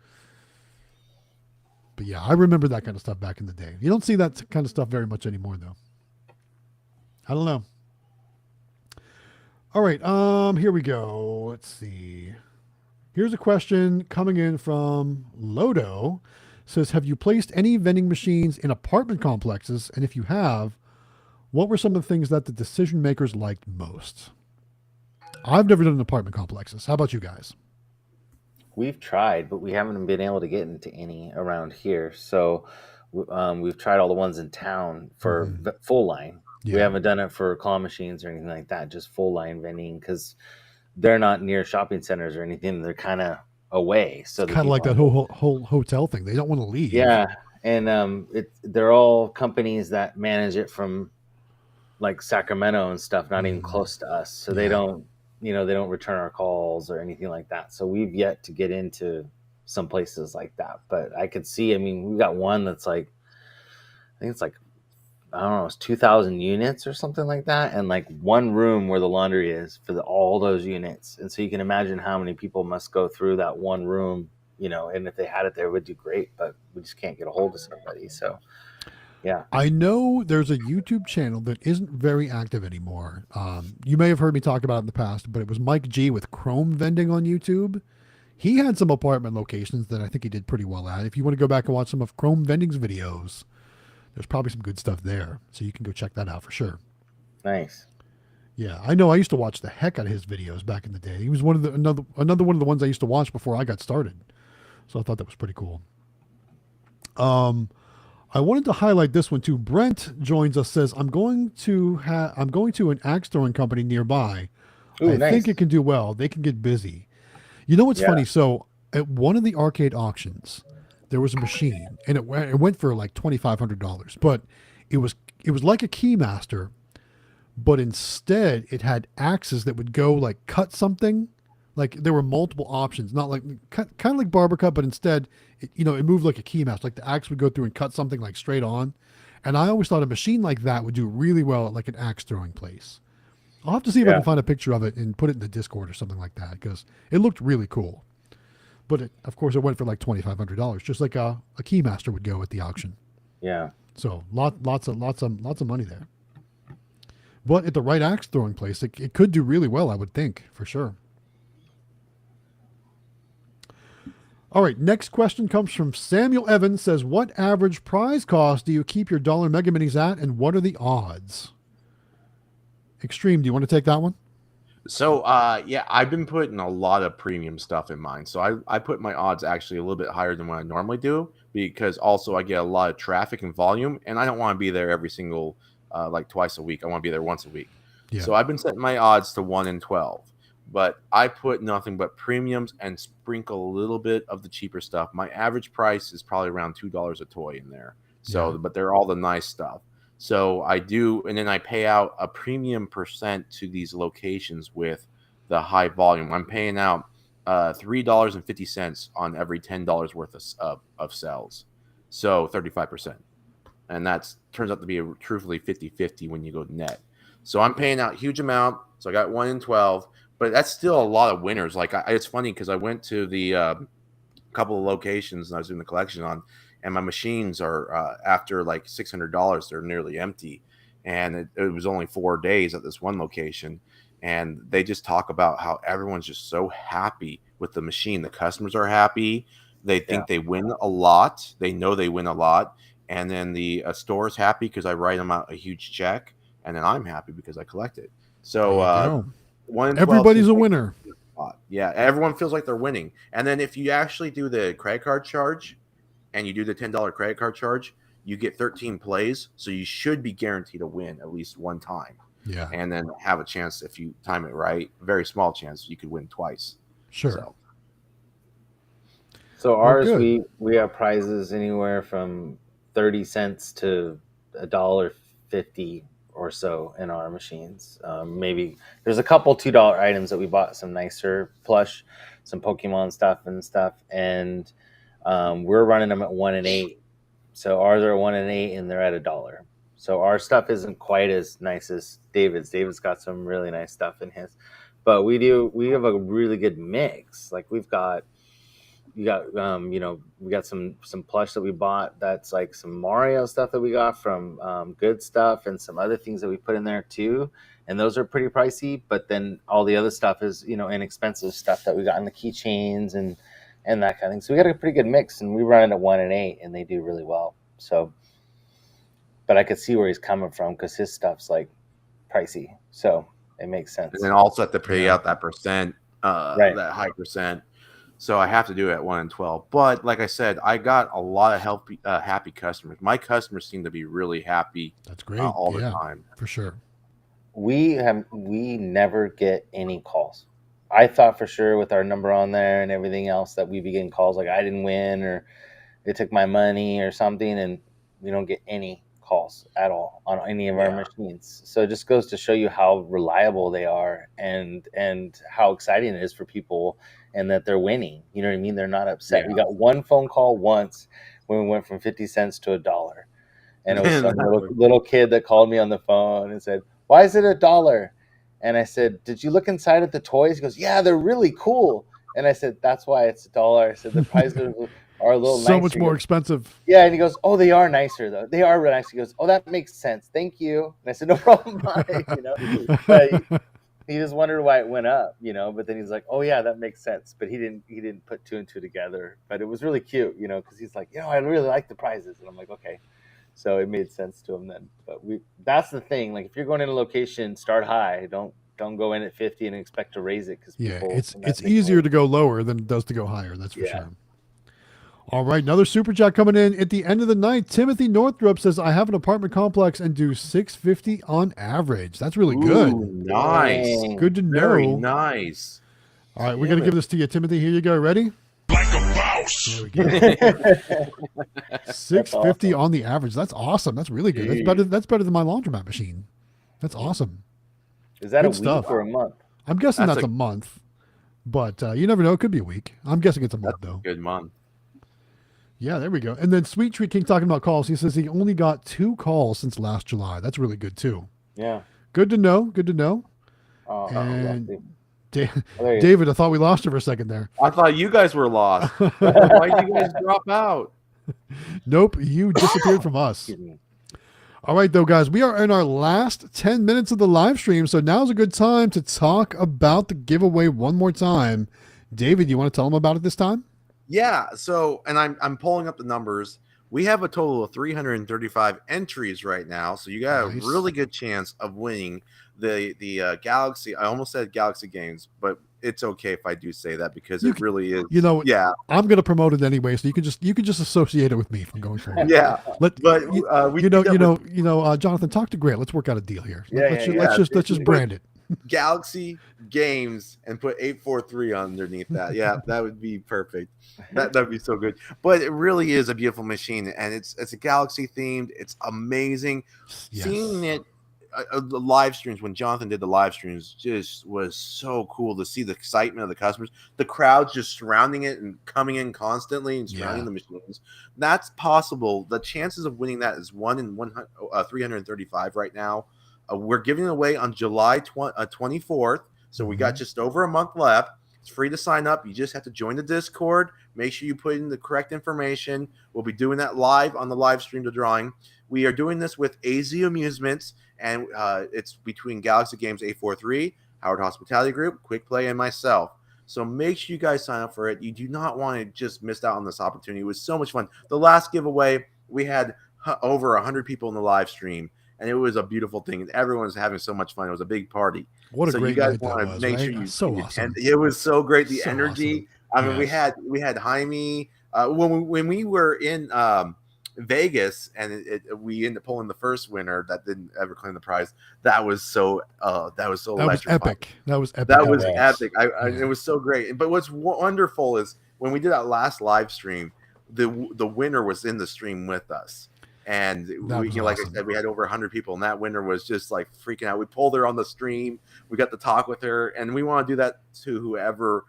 But yeah, I remember that kind of stuff back in the day. You don't see that kind of stuff very much anymore, though. I don't know. All right, here we go. Let's see. Here's a question coming in from Lodo. Says, have you placed any vending machines in apartment complexes? And if you have, what were some of the things that the decision makers liked most? I've never done apartment complexes. How about you guys? We've tried, but we haven't been able to get into any around here. So we've tried all the ones in town for full line. Yeah. We haven't done it for claw machines or anything like that, just full line vending, because they're not near shopping centers or anything. They're kind of away. So It's kind of like that whole hotel thing. They don't want to leave. Yeah, and they're all companies that manage it from like Sacramento and stuff, not even close to us. So they don't, they don't return our calls or anything like that. So we've yet to get into some places like that. But I could see, I mean, we've got one that's like, I think it's like, I don't know, it's 2,000 units or something like that. And like one room where the laundry is for all those units. And so you can imagine how many people must go through that one room, and if they had it there, it would do great, but we just can't get a hold of somebody. So, yeah. I know there's a YouTube channel that isn't very active anymore. You may have heard me talk about it in the past, but it was Mike G with Chrome Vending on YouTube. He had some apartment locations that I think he did pretty well at. If you want to go back and watch some of Chrome Vending's videos, there's probably some good stuff there. So you can go check that out for sure. Nice. Yeah, I know. I used to watch the heck out of his videos back in the day. He was another one of the ones I used to watch before I got started. So I thought that was pretty cool. I wanted to highlight this one too. Brent joins us, says, I'm going to an axe throwing company nearby. Ooh, I nice. think it can do well. They can get busy. You know what's funny? So at one of the arcade auctions, there was a machine, and it went for like $2,500. But it was like a Keymaster, but instead it had axes that would go like cut something. Like there were multiple options, not like kind of like barber cut, but instead, it moved like a Keymaster. Like the axe would go through and cut something like straight on. And I always thought a machine like that would do really well at like an axe throwing place. I'll have to see if I can find a picture of it and put it in the Discord or something like that, because it looked really cool. But of course, it went for like $2,500, just like a Keymaster would go at the auction. Yeah. So lots of money there. But at the right axe throwing place, it could do really well, I would think, for sure. All right, next question comes from Samuel Evans. Says, what average prize cost do you keep your dollar Mega Minis at, and what are the odds? Xtreme, do you want to take that one? So, I've been putting a lot of premium stuff in mine. So I put my odds actually a little bit higher than what I normally do, because also I get a lot of traffic and volume, and I don't want to be there every single, like twice a week. I want to be there once a week. Yeah. So I've been setting my odds to 1 in 12. But I put nothing but premiums and sprinkle a little bit of the cheaper stuff. My average price is probably around $2 a toy in there. So, but they're all the nice stuff. So I do, and then I pay out a premium percent to these locations with the high volume. I'm paying out $3.50 on every $10 worth of sales. So 35%. And that turns out to be truthfully 50-50 when you go net. So I'm paying out a huge amount. So I got 1 in 12. But that's still a lot of winners. Like it's funny because I went to the couple of locations and I was doing the collection on, and my machines are after like $600, they're nearly empty, and it was only 4 days at this one location, and they just talk about how everyone's just so happy with the machine. The customers are happy. They think they win a lot. They know they win a lot, and then the store's happy because I write them out a huge check, and then I'm happy because I collect it. So. Everybody's a winner. Yeah, everyone feels like they're winning. And then if you actually do the credit card charge and you do the $10 credit card charge, you get 13 plays. So you should be guaranteed a win at least one time. Yeah. And then have a chance, if you time it right, very small chance you could win twice. Sure. So ours, we have prizes anywhere from 30 cents to $1.50 or so in our machines. Maybe there's a couple $2 items that we bought, some nicer plush, some Pokemon stuff, and we're running them at 1 in 8. So ours are 1 in 8 and they're at $1. So our stuff isn't quite as nice as David's. David's got some really nice stuff in his, but we have a really good mix. Like we got some plush that we bought. That's like some Mario stuff that we got from Good Stuff, and some other things that we put in there too. And those are pretty pricey, but then all the other stuff is, inexpensive stuff that we got in the keychains and that kind of thing. So we got a pretty good mix, and we run it at 1 in 8 and they do really well. So, but I could see where he's coming from because his stuff's like pricey. So it makes sense. And then also have to pay out that percent, that high percent. So I have to do it at 1 in 12. But like I said, I got a lot of happy customers. My customers seem to be really happy. That's great. All the time. For sure. We never get any calls. I thought for sure with our number on there and everything else that we'd be getting calls like I didn't win or they took my money or something, and we don't get any calls at all on any of our machines. So it just goes to show you how reliable they are and how exciting it is for people and that they're winning. You know what I mean? They're not upset. We got one phone call once when we went from 50 cents to $1. And it was some little kid that called me on the phone and said, "Why is it $1?" And I said, "Did you look inside at the toys?" He goes, "Yeah, they're really cool." And I said, "That's why it's $1." I said, "The prizes are a little so nicer." much more expensive. Yeah, and he goes, "Oh, they are nicer though. They are really nice." He goes, "Oh, that makes sense. Thank you." And I said, "No problem, bye." But he just wondered why it went up, But then he's like, "Oh yeah, that makes sense." But he didn't put two and two together. But it was really cute, because he's like, "I really like the prizes," and I'm like, "Okay." So it made sense to him then. But that's the thing. Like if you're going in a location, start high. Don't go in at 50 and expect to raise it because it's easier to go lower than it does to go higher. That's for sure. All right, another super chat coming in at the end of the night. Timothy Northrup says, "I have an apartment complex and do $650 on average." That's really good. Nice. Good to know. Very nice. All right, we're going to give this to you, Timothy. Here you go. Ready? Like a mouse. There we go. $650 on the average. That's awesome. That's really good. That's better than my laundromat machine. That's awesome. Is that good a week or a month? I'm guessing that's a month, but you never know. It could be a week. I'm guessing it's a month though. Good month. Yeah, there we go. And then Sweet Treat King talking about calls. He says he only got 2 calls since last July. That's really good too. Yeah. Good to know. Good to know. And David, I thought we lost you for a second there. I thought you guys were lost. Why did you guys drop out? Nope, you disappeared from us. All right, though, guys, we are in our last 10 minutes of the live stream, so now's a good time to talk about the giveaway one more time. David, you want to tell them about it this time? Yeah. So, and I'm pulling up the numbers. We have a total of 335 entries right now, so you got a really good chance of winning the Galaxy. I almost said Galaxy Games, but it's okay if I do say that because it really is. I'm going to promote it anyway, so you can just associate it with me from going forward. Yeah, Jonathan, talk to Grant. Let's work out a deal here. Let's just brand it. Galaxy Games and put 843 underneath that. Yeah, that would be perfect. That'd be so good. But it really is a beautiful machine, and it's a Galaxy themed. It's amazing. Yes. Seeing it. The live streams, when Jonathan did the live streams, just was so cool to see the excitement of the customers, the crowds just surrounding it and coming in constantly and surrounding the machines. That's possible. The chances of winning that is 1 in 335 right now. We're giving it away on July 24th, so we got just over a month left. It's free to sign up. You just have to join the Discord. Make sure you put in the correct information. We'll be doing that live on the live stream, the drawing. We are doing this with AZ Amusements, and it's between Galaxy Games 843, Howard Hospitality Group, Quick Play, and myself. So make sure you guys sign up for it. You do not want to just miss out on this opportunity. It was so much fun. The last giveaway, we had over 100 people in the live stream, and it was a beautiful thing. And everyone was having so much fun. It was a big party. What a great night that was, make right? sure you so awesome. It was so great. The energy. Awesome. I mean, we had Jaime. When we were in Vegas and we ended up pulling the first winner that didn't ever claim the prize. That was so epic. That was epic. That was epic. It was so great. But what's wonderful is when we did that last live stream, the winner was in the stream with us. And like I said, we had over 100 people, and that winner was just like freaking out. We pulled her on the stream. We got to talk with her, and we want to do that to whoever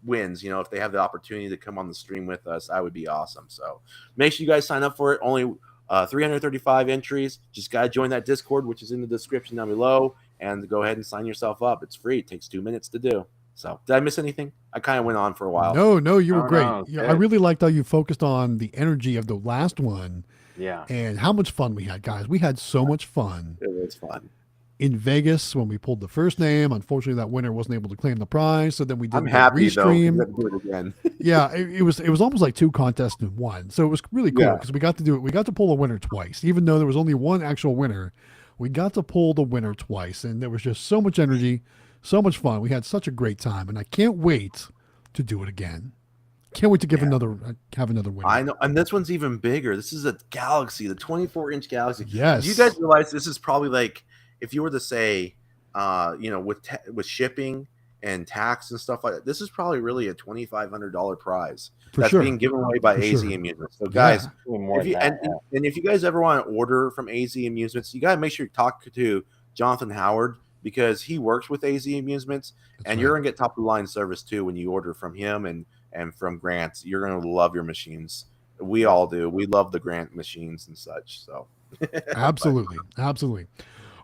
wins. If they have the opportunity to come on the stream with us, that would be awesome. So make sure you guys sign up for it. Only 335 entries. Just got to join that Discord, which is in the description down below, and go ahead and sign yourself up. It's free. It takes 2 minutes to do. So did I miss anything? I kind of went on for a while. No, you were great. I really liked how you focused on the energy of the last one. Yeah. And how much fun we had, guys. We had so much fun. It was fun. In Vegas, when we pulled the first name, unfortunately that winner wasn't able to claim the prize. So then we did I'm happy restream. Though, do it again. Yeah, it was almost like 2 contests in one. So it was really cool because we got to do it. We got to pull a winner twice, even though there was only one actual winner. We got to pull the winner twice, and there was just so much energy, so much fun. We had such a great time, and I can't wait to do it again. Can't wait to have another winner. I know, and this one's even bigger. This is a Galaxy, the 24-inch Galaxy. Yes. Do you guys realize this is probably like, if you were to say, with shipping and tax and stuff like that, this is probably really a $2,500 prize For that's sure. being given away by For AZ sure. Amusements. So guys, More if you than that, and if you guys ever want to order from AZ Amusements, you got to make sure you talk to Jonathan Howard, because he works with AZ Amusements, That's and right. you're gonna get top of the line service too when you order from him and from Grant. You're gonna love your machines. We all do. We love the Grant machines and such. So Absolutely. Absolutely.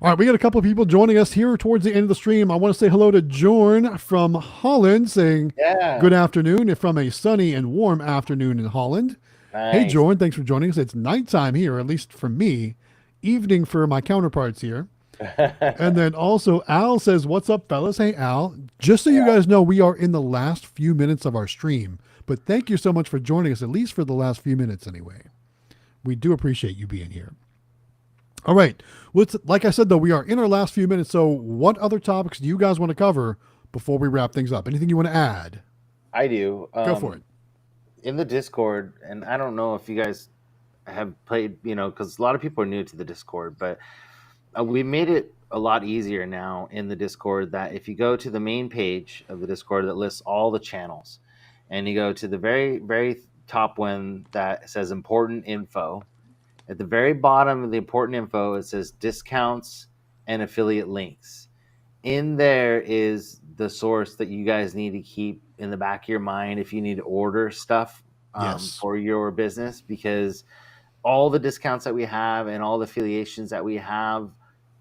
All right, we got a couple of people joining us here towards the end of the stream. I want to say hello to Jorn from Holland, saying good afternoon from a sunny and warm afternoon in Holland. nice. Hey, Jorn, thanks for joining us. It's nighttime here, at least for me, evening for my counterparts here. And then also Al says, what's up, fellas? Hey, Al, just so you guys know, we are in the last few minutes of our stream, but thank you so much for joining us, at least for the last few minutes anyway. We do appreciate you being here. All right. Like I said, though, we are in our last few minutes. So what other topics do you guys want to cover before we wrap things up? Anything you want to add? I do. Go for it. In the Discord, and I don't know if you guys have played, because a lot of people are new to the Discord, but we made it a lot easier now in the Discord, that if you go to the main page of the Discord that lists all the channels, and you go to the very, very top one that says important info, at the very bottom of the important info, it says discounts and affiliate links. In there is the source that you guys need to keep in the back of your mind if you need to order stuff for your business, because all the discounts that we have and all the affiliations that we have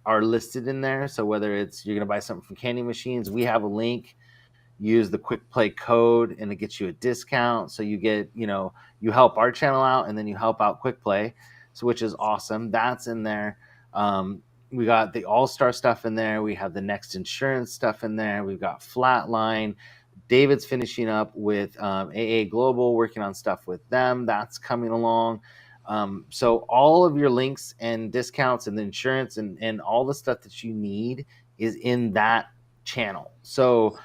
are listed in there. So whether it's you're going to buy something from Candy Machines, we have a link. Use the quick play code and it gets you a discount. So you get, you help our channel out and then you help out quick play. So, which is awesome. That's in there. We got the all-star stuff in there. We have the Next Insurance stuff in there. We've got Flatline. David's finishing up with AA Global, working on stuff with them. That's coming along. So all of your links and discounts and the insurance and all the stuff that you need is in that channel. So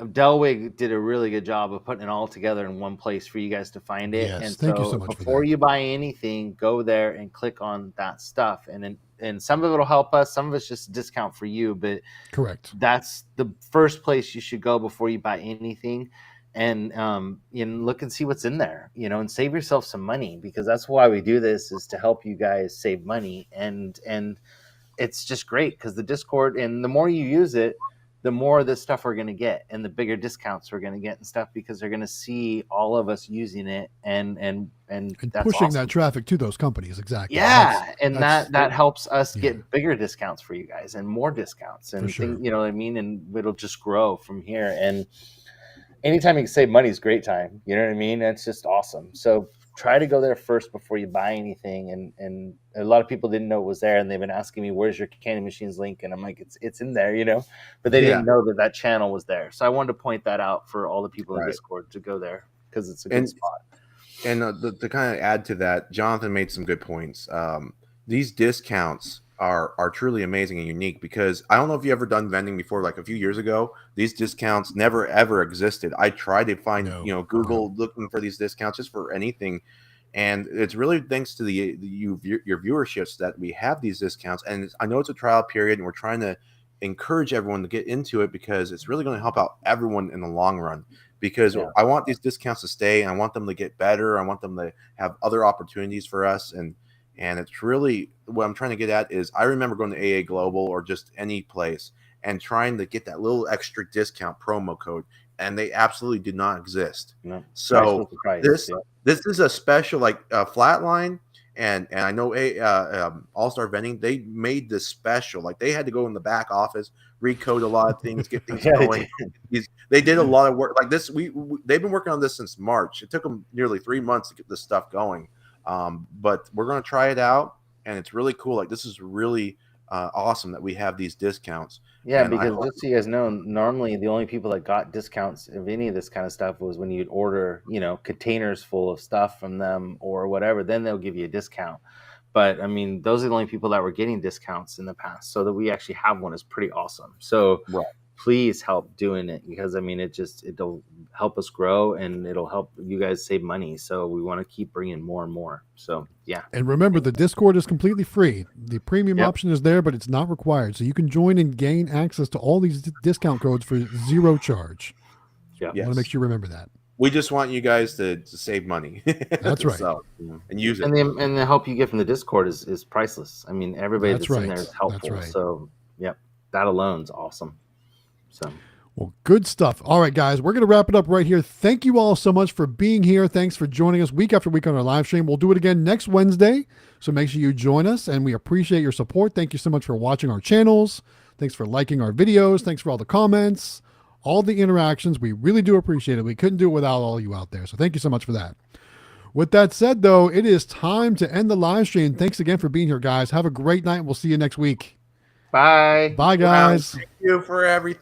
Delwig did a really good job of putting it all together in one place for you guys to find it. Yes, and thank you so much before for that. you buy anything, go there and click on that stuff. And some of it will help us. Some of it's just a discount for you, but correct. That's the first place you should go before you buy anything. And look and see what's in there, and save yourself some money, because that's why we do this, is to help you guys save money. And it's just great because the Discord, and the more you use it, the more of this stuff we're going to get, and the bigger discounts we're going to get and stuff, because they're going to see all of us using it and that's pushing awesome. that traffic to those companies. Exactly. Yeah. That helps us get bigger discounts for you guys and more discounts and things, you know what I mean? And it'll just grow from here. And anytime you can save money is a great time. You know what I mean? It's just awesome. So try to go there first before you buy anything. And a lot of people didn't know it was there, and they've been asking me, where's your Candy Machines link? And I'm like, it's in there, but they didn't know that channel was there. So I wanted to point that out for all the people in Discord to go there, because it's a good spot. And to kind of add to that, Jonathan made some good points. These discounts are truly amazing and unique, because I don't know if you ever done vending before. Like a few years ago, these discounts never ever existed. I tried to find Google looking for these discounts just for anything, and it's really thanks to your viewerships that we have these discounts. And I know it's a trial period, and we're trying to encourage everyone to get into it, because it's really going to help out everyone in the long run. Because I want these discounts to stay, and I want them to get better. I want them to have other opportunities for us, and it's really what I'm trying to get at is I remember going to AA Global or just any place and trying to get that little extra discount promo code, and they absolutely do not exist. No. So this is a special, like Flatline and I know All-Star Vending, they made this special. Like they had to go in the back office, recode a lot of things, get things going. They did a lot of work like this. They've been working on this since March. It took them nearly 3 months to get this stuff going. But we're going to try it out, and it's really cool. Like this is really awesome that we have these discounts. Yeah, and because just so you guys know, normally the only people that got discounts of any of this kind of stuff was when you'd order, containers full of stuff from them or whatever. Then they'll give you a discount. But I mean, those are the only people that were getting discounts in the past. So that we actually have one is pretty awesome. So please help doing it, because I mean, it'll help us grow and it'll help you guys save money. So we want to keep bringing more and more. So yeah. And remember, the Discord is completely free. The premium option is there, but it's not required. So you can join and gain access to all these discount codes for zero charge. Yeah. I want to make sure you remember that. We just want you guys to save money. That's right. So, and use it. And the help you get from the Discord is priceless. I mean, everybody that's in there is helpful. That's right. So yep, that alone is awesome. So. Well, good stuff. All right, guys, we're going to wrap it up right here. Thank you all so much for being here. Thanks for joining us week after week on our live stream. We'll do it again next Wednesday, so make sure you join us, and we appreciate your support. Thank you so much for watching our channels. Thanks for liking our videos. Thanks for all the comments, all the interactions. We really do appreciate it. We couldn't do it without all you out there, so thank you so much for that. With that said, though, it is time to end the live stream. Thanks again for being here, guys. Have a great night. We'll see you next week. Bye. Bye, guys. Thank you for everything.